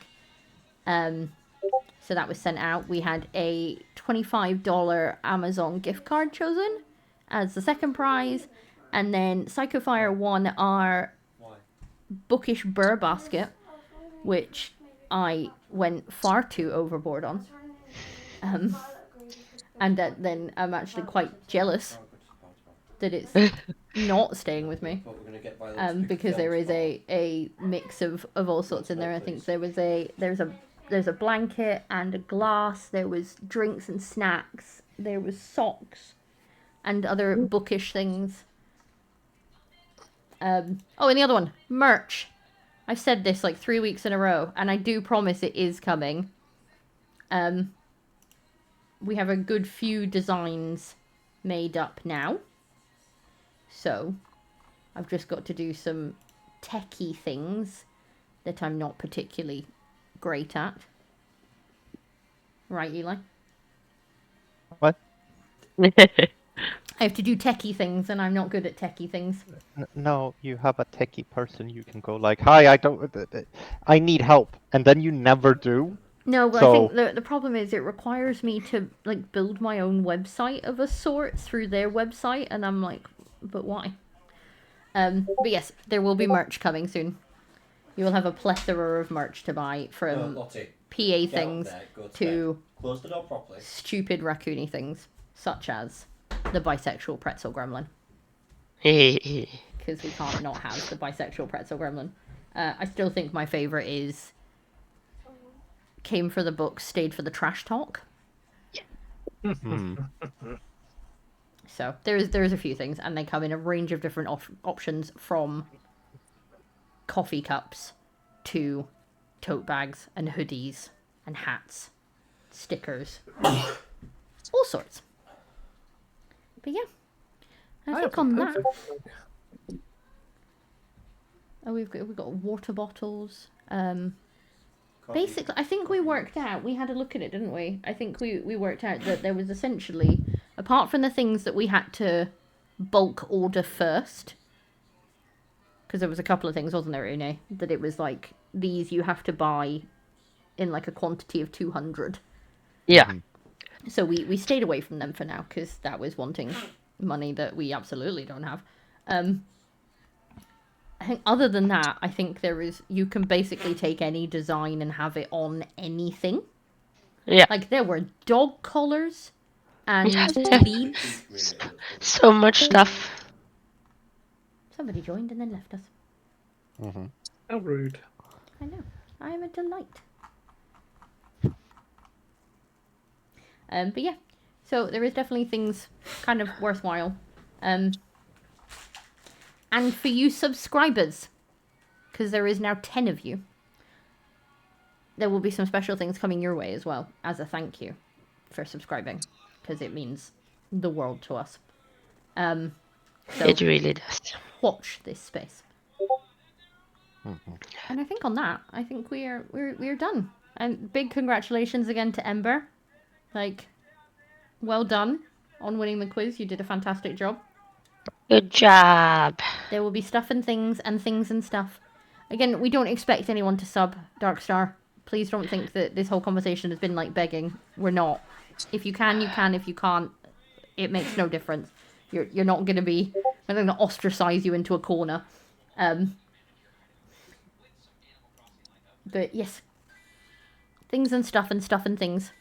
So that was sent out. We had a $25 Amazon gift card chosen as the second prize, and then Psychofire won our bookish burr basket, which I went far too overboard on. And then I'm actually quite jealous that it's not staying with me, because there is a mix of all sorts in there. I think there's a blanket and a glass. There was drinks and snacks. There was socks and other bookish things. And the other one, merch. I've said this like 3 weeks in a row, and I do promise it is coming. We have a good few designs made up now. So, I've just got to do some techie things that I'm not particularly great at. Right, Eli? What? I have to do techie things, and I'm not good at techie things. No, you have a techie person. You can go like, "Hi, I need help," and then you never do. No, but So- I think the problem is it requires me to like build my own website of a sort through their website, and I'm like, but why? But yes, there will be merch coming soon. You will have a plethora of merch to buy, from Lottie, PA get up things there, go to to bed. Close the door properly. stupid raccoony things, such as the bisexual pretzel gremlin. Because we can't not have the bisexual pretzel gremlin. I still think my favourite is came for the book, stayed for the trash talk. So there's a few things, and they come in a range of different options, from coffee cups to tote bags and hoodies and hats, stickers, all sorts. But yeah, I think on that. Oh, we've got water bottles. Basically, I think we worked out. We had a look at it, didn't we? I think we worked out that there was essentially, apart from the things that we had to bulk order first, because there was a couple of things, wasn't there, Une? That it was like, these you have to buy in like a quantity of 200. Yeah. So we stayed away from them for now, because that was wanting money that we absolutely don't have. I think other than that, I think you can basically take any design and have it on anything. Yeah. Like, there were dog collars and Yeah. leads. So much stuff. Somebody joined and then left us. How rude. I know. I am a delight. But yeah, so there is definitely things kind of worthwhile. And for you subscribers, because there is now 10 of you, there will be some special things coming your way as well, as a thank you for subscribing, because it means the world to us. So It really does. watch this space. And I think on that, I think we're done. And big congratulations again to Ember. Like, well done on winning the quiz. You did a fantastic job. Good job. There will be stuff and things and stuff. Again, we don't expect anyone to sub Darkstar. Please don't think that this whole conversation has been like begging. We're not. If you can, you can. If you can't, it makes no difference. You're not going to be... I'm going to ostracize you into a corner. But yes. Things and stuff and things.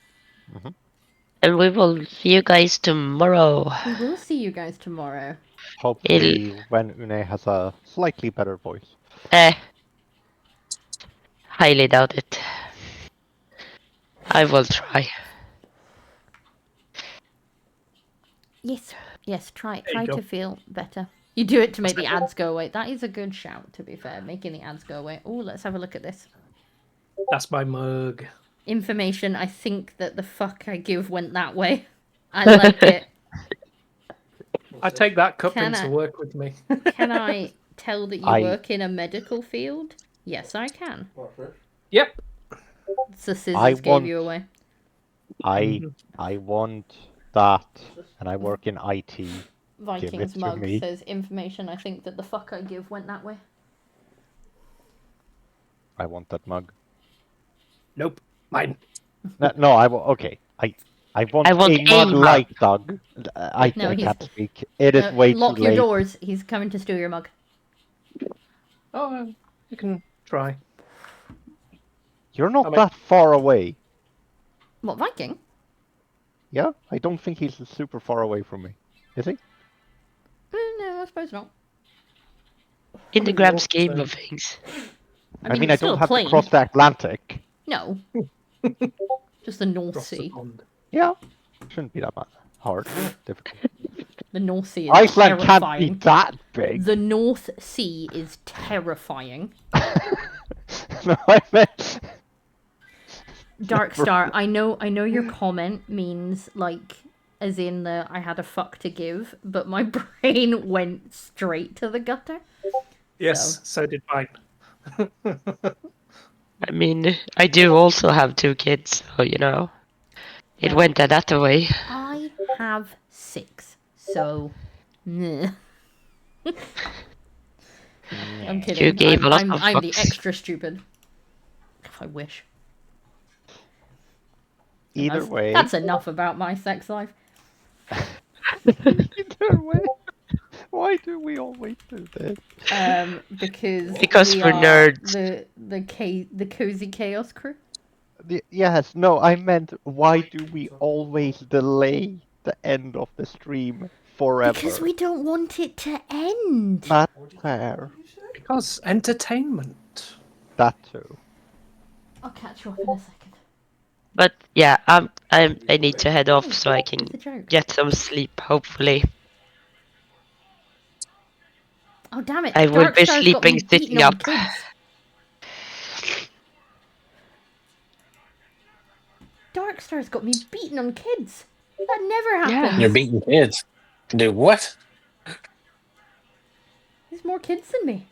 And we will see you guys tomorrow. We will see you guys tomorrow. Hopefully when Une has a slightly better voice. Highly doubt it. I will try. Yes, try There you go. to feel better. You do it to make the ads go away. That is a good shout, to be fair, making the ads go away. Oh, let's have a look at this. That's my mug. Information, I think that the fuck I give went that way. I like it. I take that cup Can into I- work with me. Can I tell that you work in a medical field? Yes, I can. Yep. So I scissors gave want- you away. I want that, and I work in IT. Give Vikings it to mug me. says information, I think that the fuck I give went that way. I want that mug. Nope. Mine. No, okay. I want I want a mug a mug. like Doug. I No, he's- can't speak. It is way Lock too your late. doors. He's coming to steal your mug. Oh, you can try. You're not I mean- that far away. What, Viking? Yeah? I don't think he's super far away from me. Is he? No, I suppose not. In the grand Well, scheme so- of things. I mean, it's I still don't a have plane. to cross the Atlantic. No. Just the North Across the Sea. pond. Yeah. Shouldn't be that bad. Hard. Difficult. The North Sea is Iceland can't terrifying. be that big. The North Sea is terrifying. No, I meant... Darkstar, I know your comment means like as in the I had a fuck to give, but my brain went straight to the gutter. Yes, so did mine. I mean, I do also have 2 kids, so you know. It went that way. I have 6, so meh. I'm kidding. You gave a lot I'm, of I'm the fucks. extra stupid. I wish. Either That's- way. That's enough about my sex life. Either way. Why do we always do this? Because we're are nerds. The cozy chaos crew. Yes, no, I meant why do we always delay the end of the stream forever? Because we don't want it to end. That's fair. Because entertainment. That too. I'll catch you up in a second. But yeah, I need to head off so I can It's a joke. get some sleep, hopefully. Oh damn it! I will be Darkstar's got me sleeping beaten sitting on up. Kids. Darkstar's got me beaten on kids. That never happens. You're beating kids. Do what? There's more kids than me.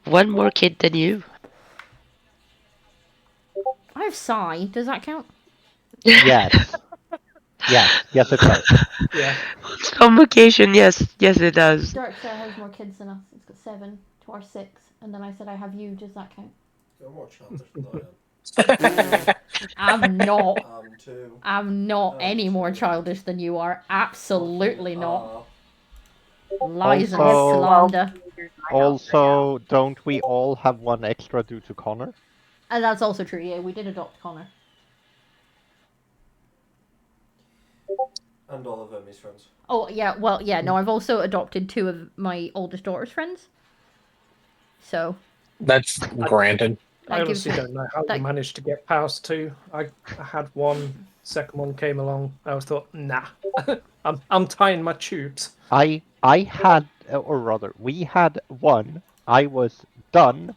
One more kid than you. I have Psy. Does that count? Yes. Yes, it does. Yeah. Convocation, yes, it does. Darkstar has more kids than us. It's got 7 to our 6. And then I said I have you. Does that count? You're more childish than I'm not. I am. Too. I'm not any more childish than you are. Absolutely not. Lies and Also- slander. Also, don't we all have 1 extra due to Connor? And that's also true. Yeah, we did adopt Connor. And all of Hermes' friends. Oh yeah, well yeah. No, I've also adopted 2 of my oldest daughter's friends. So That's granted. I that gives honestly don't know how that- you managed to get past 2. I had one, second one came along. I was thought, nah, I'm tying my tubes. I I had, or rather, we had one. I was done.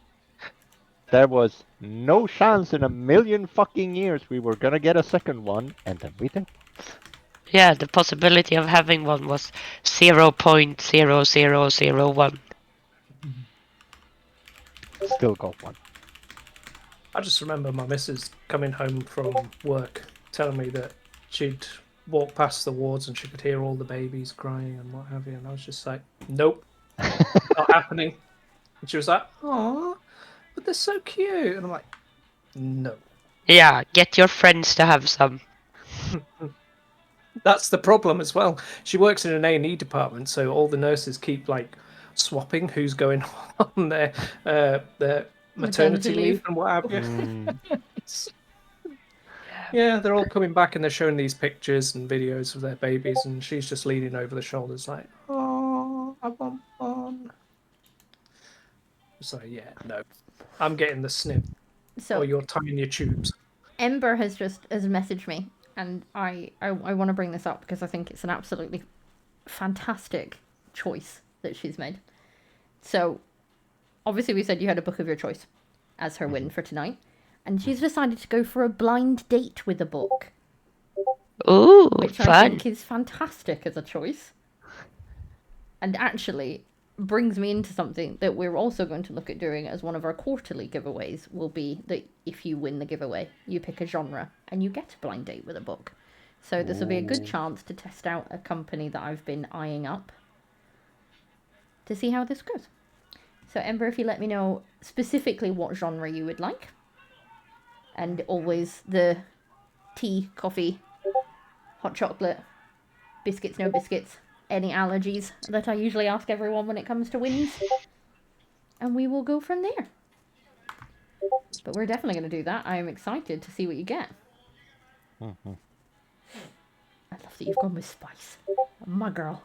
There was no chance in a million fucking years we were gonna get a second one, and then we did. Yeah, the possibility of having one was 0.0001. Still got one. I just remember my missus coming home from work telling me that she'd walk past the wards and she could hear all the babies crying and what have you. And I was just like, nope, not happening. And she was like, oh, but they're so cute. And I'm like, no. Yeah, get your friends to have some. That's the problem as well. She works in an A&E department, so all the nurses keep like swapping who's going on their maternity leave and what have you. Yeah, they're all coming back and they're showing these pictures and videos of their babies, and she's just leaning over the shoulders like, "Oh, I want one." So yeah, no, I'm getting the snip. So or you're tying your tubes. Ember has messaged me, and I want to bring this up because I think it's an absolutely fantastic choice that she's made. So, obviously, we said you had a book of your choice as her win for tonight, and she's decided to go for a blind date with a book. Ooh, which fun. I think is fantastic as a choice. And actually brings me into something that we're also going to look at doing as one of our quarterly giveaways will be that if you win the giveaway, you pick a genre and you get a blind date with a book. So this will be a good chance to test out a company that I've been eyeing up to see how this goes. So Ember, if you let me know specifically what genre you would like, and always the tea, coffee, hot chocolate, biscuits, no biscuits, any allergies that I usually ask everyone when it comes to wins. And we will go from there. But we're definitely going to do that. I am excited to see what you get. Mm-hmm. I love that you've gone with spice. My girl.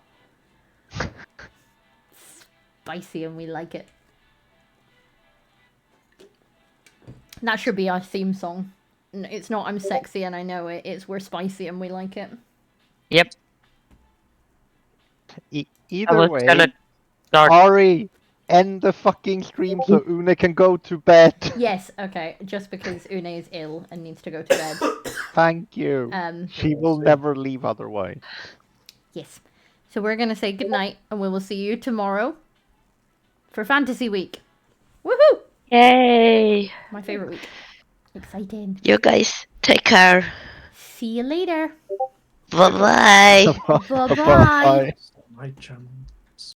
Spicy and we like it. That should be our theme song. It's not I'm sexy and I know it. It's we're spicy and we like it. Yep. Either way, start. Ari, end the fucking stream so Une can go to bed. Yes, okay. Just because Une is ill and needs to go to bed. Thank you. She will never leave otherwise. Yes. So we're going to say goodnight and we will see you tomorrow for Fantasy Week. Woohoo! Yay! My favourite week. Exciting. You guys take care. See you later. Bye-bye. Bye-bye. My channel.